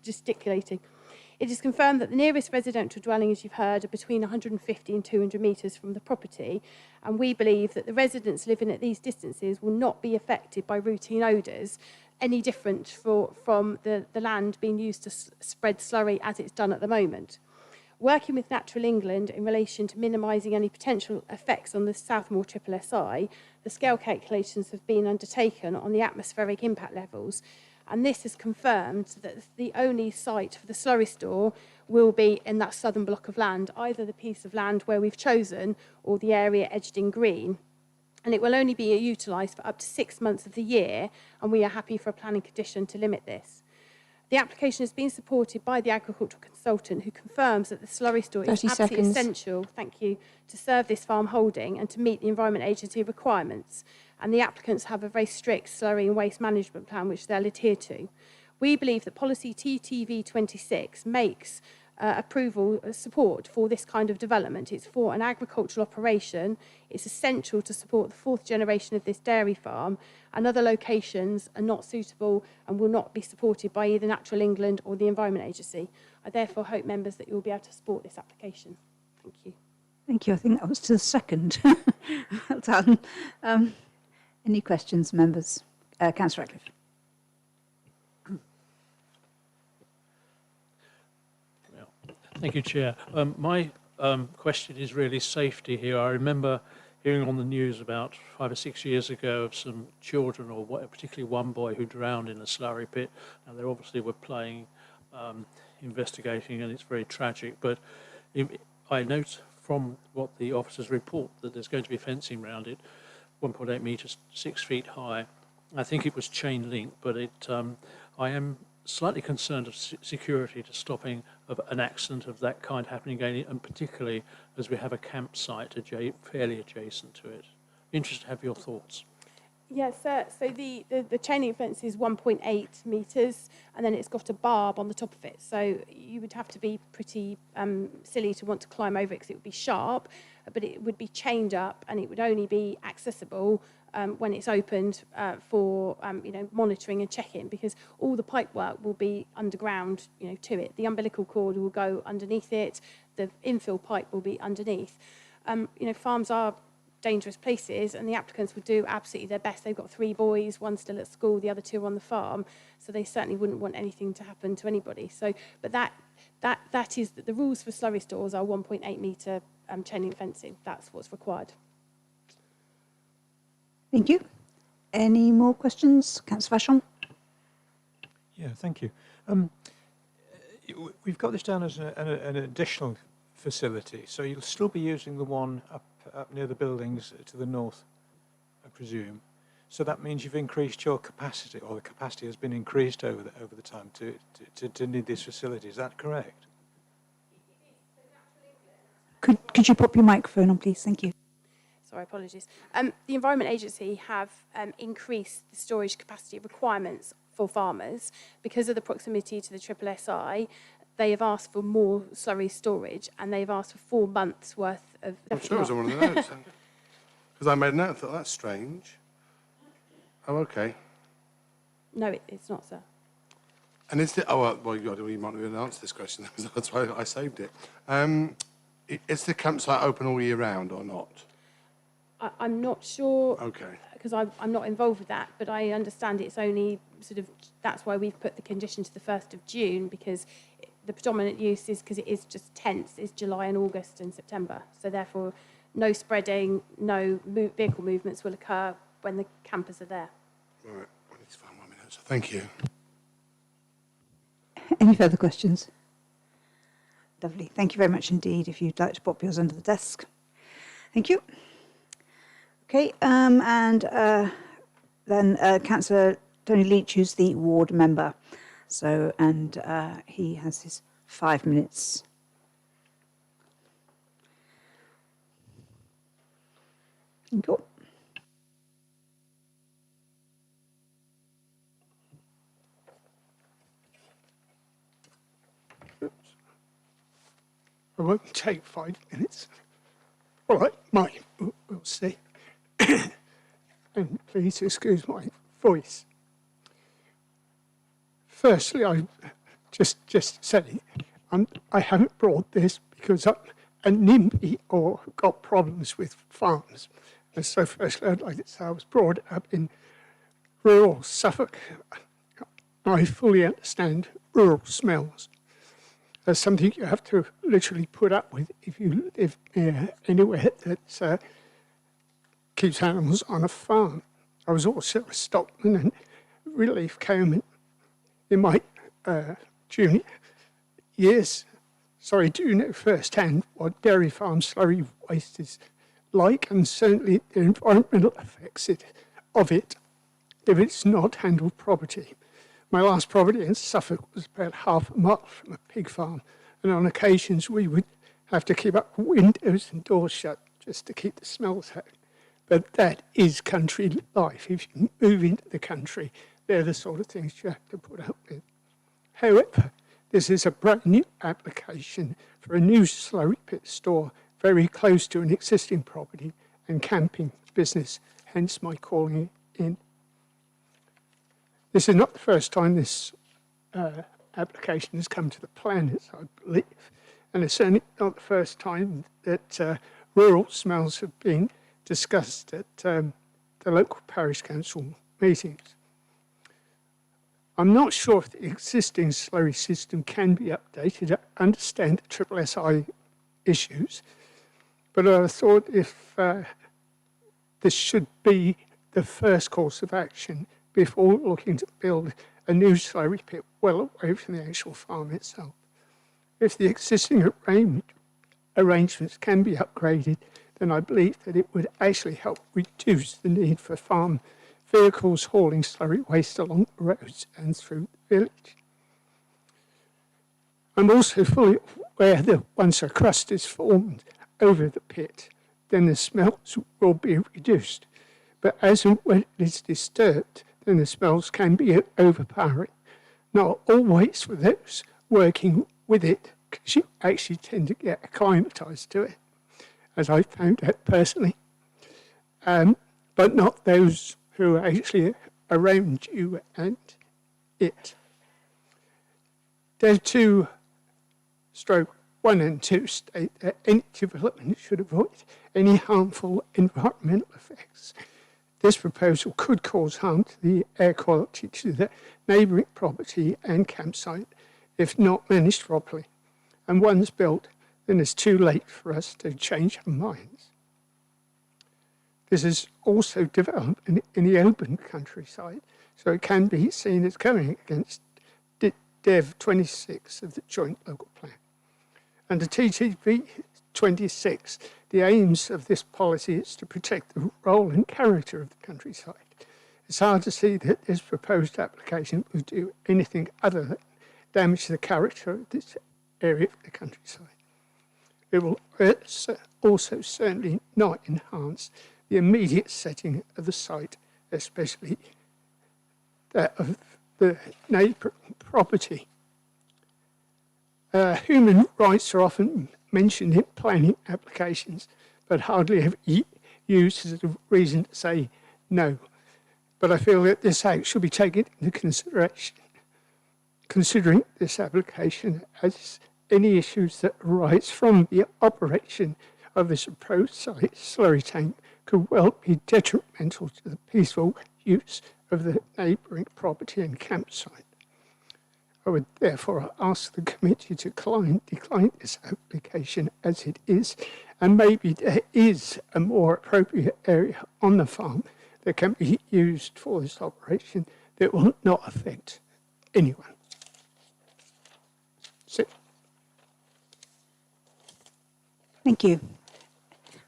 gesticulating. It is confirmed that the nearest residential dwelling, as you've heard, are between 150 and 200 metres from the property, and we believe that the residents living at these distances will not be affected by routine odours, any different from the land being used to spread slurry as it's done at the moment. Working with Natural England in relation to minimising any potential effects on the Southmoor Triple SI, the scale calculations have been undertaken on the atmospheric impact levels, and this has confirmed that the only site for the slurry store will be in that southern block of land, either the piece of land where we've chosen or the area edged in green. And it will only be utilised for up to 6 months of the year, and we are happy for a planning condition to limit this. The application has been supported by the agricultural consultant, who confirms that the slurry store is absolutely essential, thank you, to serve this farm holding and to meet the Environment Agency requirements. And the applicants have a very strict slurry and waste management plan which they'll adhere to. We believe that policy TTV 26 makes approval support for this kind of development. It's for an agricultural operation. It's essential to support the 4th generation of this dairy farm, and other locations are not suitable and will not be supported by either Natural England or the Environment Agency. I therefore hope, members, that you will be able to support this application. Thank you. Thank you. I think that was to the second. Well done. Any questions, members? Councillor Radcliffe. Thank you, Chair. My question is really safety here. I remember hearing on the news about 5 or 6 years ago of some children, or particularly one boy, who drowned in a slurry pit, and they obviously were playing, investigating, and it's very tragic. But I note from what the officers report that there's going to be fencing around it, 1.8 metres, 6 feet high. I think it was chain link, but I am slightly concerned of security to stopping of an accident of that kind happening again, and particularly as we have a campsite fairly adjacent to it. Interested to have your thoughts. Yes, sir. So the chain link fence is 1.8 metres, and then it's got a barb on the top of it. So you would have to be pretty silly to want to climb over it, because it would be sharp, but it would be chained up, and it would only be accessible when it's opened for monitoring and checking, because all the pipe work will be underground, to it. The umbilical cord will go underneath it. The infill pipe will be underneath. Farms are dangerous places, and the applicants would do absolutely their best. They've got 3 boys, one still at school, the other 2 on the farm, so they certainly wouldn't want anything to happen to anybody. So, but that is the rules for slurry stores are 1.8 metre chain link fencing. That's what's required. Thank you. Any more questions? Councillor Vachon? Yeah, thank you. We've got this down as an additional facility, so you'll still be using the one up near the buildings to the north, I presume. So that means you've increased your capacity, or the capacity has been increased over the time to need this facility. Is that correct? Could you pop your microphone on, please? Thank you. Sorry, apologies. The Environment Agency have increased the storage capacity requirements for farmers because of the proximity to the SSSI. They have asked for more slurry storage, and they've asked for 4 months' worth of. I'm sure it was on one of the notes. Because I made a note and thought, that's strange. Oh, okay. No, it's not, sir. And is the, well, you might not even answer this question, that's why I saved it. Is the campsite open all year round or not? I'm not sure. Okay. Because I'm not involved with that, but I understand it's only sort of, that's why we've put the condition to the 1st of June, because the predominant use is, because it is just tents, is July and August and September. So therefore, no spreading, no vehicle movements will occur when the campers are there. Right, I need to find 1 minute, so thank you. Any further questions? Lovely. Thank you very much indeed. If you'd like to pop yours under the desk. Thank you. Okay, and then Councillor Tony Leach, who's the ward member. So, and he has his 5 minutes. Thank you. I won't take 5 minutes. All right, mine. We'll see. And please excuse my voice. Firstly, I just say I haven't brought this because I'm a NIMBY or got problems with farms. And so firstly, I'd like to say I was brought up in rural Suffolk. I fully understand rural smells. There's something you have to literally put up with if you live anywhere that keeps animals on a farm. I was also a stockman, and relief came in my junior years. So I do know firsthand what dairy farm slurry waste is like, and certainly the environmental effects of it if it's not handled properly. My last property in Suffolk was about half a mile from a pig farm, and on occasions we would have to keep up windows and doors shut just to keep the smells out. But that is country life. If you move into the country, they're the sort of things you have to put up with. However, this is a brand new application for a new slurry pit store very close to an existing property and camping business, hence my calling it in. This is not the first time this application has come to the planners, I believe, and it's certainly not the first time that rural smells have been discussed at the local parish council meetings. I'm not sure if the existing slurry system can be updated. I understand the SSSI issues, but I thought if this should be the first course of action before looking to build a new slurry pit well away from the actual farm itself. If the existing arrangements can be upgraded, then I believe that it would actually help reduce the need for farm vehicles hauling slurry waste along the roads and through the village. I'm also fully aware that once a crust is formed over the pit, then the smells will be reduced. But as and when it is disturbed, then the smells can be overpowering. Not always for those working with it, because you actually tend to get acclimatized to it, as I found out personally, but not those who are actually around you and it. Dev 2, stroke 1 and 2 state that any development should avoid any harmful environmental effects. This proposal could cause harm to the air quality to the neighbouring property and campsite if not managed properly. And once built, then it's too late for us to change our minds. This is also developed in the open countryside, so it can be seen as going against Dev 26 of the Joint Local Plan. Under TTP 26, the aims of this policy is to protect the role and character of the countryside. It's hard to see that this proposed application will do anything other than damage the character of this area of the countryside. It will also certainly not enhance the immediate setting of the site, especially that of the neighbouring property. Human rights are often mentioned in planning applications, but hardly ever used as a reason to say no. But I feel that this act should be taken into consideration, considering this application as any issues that arise from the operation of this proposed site slurry tank could well be detrimental to the peaceful use of the neighbouring property and campsite. I would therefore ask the committee to decline this application as it is, and maybe there is a more appropriate area on the farm that can be used for this operation that will not affect anyone. That's it. Thank you.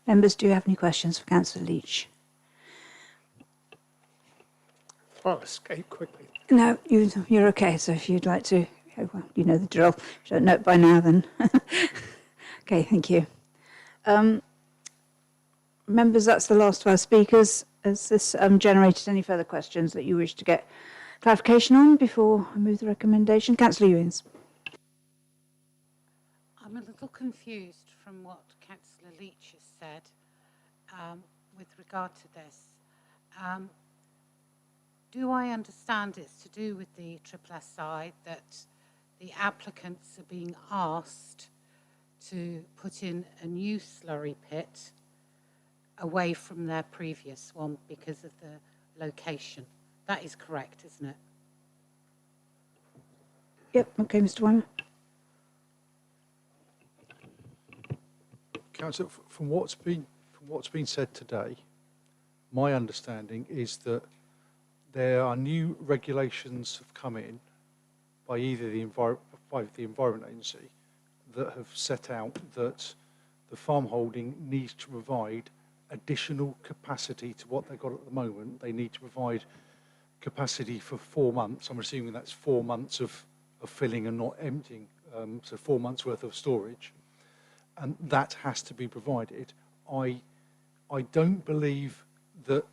Members, do you have any questions for Councillor Leach? I'll escape quickly. No, you're okay. So if you'd like to, well, you know the drill. If you don't know it by now, then. Okay, thank you. Members, that's the last of our speakers. Has this generated any further questions that you wish to get clarification on before I move the recommendation? Councillor Ewins. I'm a little confused from what Councillor Leach has said with regard to this. Do I understand it's to do with the SSSI that the applicants are being asked to put in a new slurry pit away from their previous one because of the location? That is correct, isn't it? Yep, okay, Mr. Weimer. Councillor, from what's been said today, my understanding is that there are new regulations have come in by either the Environment Agency that have set out that the farm holding needs to provide additional capacity to what they've got at the moment. They need to provide capacity for 4 months. I'm assuming that's 4 months of filling and not emptying, so 4 months worth of storage. And that has to be provided. I don't believe that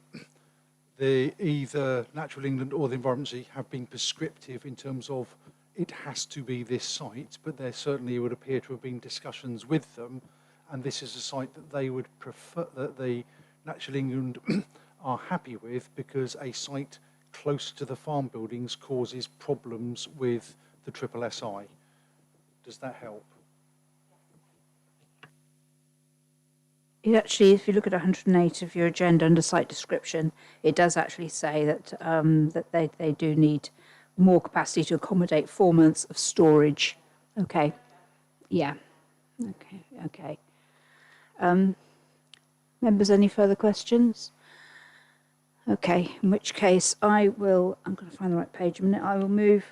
either Natural England or the Environment Agency have been prescriptive in terms of it has to be this site, but there certainly would appear to have been discussions with them, and this is a site that they would prefer, that the Natural England are happy with, because a site close to the farm buildings causes problems with the SSSI. Does that help? It actually, if you look at 108 of your agenda under site description, it does actually say that that they do need more capacity to accommodate 4 months of storage. Okay. Yeah. Okay. Members, any further questions? Okay, in which case I'm going to find the right page a minute. I will move,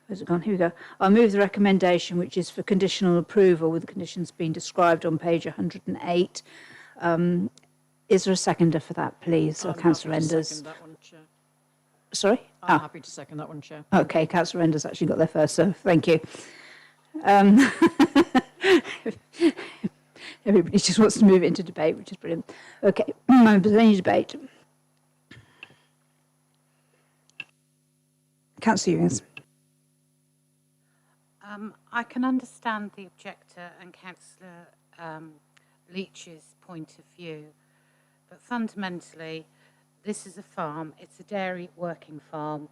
where's it gone? Here we go. I'll move the recommendation, which is for conditional approval with the conditions being described on page 108. Is there a seconder for that, please? Or Councillor Enders? Second that one, Chair. Sorry? I'm happy to second that one, Chair. Okay, Councillor Enders actually got there first, so thank you. Everybody just wants to move it into debate, which is brilliant. Okay, members, any debate? Councillor Ewins. I can understand the objector and Councillor Leach's point of view, but fundamentally, this is a farm. It's a dairy working farm.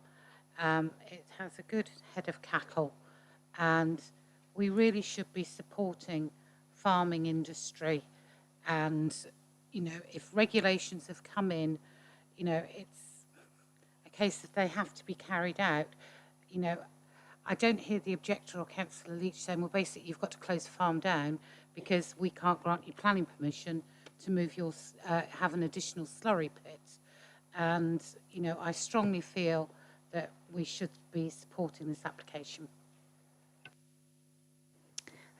It has a good head of cattle, and we really should be supporting farming industry. And, you know, if regulations have come in, you know, it's a case that they have to be carried out. You know, I don't hear the objector or Councillor Leach saying, well, basically, you've got to close the farm down because we can't grant you planning permission to move your, have an additional slurry pit. And, you know, I strongly feel that we should be supporting this application.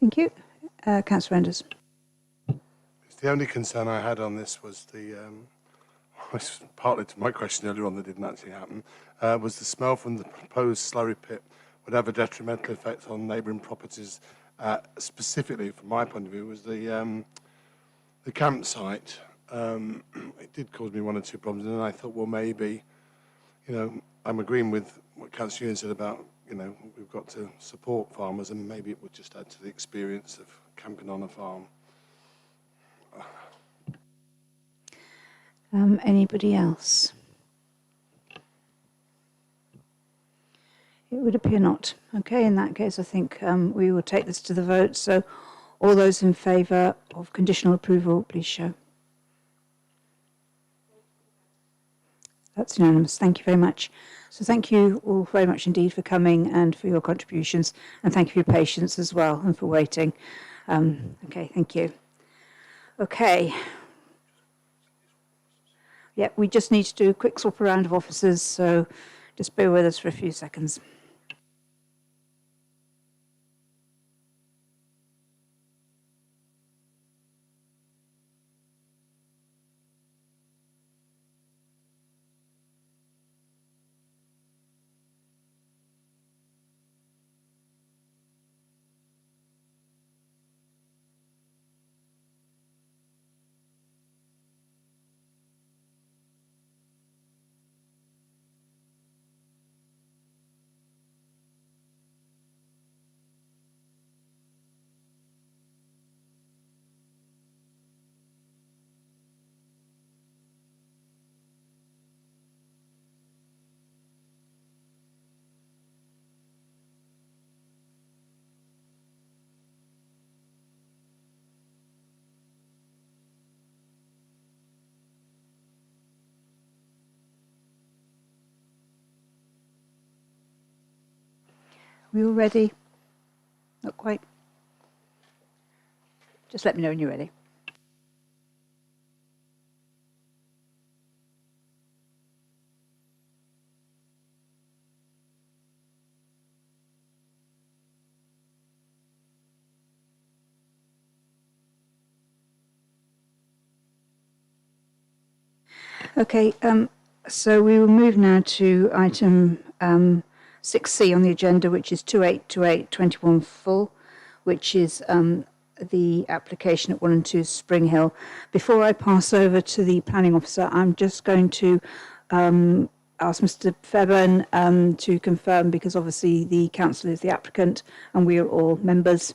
Thank you. Councillor Enders. The only concern I had on this was the partly to my question earlier on that didn't actually happen, was the smell from the proposed slurry pit would have a detrimental effect on neighbouring properties. Specifically, from my point of view, was the campsite. It did cause me one or two problems, and then I thought, well, maybe, I'm agreeing with what Councillor Ewan said about, we've got to support farmers, and maybe it would just add to the experience of camping on a farm. Anybody else? It would appear not. Okay, in that case, I think we will take this to the vote. So all those in favour of conditional approval, please show. That's unanimous. Thank you very much. So thank you all very much indeed for coming and for your contributions. And thank you for your patience as well and for waiting. Okay, thank you. Okay. Yeah, we just need to do a quick swap around of officers, so just bear with us for a few seconds. We all ready? Not quite. Just let me know when you're ready. Okay, so we will move now to item 6C on the agenda, which is 282821 full, which is the application at 1 and 2 Spring Hill. Before I pass over to the planning officer, I'm just going to ask Mr. Febburn to confirm, because obviously the council is the applicant and we are all members,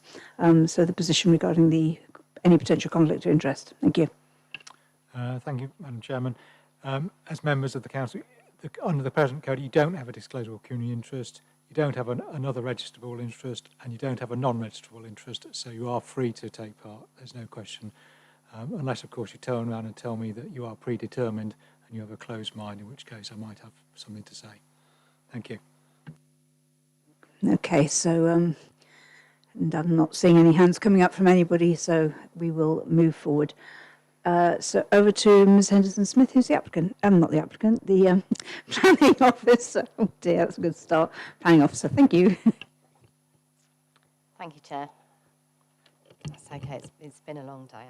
so the position regarding any potential conflict of interest. Thank you. Thank you, Madam Chairman. As members of the council, under the present code, you don't have a disclosable community interest, you don't have another registrable interest, and you don't have a non-registrable interest, so you are free to take part. There's no question, unless, of course, you turn around and tell me that you are predetermined and you have a closed mind, in which case I might have something to say. Thank you. Okay, so and I'm not seeing any hands coming up from anybody, so we will move forward. So over to Ms. Henderson-Smith, who's the applicant. Not the applicant, the planning officer. Oh dear, that's a good start. Planning officer, thank you. Thank you, Chair. That's okay, it's been a long day,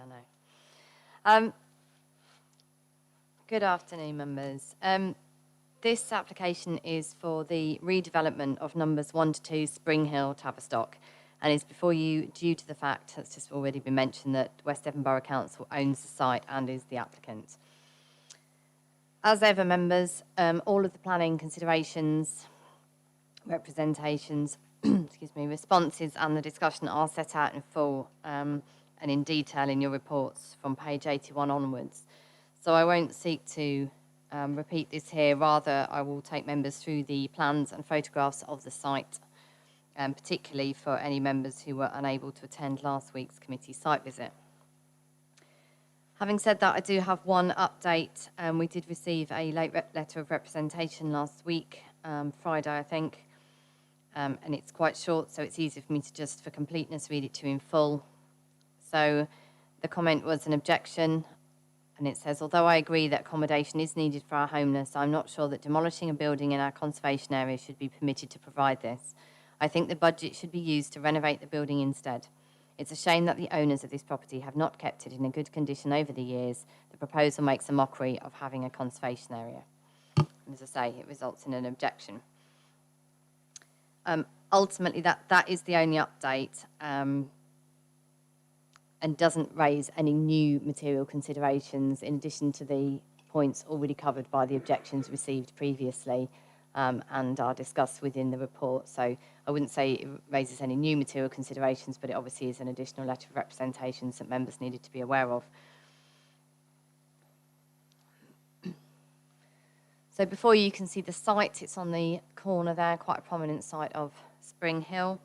I know. Good afternoon, members. This application is for the redevelopment of numbers 1 to 2 Spring Hill, Tavistock, and is before you due to the fact, that's just already been mentioned, that West Devon Borough Council owns the site and is the applicant. As ever, members, all of the planning considerations, representations, excuse me, responses and the discussion are set out in full and in detail in your reports from page 81 onwards. So I won't seek to repeat this here, rather I will take members through the plans and photographs of the site, particularly for any members who were unable to attend last week's committee site visit. Having said that, I do have one update. We did receive a late letter of representation last week, Friday, I think, and it's quite short, so it's easy for me to just, for completeness, read it to you in full. So the comment was an objection, and it says, although I agree that accommodation is needed for our homeless, I'm not sure that demolishing a building in our conservation area should be permitted to provide this. I think the budget should be used to renovate the building instead. It's a shame that the owners of this property have not kept it in a good condition over the years. The proposal makes a mockery of having a conservation area. And as I say, it results in an objection. Ultimately, that is the only update, and doesn't raise any new material considerations in addition to the points already covered by the objections received previously, and are discussed within the report. So I wouldn't say it raises any new material considerations, but it obviously is an additional letter of representations that members needed to be aware of. So before you can see the site, it's on the corner there, quite a prominent site of Spring Hill.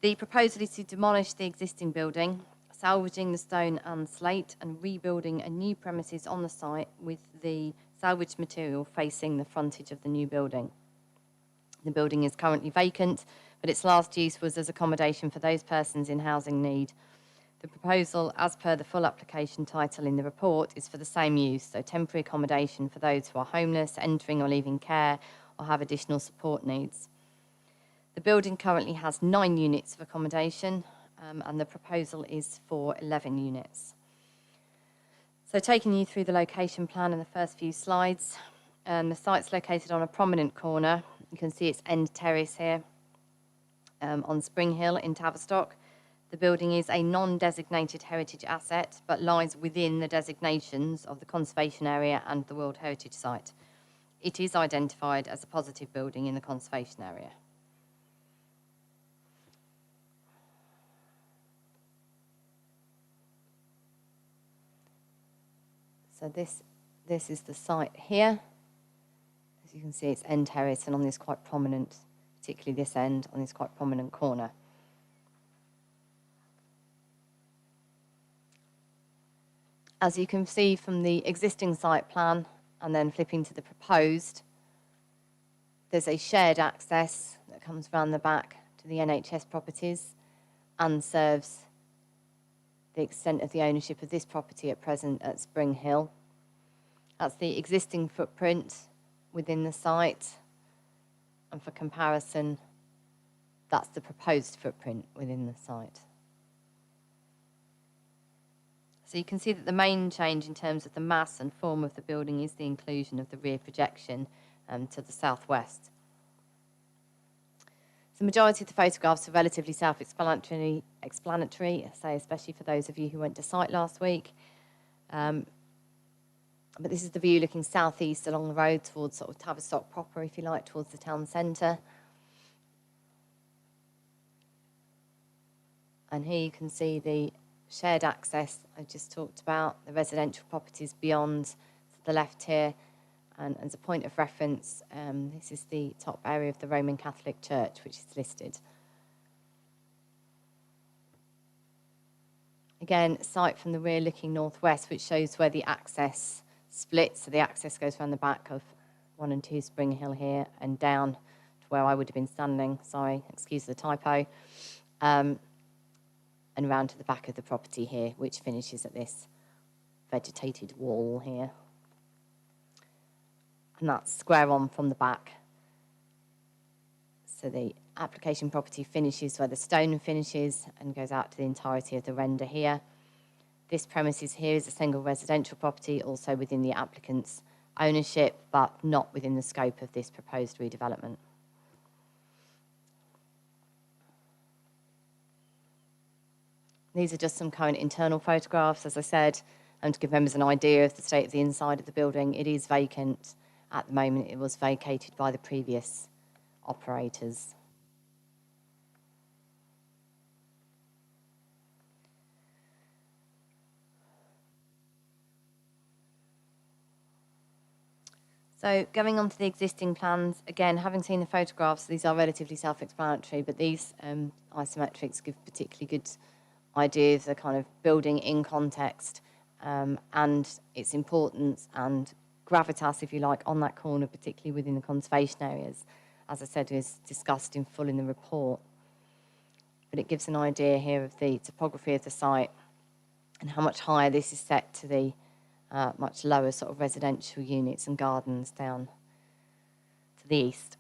The proposal is to demolish the existing building, salvaging the stone and slate, and rebuilding a new premises on the site with the salvaged material facing the frontage of the new building. The building is currently vacant, but its last use was as accommodation for those persons in housing need. The proposal, as per the full application title in the report, is for the same use, so temporary accommodation for those who are homeless, entering or leaving care, or have additional support needs. The building currently has 9 units of accommodation, and the proposal is for 11 units. So taking you through the location plan in the first few slides, the site's located on a prominent corner. You can see its end terrace here on Spring Hill in Tavistock. The building is a non-designated heritage asset, but lies within the designations of the conservation area and the World Heritage Site. It is identified as a positive building in the conservation area. So this is the site here. As you can see, it's end terrace, and on this quite prominent, particularly this end, on this quite prominent corner. As you can see from the existing site plan, and then flipping to the proposed, there's a shared access that comes around the back to the NHS properties and serves the extent of the ownership of this property at present at Spring Hill. That's the existing footprint within the site, and for comparison, that's the proposed footprint within the site. So you can see that the main change in terms of the mass and form of the building is the inclusion of the rear projection to the southwest. The majority of the photographs are relatively self-explanatory, I say especially for those of you who went to site last week. But this is the view looking southeast along the road towards sort of Tavistock proper, if you like, towards the town centre. And here you can see the shared access I just talked about, the residential properties beyond to the left here. And as a point of reference, this is the top area of the Roman Catholic Church, which is listed. Again, site from the rear looking northwest, which shows where the access splits. So the access goes around the back of 1 and 2 Spring Hill here and down to where I would have been standing. Sorry, excuse the typo. And round to the back of the property here, which finishes at this vegetated wall here. And that's square on from the back. So the application property finishes where the stone finishes and goes out to the entirety of the render here. This premises here is a single residential property, also within the applicant's ownership, but not within the scope of this proposed redevelopment. These are just some current internal photographs, as I said, and to give members an idea of the state of the inside of the building. It is vacant. At the moment, it was vacated by the previous operators. So going on to the existing plans, again, having seen the photographs, these are relatively self-explanatory, but these isometrics give particularly good idea of the kind of building in context and its importance and gravitas, if you like, on that corner, particularly within the conservation areas. As I said, is discussed in full in the report. But it gives an idea here of the topography of the site and how much higher this is set to the much lower sort of residential units and gardens down to the east.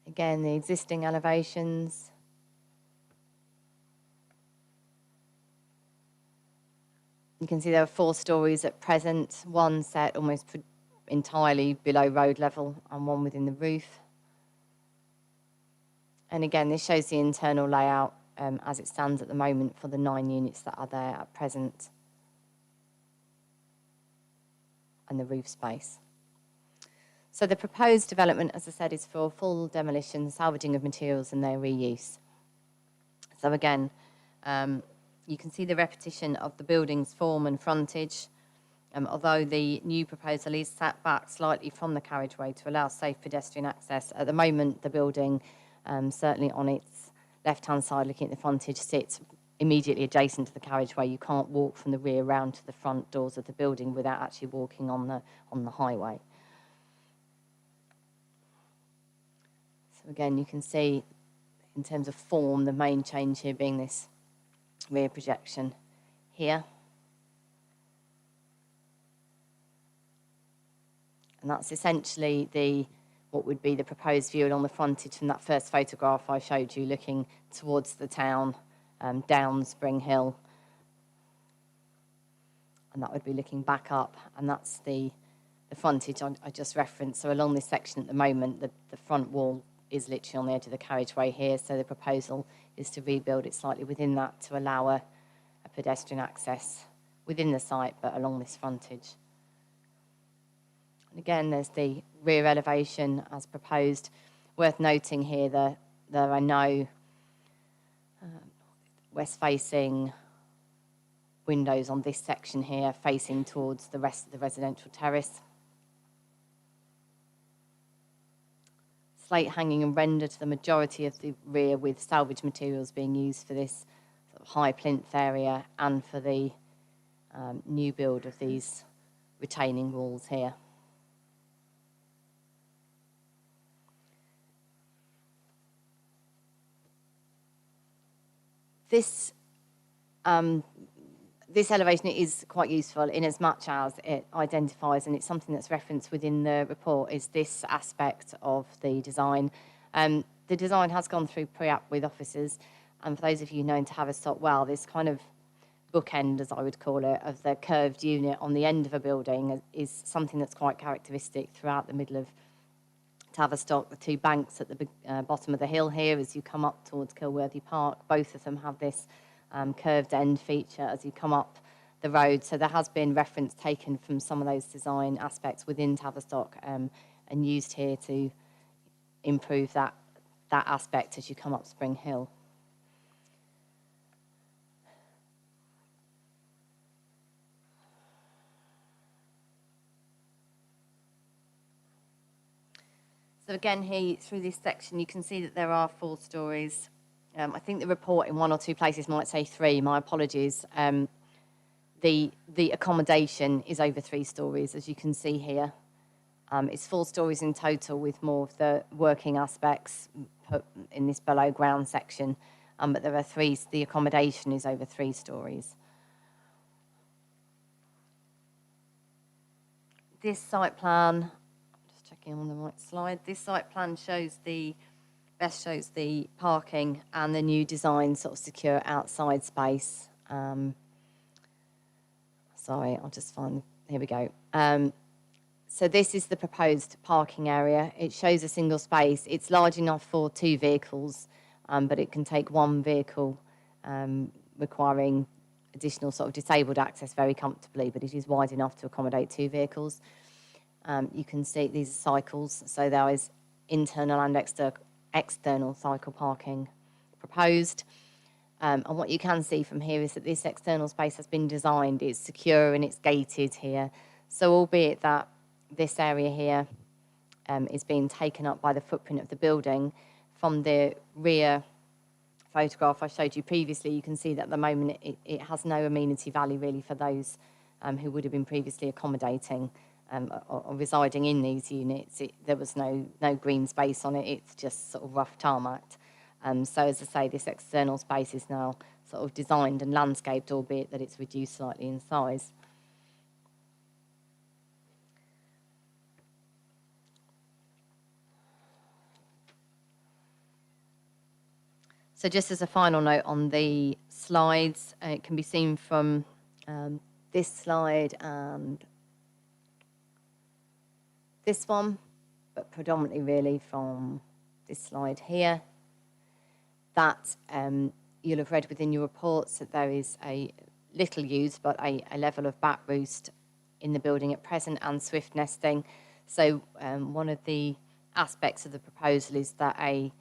Again, the existing elevations You can see there are 4 stories at present, one set almost entirely below road level and one within the roof. And again, this shows the internal layout as it stands at the moment for the 9 units that are there at present, and the roof space. So the proposed development, as I said, is for full demolition, salvaging of materials and their reuse. So again, you can see the repetition of the building's form and frontage, although the new proposal is sat back slightly from the carriageway to allow safe pedestrian access. At the moment, the building, certainly on its left-hand side, looking at the frontage, sits immediately adjacent to the carriageway. You can't walk from the rear round to the front doors of the building without actually walking on the highway. So again, you can see in terms of form, the main change here being this rear projection here. And that's essentially what would be the proposed view along the frontage from that first photograph I showed you, looking towards the town, down Spring Hill. And that would be looking back up, and that's the frontage I just referenced. So along this section at the moment, the front wall is literally on the edge of the carriageway here, so the proposal is to rebuild it slightly within that to allow a pedestrian access within the site, but along this frontage. And again, there's the rear elevation as proposed. Worth noting here that there are no west-facing windows on this section here facing towards the rest of the residential terrace. Slate hanging and render to the majority of the rear, with salvage materials being used for this sort of high plinth area and for the new build of these retaining walls here. This elevation is quite useful in as much as it identifies, and it's something that's referenced within the report, is this aspect of the design. The design has gone through pre-app with officers, and for those of you known Tavistock well, this kind of bookend, as I would call it, of the curved unit on the end of a building is something that's quite characteristic throughout the middle of Tavistock. The 2 banks at the bottom of the hill here as you come up towards Kilworthy Park, both of them have this curved end feature as you come up the road. So there has been reference taken from some of those design aspects within Tavistock and used here to improve that aspect as you come up Spring Hill. So again, here through this section, you can see that there are 4 stories. I think the report in 1 or 2 places might say 3. My apologies. The accommodation is over 3 stories, as you can see here. It's 4 stories in total, with more of the working aspects put in this below ground section. But there are 3. The accommodation is over 3 stories. This site plan, just checking on the right slide. This site plan shows the parking and the new design sort of secure outside space. Sorry, I'll just find, here we go. So this is the proposed parking area. It shows a single space. It's large enough for 2 vehicles, but it can take 1 vehicle, requiring additional sort of disabled access very comfortably, but it is wide enough to accommodate 2 vehicles. You can see these are cycles, so there is internal and external cycle parking proposed. And what you can see from here is that this external space has been designed, it's secure and it's gated here. So albeit that this area here is being taken up by the footprint of the building, from the rear photograph I showed you previously, you can see that at the moment it has no amenity value really for those who would have been previously accommodating or residing in these units. There was no green space on it, it's just sort of rough tarmac. So as I say, this external space is now sort of designed and landscaped, albeit that it's reduced slightly in size. So just as a final note on the slides, it can be seen from this slide and this one, but predominantly really from this slide here, that you'll have read within your reports that there is a little used, but a level of bat roost in the building at present and swift nesting. So one of the aspects of the proposal is that a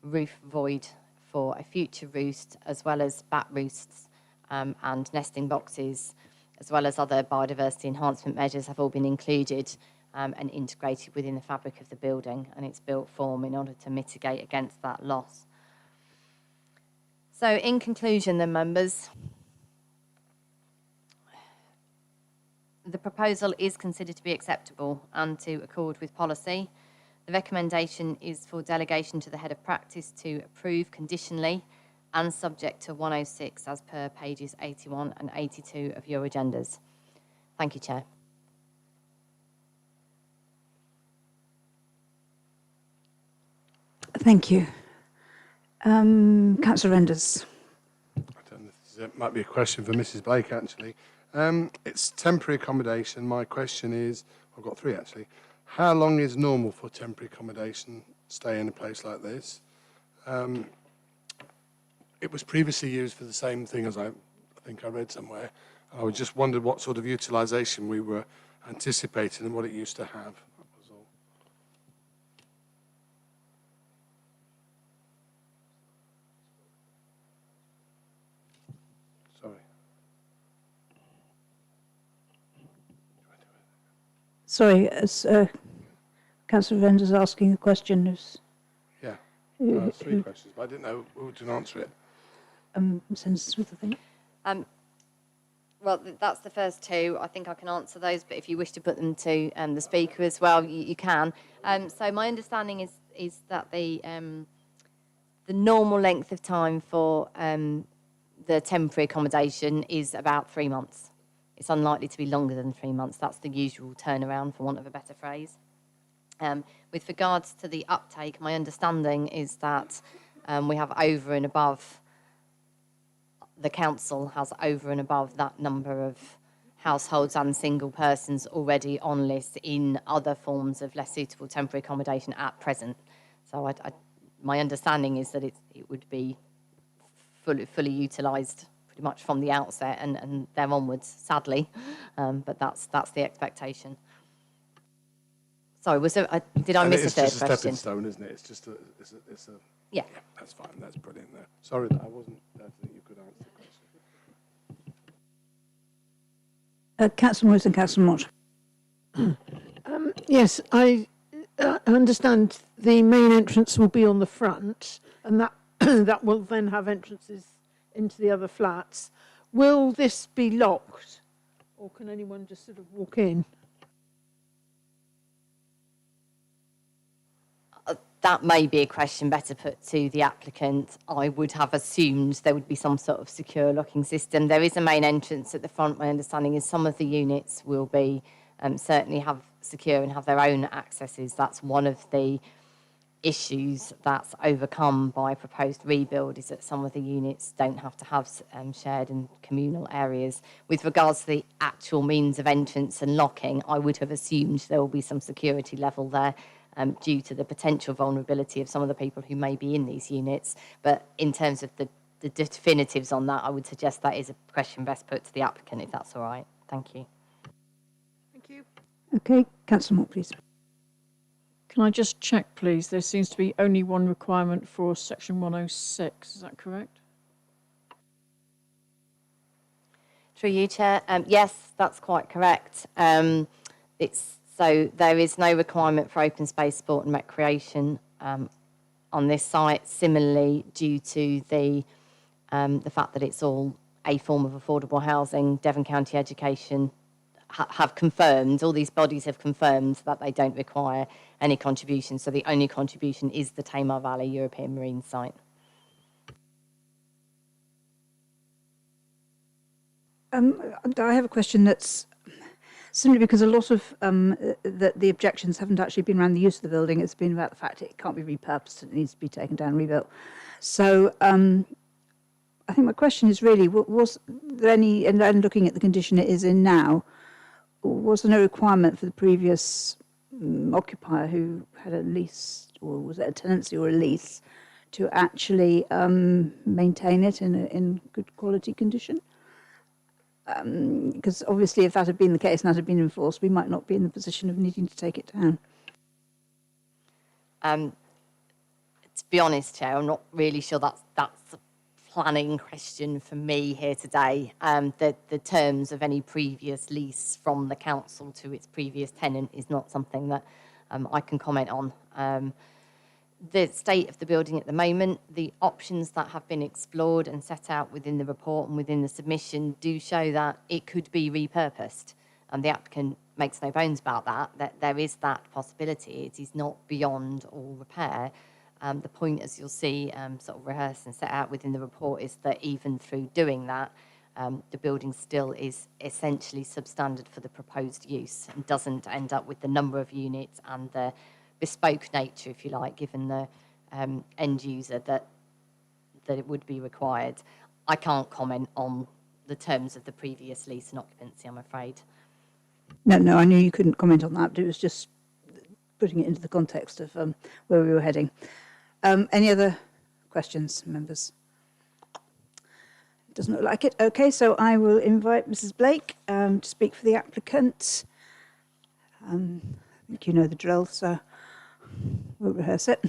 roof void for a future roost, as well as bat roosts and nesting boxes, as well as other biodiversity enhancement measures, have all been included and integrated within the fabric of the building and its built form in order to mitigate against that loss. So in conclusion then, members, the proposal is considered to be acceptable and to accord with policy. The recommendation is for delegation to the head of practice to approve conditionally and subject to 106 as per pages 81 and 82 of your agendas. Thank you, Chair. Thank you. Councillor Renders. I don't know if it might be a question for Mrs. Blake, actually. It's temporary accommodation. My question is, I've got three, actually. How long is normal for temporary accommodation stay in a place like this? It was previously used for the same thing as I think I read somewhere. I just wondered what sort of utilisation we were anticipating and what it used to have. That was all. Sorry, Sorry. as Councillor Renders asking a question. Yeah, Who- three who- questions, but I didn't know who to answer it. Senator Smith, I think. Well, that's the first two. I think I can answer those, but if you wish to put them to the Speaker as well, you can. So my understanding is that the normal length of time for the temporary accommodation is about 3 months. It's unlikely to be longer than 3 months. That's the usual turnaround, for want of a better phrase. With regards to the uptake, my understanding is that we have over and above, the council has over and above that number of households and single persons already on lists in other forms of less suitable temporary accommodation at present. So my understanding is that it would be fully utilised pretty much from the outset and then onwards, sadly, but that's the expectation. Sorry, did I miss a third question? It's just a stepping stone, isn't it? It's a yeah. That's fine. That's brilliant. There. Sorry that I wasn't there to think you could answer the question. Councillor Morris and Councillor Mott. Yes, I understand the main entrance will be on the front, and that that will then have entrances into the other flats. Will this be locked, or can anyone just sort of walk in? That may be a question better put to the applicant. I would have assumed there would be some sort of secure locking system. There is a main entrance at the front. My understanding is some of the units will be certainly have secure and have their own accesses. That's one of the issues that's overcome by proposed rebuild, is that some of the units don't have to have shared and communal areas. With regards to the actual means of entrance and locking, I would have assumed there will be some security level there, due to the potential vulnerability of some of the people who may be in these units. But in terms of the definitives on that, I would suggest that is a question best put to the applicant, if that's all right. Thank you. Thank you. Okay, Councillor Mott, please. Can I just check, please? There seems to be only one requirement for section 106. Is that correct? Through you, Chair. Yes, that's quite correct. So there is no requirement for open space, sport and recreation on this site. Similarly, due to the fact that it's all a form of affordable housing, Devon County Education have confirmed, all these bodies have confirmed that they don't require any contribution. So the only contribution is the Tamar Valley European Marine site. I have a question that's simply because a lot of the objections haven't actually been around the use of the building. It's been about the fact it can't be repurposed and it needs to be taken down and rebuilt. So I think my question is really, was there any, and looking at the condition it is in now, was there no requirement for the previous occupier who had a lease, or was it a tenancy or a lease, to actually maintain it in good quality condition? Because obviously if that had been the case and that had been enforced, we might not be in the position of needing to take it down. To be honest, Chair, I'm not really sure that's a planning question for me here today. The terms of any previous lease from the council to its previous tenant is not something that I can comment on. The state of the building at the moment, the options that have been explored and set out within the report and within the submission do show that it could be repurposed. And the applicant makes no bones about that there is that possibility. It is not beyond all repair. The point, as you'll see, sort of rehearsed and set out within the report, is that even through doing that, the building still is essentially substandard for the proposed use and doesn't end up with the number of units and the bespoke nature, if you like, given the end user that it would be required. I can't comment on the terms of the previous lease and occupancy, I'm afraid. No, I knew you couldn't comment on that, but it was just putting it into the context of where we were heading. Any other questions, members? Doesn't look like it. Okay, so I will invite Mrs. Blake to speak for the applicant. I think you know the drill, so we'll rehearse it.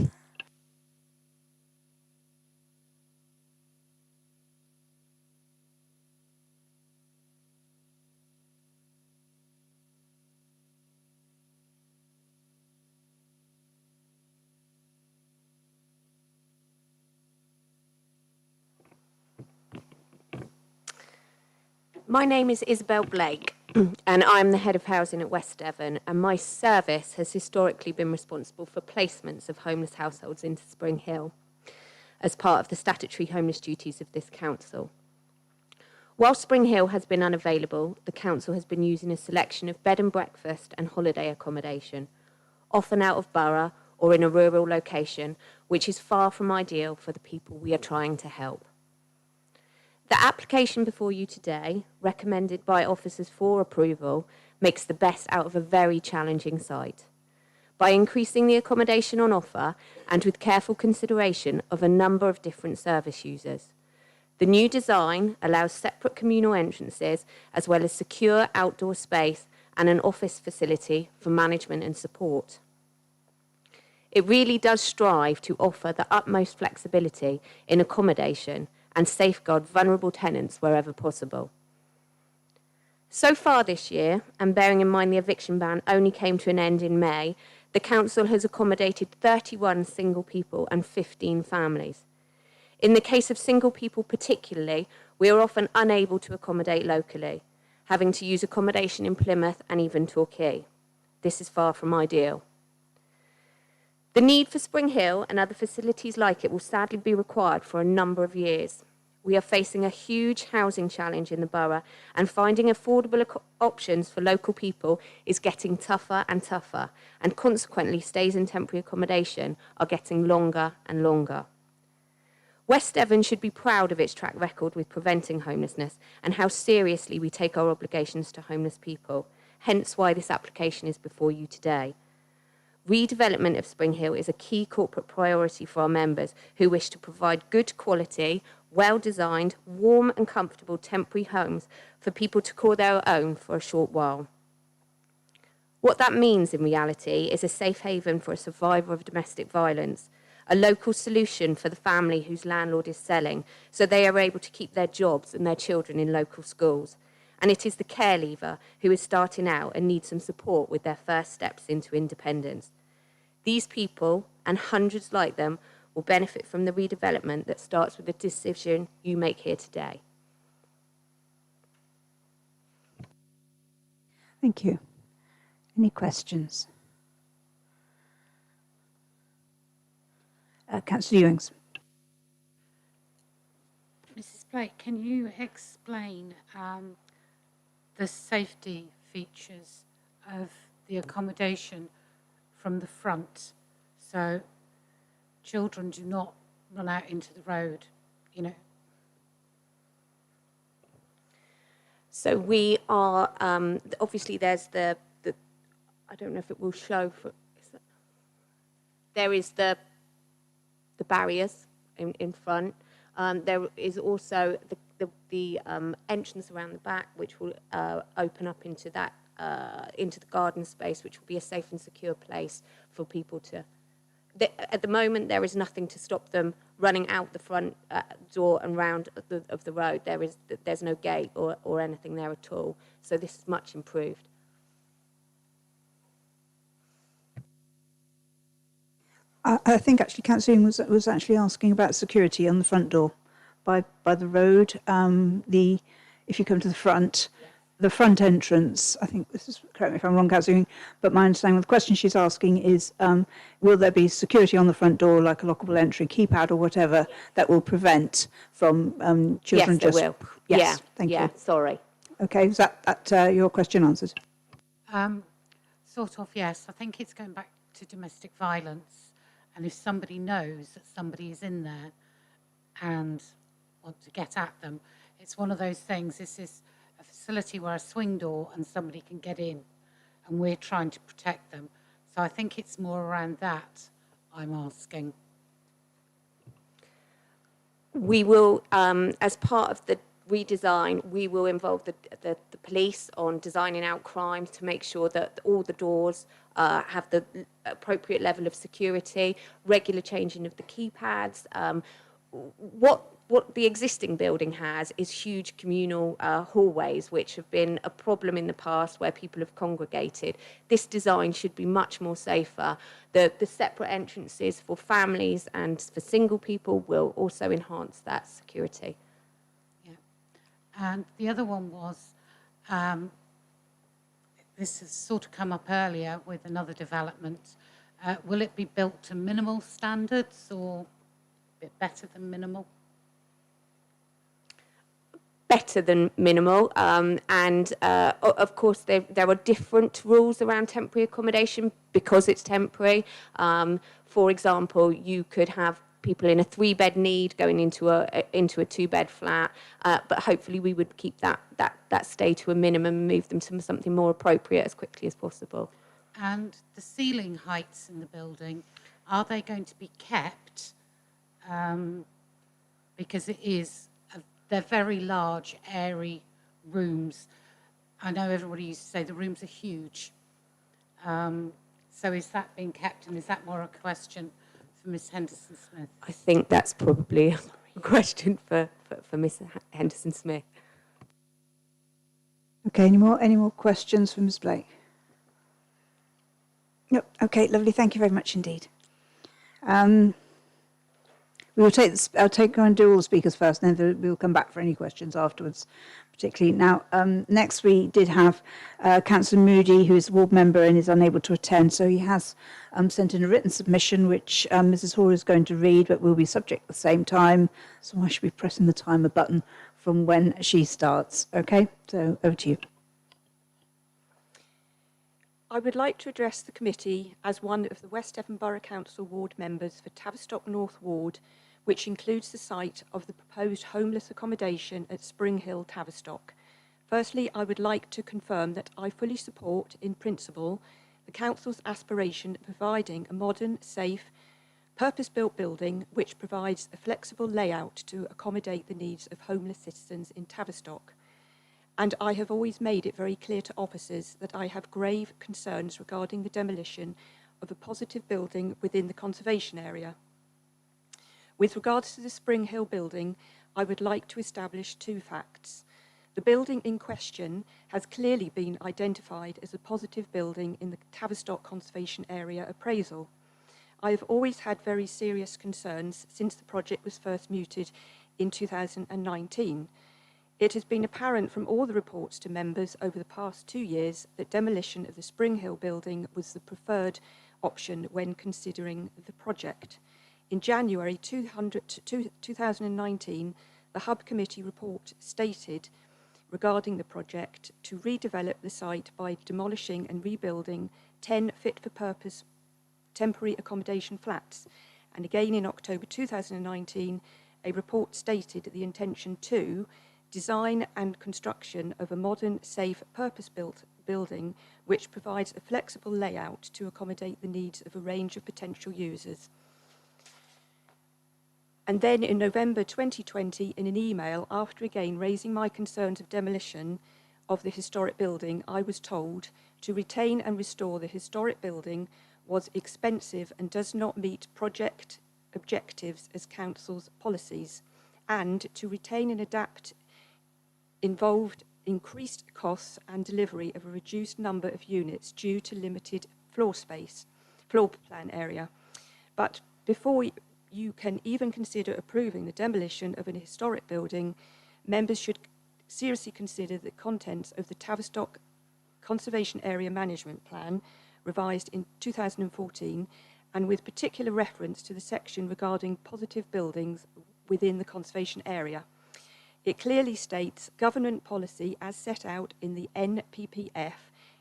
My name is Isabel Blake, and I'm the head of housing at West Devon, and my service has historically been responsible for placements of homeless households into Spring Hill as part of the statutory homeless duties of this council. While Spring Hill has been unavailable, the council has been using a selection of bed and breakfast and holiday accommodation, often out of borough or in a rural location, which is far from ideal for the people we are trying to help. The application before you today, recommended by officers for approval, makes the best out of a very challenging site. By increasing the accommodation on offer and with careful consideration of a number of different service users. The new design allows separate communal entrances as well as secure outdoor space and an office facility for management and support. It really does strive to offer the utmost flexibility in accommodation and safeguard vulnerable tenants wherever possible. So far this year, and bearing in mind the eviction ban only came to an end in May, the council has accommodated 31 single people and 15 families. In the case of single people particularly, we are often unable to accommodate locally, having to use accommodation in Plymouth and even Torquay. This is far from ideal. The need for Spring Hill and other facilities like it will sadly be required for a number of years. We are facing a huge housing challenge in the borough, and finding affordable options for local people is getting tougher and tougher, and consequently stays in temporary accommodation are getting longer and longer. West Devon should be proud of its track record with preventing homelessness and how seriously we take our obligations to homeless people, hence why this application is before you today. Redevelopment of Spring Hill is a key corporate priority for our members who wish to provide good quality, well-designed, warm and comfortable temporary homes for people to call their own for a short while. What that means in reality is a safe haven for a survivor of domestic violence, a local solution for the family whose landlord is selling so they are able to keep their jobs and their children in local schools. And it is the care leaver who is starting out and needs some support with their first steps into independence. These people, and hundreds like them, will benefit from the redevelopment that starts with the decision you make here today. Thank you. Any questions? Councillor Ewings. Mrs. Blake, can you explain the safety features of the accommodation from the front, so children do not run out into the road, you know, So we are, obviously there's the I don't know if it will show, there is the barriers in front. There is also the entrance around the back, which will open up into that, into the garden space, which will be a safe and secure place for people to. At the moment, there is nothing to stop them running out the front door and round of the road. There's no gate or anything there at all. So this is much improved. I think actually Councillor was actually asking about security on the front door by the road. If you come to the front entrance, I think this is, correct me if I'm wrong, Councillor, but my understanding of the question she's asking is, will there be security on the front door, like a lockable entry keypad or whatever, that will prevent from children yes, there will. Yes, yeah, thank yeah, you. Sorry. Okay, is that your question answered? Sort of, yes. I think it's going back to domestic violence. And if somebody knows that somebody is in there and want to get at them, it's one of those things. This is a facility where a swing door and somebody can get in, and we're trying to protect them. So I think it's more around that I'm asking. We will, as part of the redesign, we will involve the police on designing out crimes to make sure that all the doors have the appropriate level of security, regular changing of the keypads. What the existing building has is huge communal hallways, which have been a problem in the past where people have congregated. This design should be much more safer. The separate entrances for families and for single people will also enhance that security. And the other one was, this has sort of come up earlier with another development. Will it be built to minimal standards or a bit better than minimal? Better than minimal. Of course, there are different rules around temporary accommodation because it's temporary. For example, you could have people in a 3-bed need going into a 2-bed flat, but hopefully we would keep that stay to a minimum and move them to something more appropriate as quickly as possible. And the ceiling heights in the building, are they going to be kept? Because they're very large, airy rooms. I know everybody used to say the rooms are huge. So is that being kept, and is that more a question for Ms. Henderson-Smith? I think that's probably a question for Ms. Henderson-Smith. Okay, any more questions for Ms. Blake? No. Okay, lovely. Thank you very much indeed. We will go and do all the speakers first, and then we'll come back for any questions afterwards, particularly. Now, next we did have Councillor Moody, who is a ward member and is unable to attend, so he has sent in a written submission, which Mrs. Hall is going to read, but will be subject at the same time, so I should be pressing the timer button from when she starts. Okay, so over to you. I would like to address the committee as one of the West Devon Borough Council ward members for Tavistock North Ward, which includes the site of the proposed homeless accommodation at Spring Hill, Tavistock. Firstly, I would like to confirm that I fully support, in principle, the Council's aspiration of providing a modern, safe, purpose-built building which provides a flexible layout to accommodate the needs of homeless citizens in Tavistock. And I have always made it very clear to officers that I have grave concerns regarding the demolition of a positive building within the conservation area. With regards to the Spring Hill building, I would like to establish 2 facts. The building in question has clearly been identified as a positive building in the Tavistock Conservation Area appraisal. I have always had very serious concerns since the project was first mooted in 2019. It has been apparent from all the reports to members over the past 2 years that demolition of the Spring Hill building was the preferred option when considering the project. In January 2019, the Hub Committee report stated regarding the project to redevelop the site by demolishing and rebuilding 10 fit-for-purpose temporary accommodation flats. And again in October 2019, a report stated the intention to design and construction of a modern, safe, purpose-built building which provides a flexible layout to accommodate the needs of a range of potential users. And then in November 2020, in an email, after again raising my concerns of demolition of the historic building, I was told to retain and restore the historic building was expensive and does not meet project objectives as council's policies, and to retain and adapt involved increased costs and delivery of a reduced number of units due to limited floor plan area. But before you can even consider approving the demolition of an historic building, members should seriously consider the contents of the Tavistock Conservation Area Management Plan, revised in 2014, and with particular reference to the section regarding positive buildings within the conservation area. It clearly states government policy as set out in the NPPF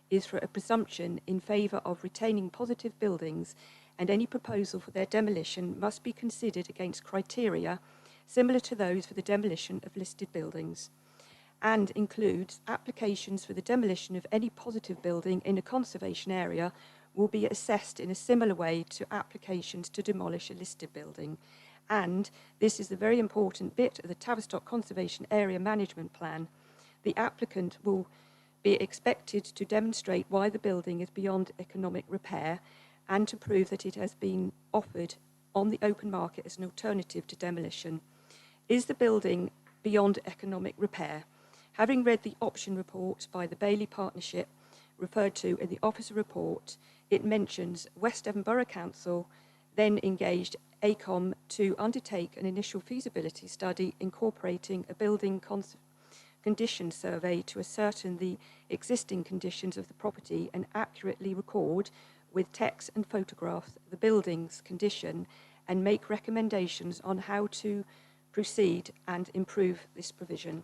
is for a presumption in favour of retaining positive buildings, and any proposal for their demolition must be considered against criteria similar to those for the demolition of listed buildings, and includes applications for the demolition of any positive building in a conservation area will be assessed in a similar way to applications to demolish a listed building. And this is the very important bit of the Tavistock Conservation Area Management Plan. The applicant will be expected to demonstrate why the building is beyond economic repair and to prove that it has been offered on the open market as an alternative to demolition. Is the building beyond economic repair? Having read the option report by the Bailey Partnership referred to in the officer report, it mentions West Devon Borough Council then engaged ACOM to undertake an initial feasibility study incorporating a building condition survey to ascertain the existing conditions of the property and accurately record with text and photographs the building's condition and make recommendations on how to proceed and improve this provision.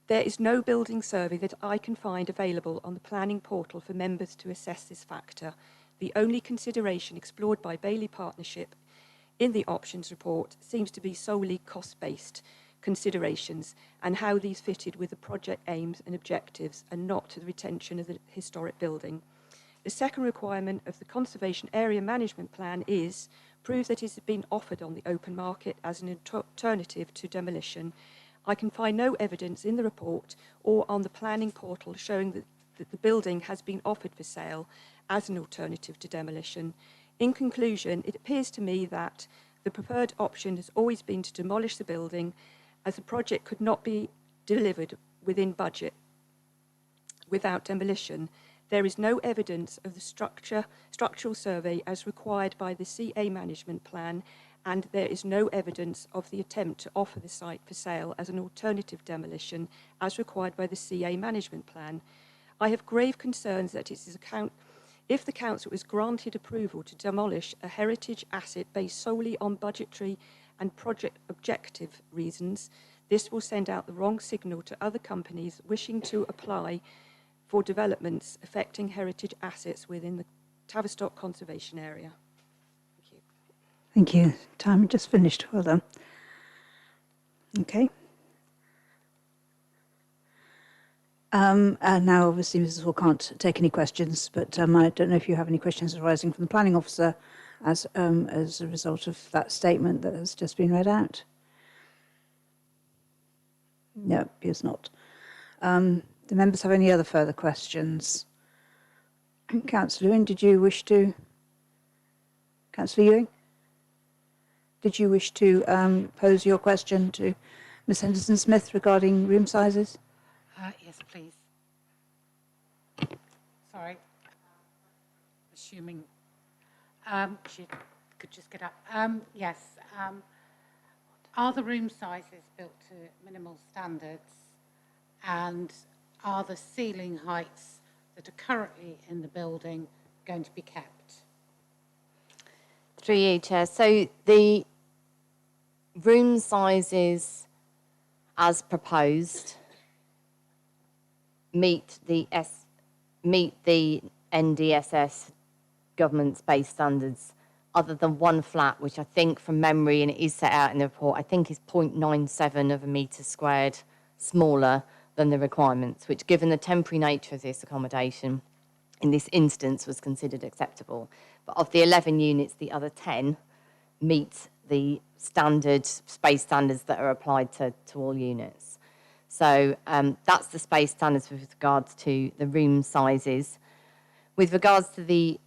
There is no building survey that I can find available on the planning portal for members to assess this factor. The only consideration explored by Bailey Partnership in the options report seems to be solely cost-based considerations and how these fitted with the project aims and objectives and not to the retention of the historic building. The second requirement of the Conservation Area Management Plan is prove that it has been offered on the open market as an alternative to demolition. I can find no evidence in the report or on the planning portal showing that the building has been offered for sale as an alternative to demolition. In conclusion, it appears to me that the preferred option has always been to demolish the building, as the project could not be delivered within budget without demolition. There is no evidence of the structural survey as required by the CA management plan, and there is no evidence of the attempt to offer the site for sale as an alternative demolition as required by the CA management plan. I have grave concerns that if the council is granted approval to demolish a heritage asset based solely on budgetary and project objective reasons, this will send out the wrong signal to other companies wishing to apply for developments affecting heritage assets within the Tavistock Conservation Area. Thank you. Time just finished. Well done. Okay. And now, obviously, Mrs. Hall can't take any questions, but I don't know if you have any questions arising from the planning officer as a result of that statement that has just been read out. No, appears not. Do members have any other further questions? Councillor Ewing, did you wish to? Councillor Ewing? Did you wish to pose your question to Ms. Henderson-Smith regarding room sizes? Yes, please. Sorry. Assuming she could just get up. Yes. Are the room sizes built to minimal standards, and are the ceiling heights that are currently in the building going to be kept? Through you, Chair. So the room sizes as proposed meet the NDSS government space standards other than one flat, which I think from memory, and it is set out in the report, I think is 0.97 of a metre squared smaller than the requirements, which given the temporary nature of this accommodation in this instance was considered acceptable. But of the 11 units, the other 10 meet the standard space standards that are applied to all units. So that's the space standards with regards to the room sizes. With regards to the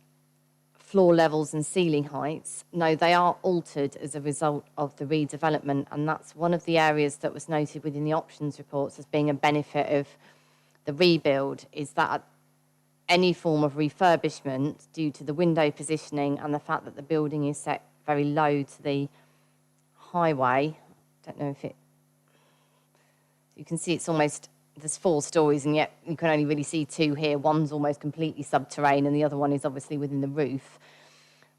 floor levels and ceiling heights, no, they are altered as a result of the redevelopment, and that's one of the areas that was noted within the options reports as being a benefit of the rebuild, is that any form of refurbishment due to the window positioning and the fact that the building is set very low to the highway. I don't know if it, you can see it's almost, there's 4 stories and yet you can only really see 2 here. One's almost completely subterranean and the other one is obviously within the roof.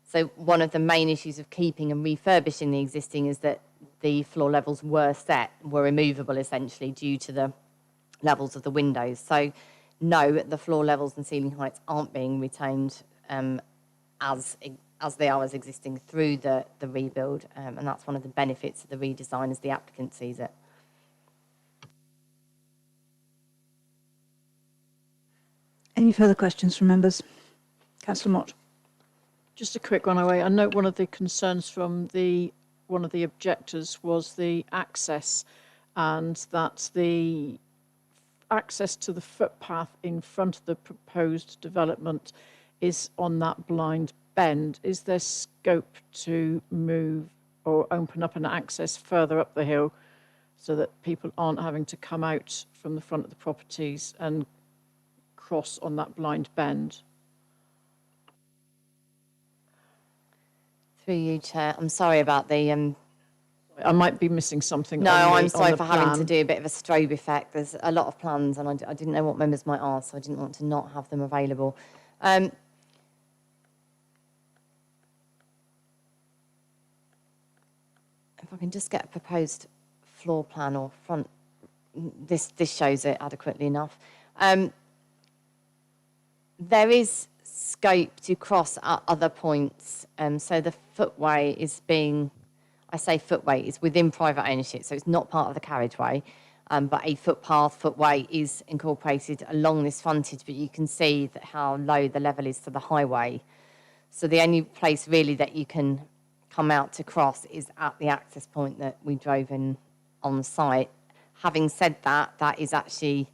So one of the main issues of keeping and refurbishing the existing is that the floor levels were immovable essentially due to the levels of the windows. So no, the floor levels and ceiling heights aren't being retained as they are as existing through the rebuild, and that's one of the benefits of the redesign as the applicant sees it. Any further questions from members? Councillor Mott. Just a quick one away. I know one of the concerns from one of the objectors was the access, and that the access to the footpath in front of the proposed development is on that blind bend. Is there scope to move or open up an access further up the hill so that people aren't having to come out from the front of the properties and cross on that blind bend? Through you, Chair. I'm sorry about the... I might be missing something. No, I'm sorry for having to do a bit of a strobe effect. There's a lot of plans and I didn't know what members might ask, so I didn't want to not have them available. If I can just get a proposed floor plan or front, this shows it adequately enough. There is scope to cross at other points. So the footway is being, I say footway, is within private ownership, so it's not part of the carriageway, but a footpath, footway is incorporated along this frontage, but you can see that how low the level is to the highway. So the only place really that you can come out to cross is at the access point that we drove in on the site. Having said that, that is actually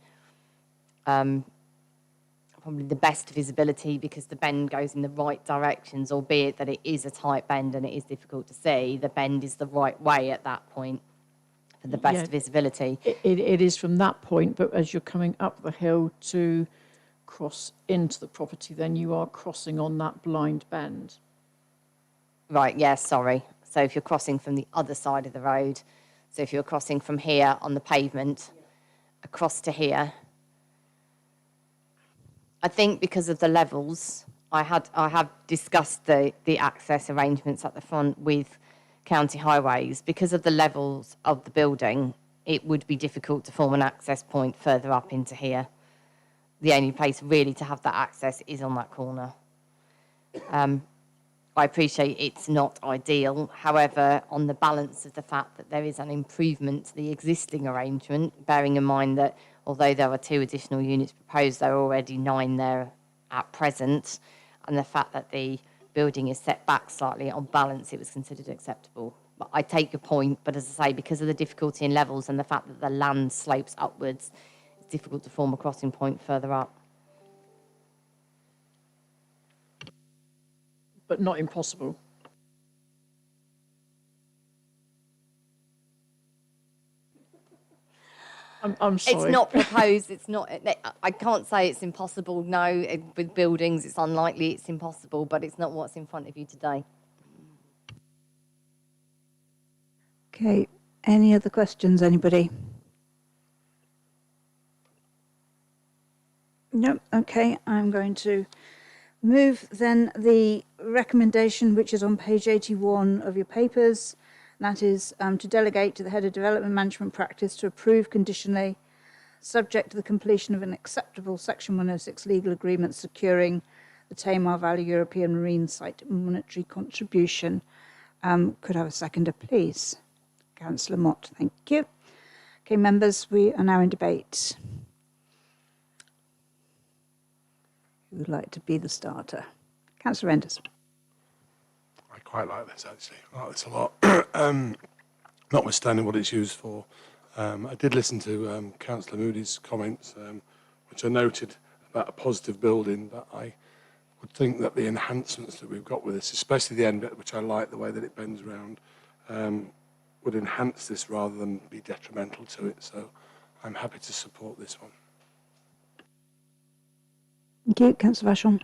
probably the best visibility because the bend goes in the right directions, albeit that it is a tight bend and it is difficult to see. The bend is the right way at that point for the best visibility. It is from that point, but as you're coming up the hill to cross into the property, then you are crossing on that blind bend. Right, yes, sorry. So if you're crossing from the other side of the road, so if you're crossing from here on the pavement across to here, I think because of the levels, I have discussed the access arrangements at the front with County Highways. Because of the levels of the building, it would be difficult to form an access point further up into here. The only place really to have that access is on that corner. I appreciate it's not ideal. However, on the balance of the fact that there is an improvement to the existing arrangement, bearing in mind that although there are 2 additional units proposed, there are already 9 there at present, and the fact that the building is set back slightly, on balance, it was considered acceptable. But I take your point, but as I say, because of the difficulty in levels and the fact that the land slopes upwards, it's difficult to form a crossing point further up. But not impossible. I'm sorry. It's not proposed. It's not. I can't say it's impossible. No, with buildings, it's unlikely it's impossible, but it's not what's in front of you today. Okay. Any other questions, anybody? No. Okay. I'm going to move then the recommendation, which is on page 81 of your papers. That is to delegate to the Head of Development Management Practice to approve conditionally, subject to the completion of an acceptable Section 106 legal agreement securing the Tamar Valley European Marine Site monetary contribution. Could I have a seconder, please? Councillor Mott, thank you. Okay, members, we are now in debate. Who would like to be the starter? Councillor Enders. I quite like this, actually. I like this a lot. Notwithstanding what it's used for. I did listen to Councillor Moody's comments, which I noted about a positive building, but I would think that the enhancements that we've got with this, especially the end bit, which I like the way that it bends around, would enhance this rather than be detrimental to it. So I'm happy to support this one. Thank you. Councillor Vachon.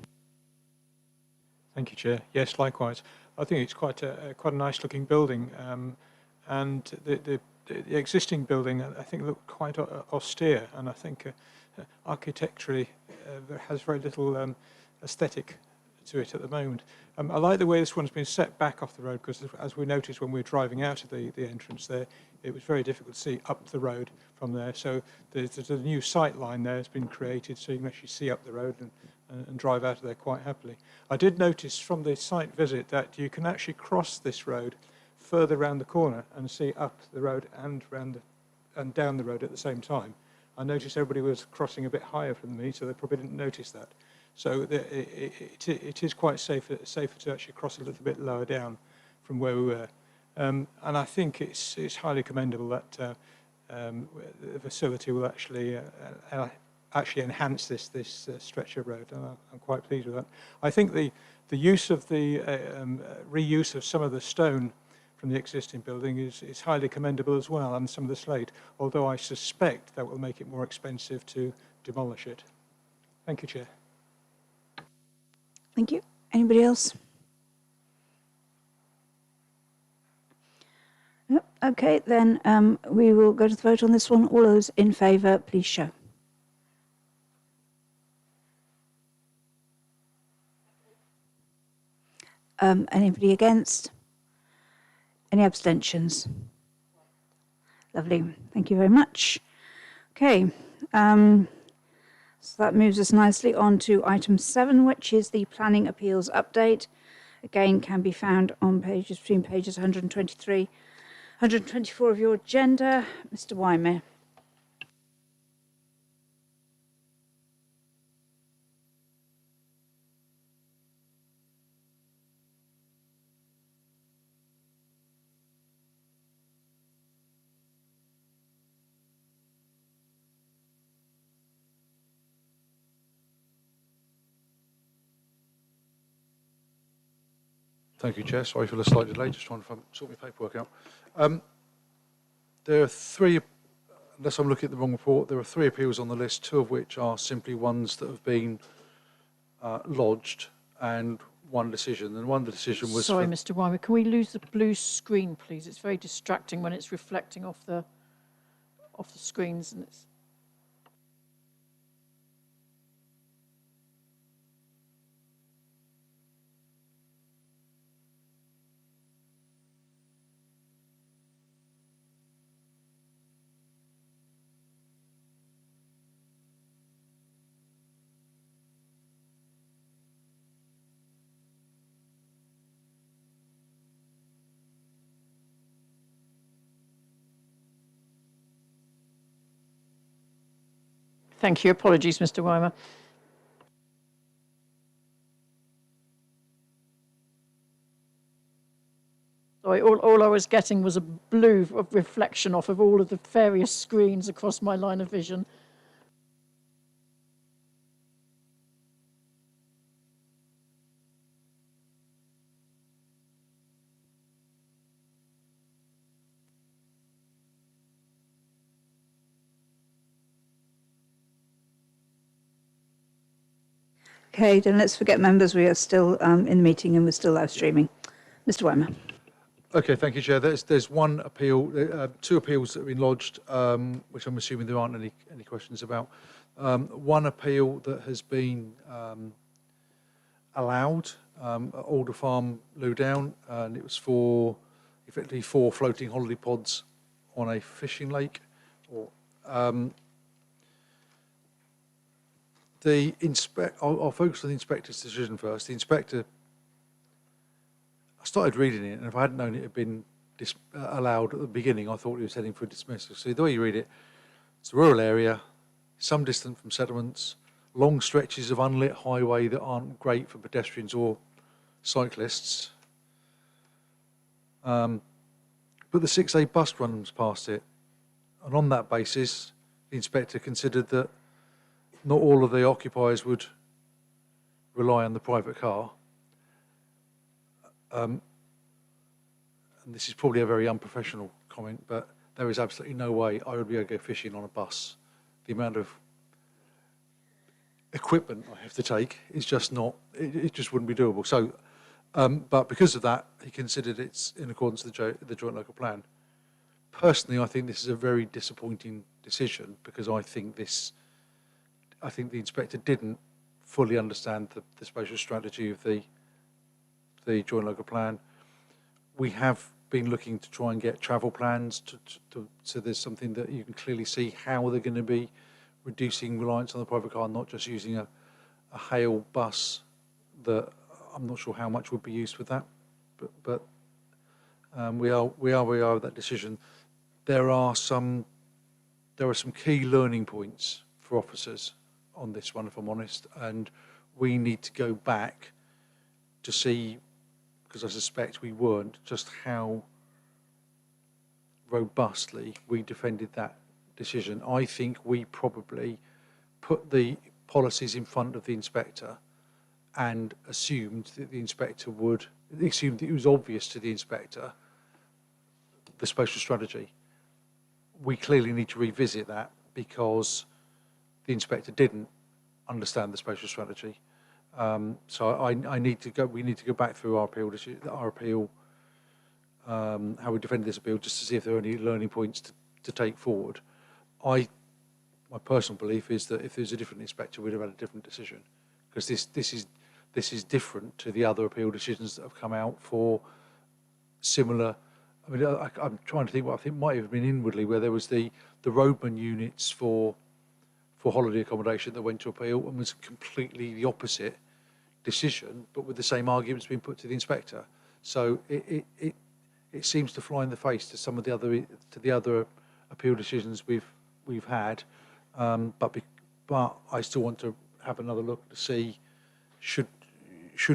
Thank you, Chair. Yes, likewise. I think it's quite a nice looking building, and the existing building I think looked quite austere, and I think architecturally has very little aesthetic to it at the moment. I like the way this one's been set back off the road, because as we noticed when we were driving out of the entrance there, it was very difficult to see up the road from there. So there's a new sight line there has been created, so you can actually see up the road and drive out of there quite happily. I did notice from the site visit that you can actually cross this road further round the corner and see up the road and down the road at the same time. I noticed everybody was crossing a bit higher from me, so they probably didn't notice that. So it is quite safer to actually cross a little bit lower down from where we were. And I think it's highly commendable that the facility will actually enhance this stretch of road. And I'm quite pleased with that. I think the use of the reuse of some of the stone from the existing building is highly commendable as well, and some of the slate, although I suspect that will make it more expensive to demolish it. Thank you, Chair. Thank you. Anybody else? No? Okay, then we will go to the vote on this one. All those in favour, please show. Anybody against? Any abstentions? Lovely. Thank you very much. Okay. So that moves us nicely on to item 7, which is the planning appeals update. Again, can be found on between pages 123, 124 of your agenda. Mr. Wymer. Thank you, Chair. Sorry for the slight delay, just trying to sort my paperwork out. There are 3, unless I'm looking at the wrong report, there are 3 appeals on the list, 2 of which are simply ones that have been lodged and 1 decision. And one decision was... Sorry, Mr. Wymer, can we lose the blue screen, please? It's very distracting when it's reflecting off the screens, and it's... Thank you. Apologies, Mr. Wymer. Sorry, all I was getting was a blue reflection off of all of the various screens across my line of vision. Okay, then let's forget members. We are still in the meeting and we're still live streaming. Mr. Wymer. Okay, thank you, Chair. There's 1 appeal, 2 appeals that have been lodged, which I'm assuming there aren't any questions about. 1 appeal that has been allowed at Alder Farm, Lewdown, and it was for effectively 4 floating holiday pods on a fishing lake. I'll focus on the inspector's decision first. The inspector, I started reading it, and if I hadn't known it had been allowed at the beginning, I thought he was heading for a dismissal. So the way you read it, it's a rural area, some distance from settlements, long stretches of unlit highway that aren't great for pedestrians or cyclists. But the 6A bus runs past it, and on that basis, the inspector considered that not all of the occupiers would rely on the private car. And this is probably a very unprofessional comment, but there is absolutely no way I would be able to go fishing on a bus. The amount of equipment I have to take is just not, it just wouldn't be doable. So, but because of that, he considered it's in accordance with the joint local plan. Personally, I think this is a very disappointing decision because I think the inspector didn't fully understand the spatial strategy of the joint local plan. We have been looking to try and get travel plans so there's something that you can clearly see how they're going to be reducing reliance on the private car, not just using a hail bus that I'm not sure how much would be used with that, but we are with that decision. There are some key learning points for officers on this one, if I'm honest, and we need to go back to see, because I suspect we weren't, just how robustly we defended that decision. I think we probably put the policies in front of the inspector and assumed that the inspector assumed that it was obvious to the inspector the spatial strategy. We clearly need to revisit that because the inspector didn't understand the spatial strategy. So we need to go back through our appeal, how we defended this appeal, just to see if there are any learning points to take forward. My personal belief is that if there's a different inspector, we'd have had a different decision, because this is different to the other appeal decisions that have come out for similar. I mean, I'm trying to think what I think might have been inwardly, where there was the roadman units for holiday accommodation that went to appeal and was completely the opposite decision, but with the same arguments being put to the inspector. So it seems to fly in the face to some of the other appeal decisions we've had, but I still want to have another look to see should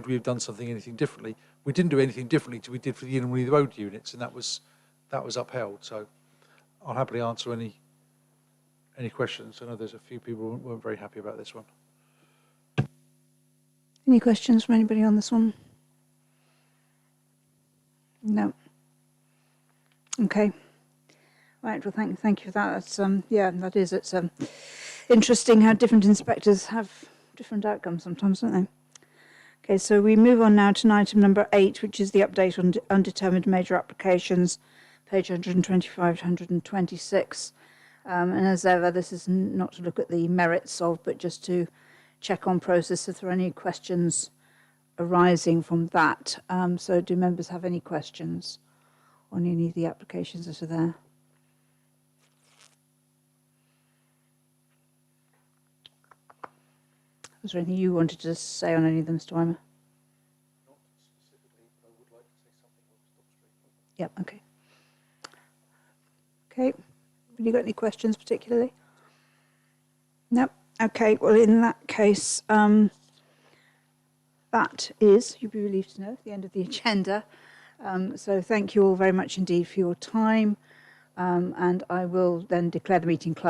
we have done anything differently. We didn't do anything differently to we did for the Inland Road units, and that was upheld. So I'll happily answer any questions. I know there's a few people who weren't very happy about this one. Any questions from anybody on this one? No. Okay. Right. Well, thank you for that. That's that is. It's interesting how different inspectors have different outcomes sometimes, don't they? Okay. So we move on now to item number 8, which is the update on undetermined major applications, page 125 to 126. And as ever, this is not to look at the merits of, but just to check on process if there are any questions arising from that. So do members have any questions on any of the applications that are there? Was there anything you wanted to say on any of them, Mr. Weimer? Not specifically, but I would like to say something on Stop Street. Yep, okay. Okay. Have you got any questions particularly? No? Okay, well, in that case, that is, you'll be relieved to know, the end of the agenda. So thank you all very much indeed for your time, and I will then declare the meeting closed.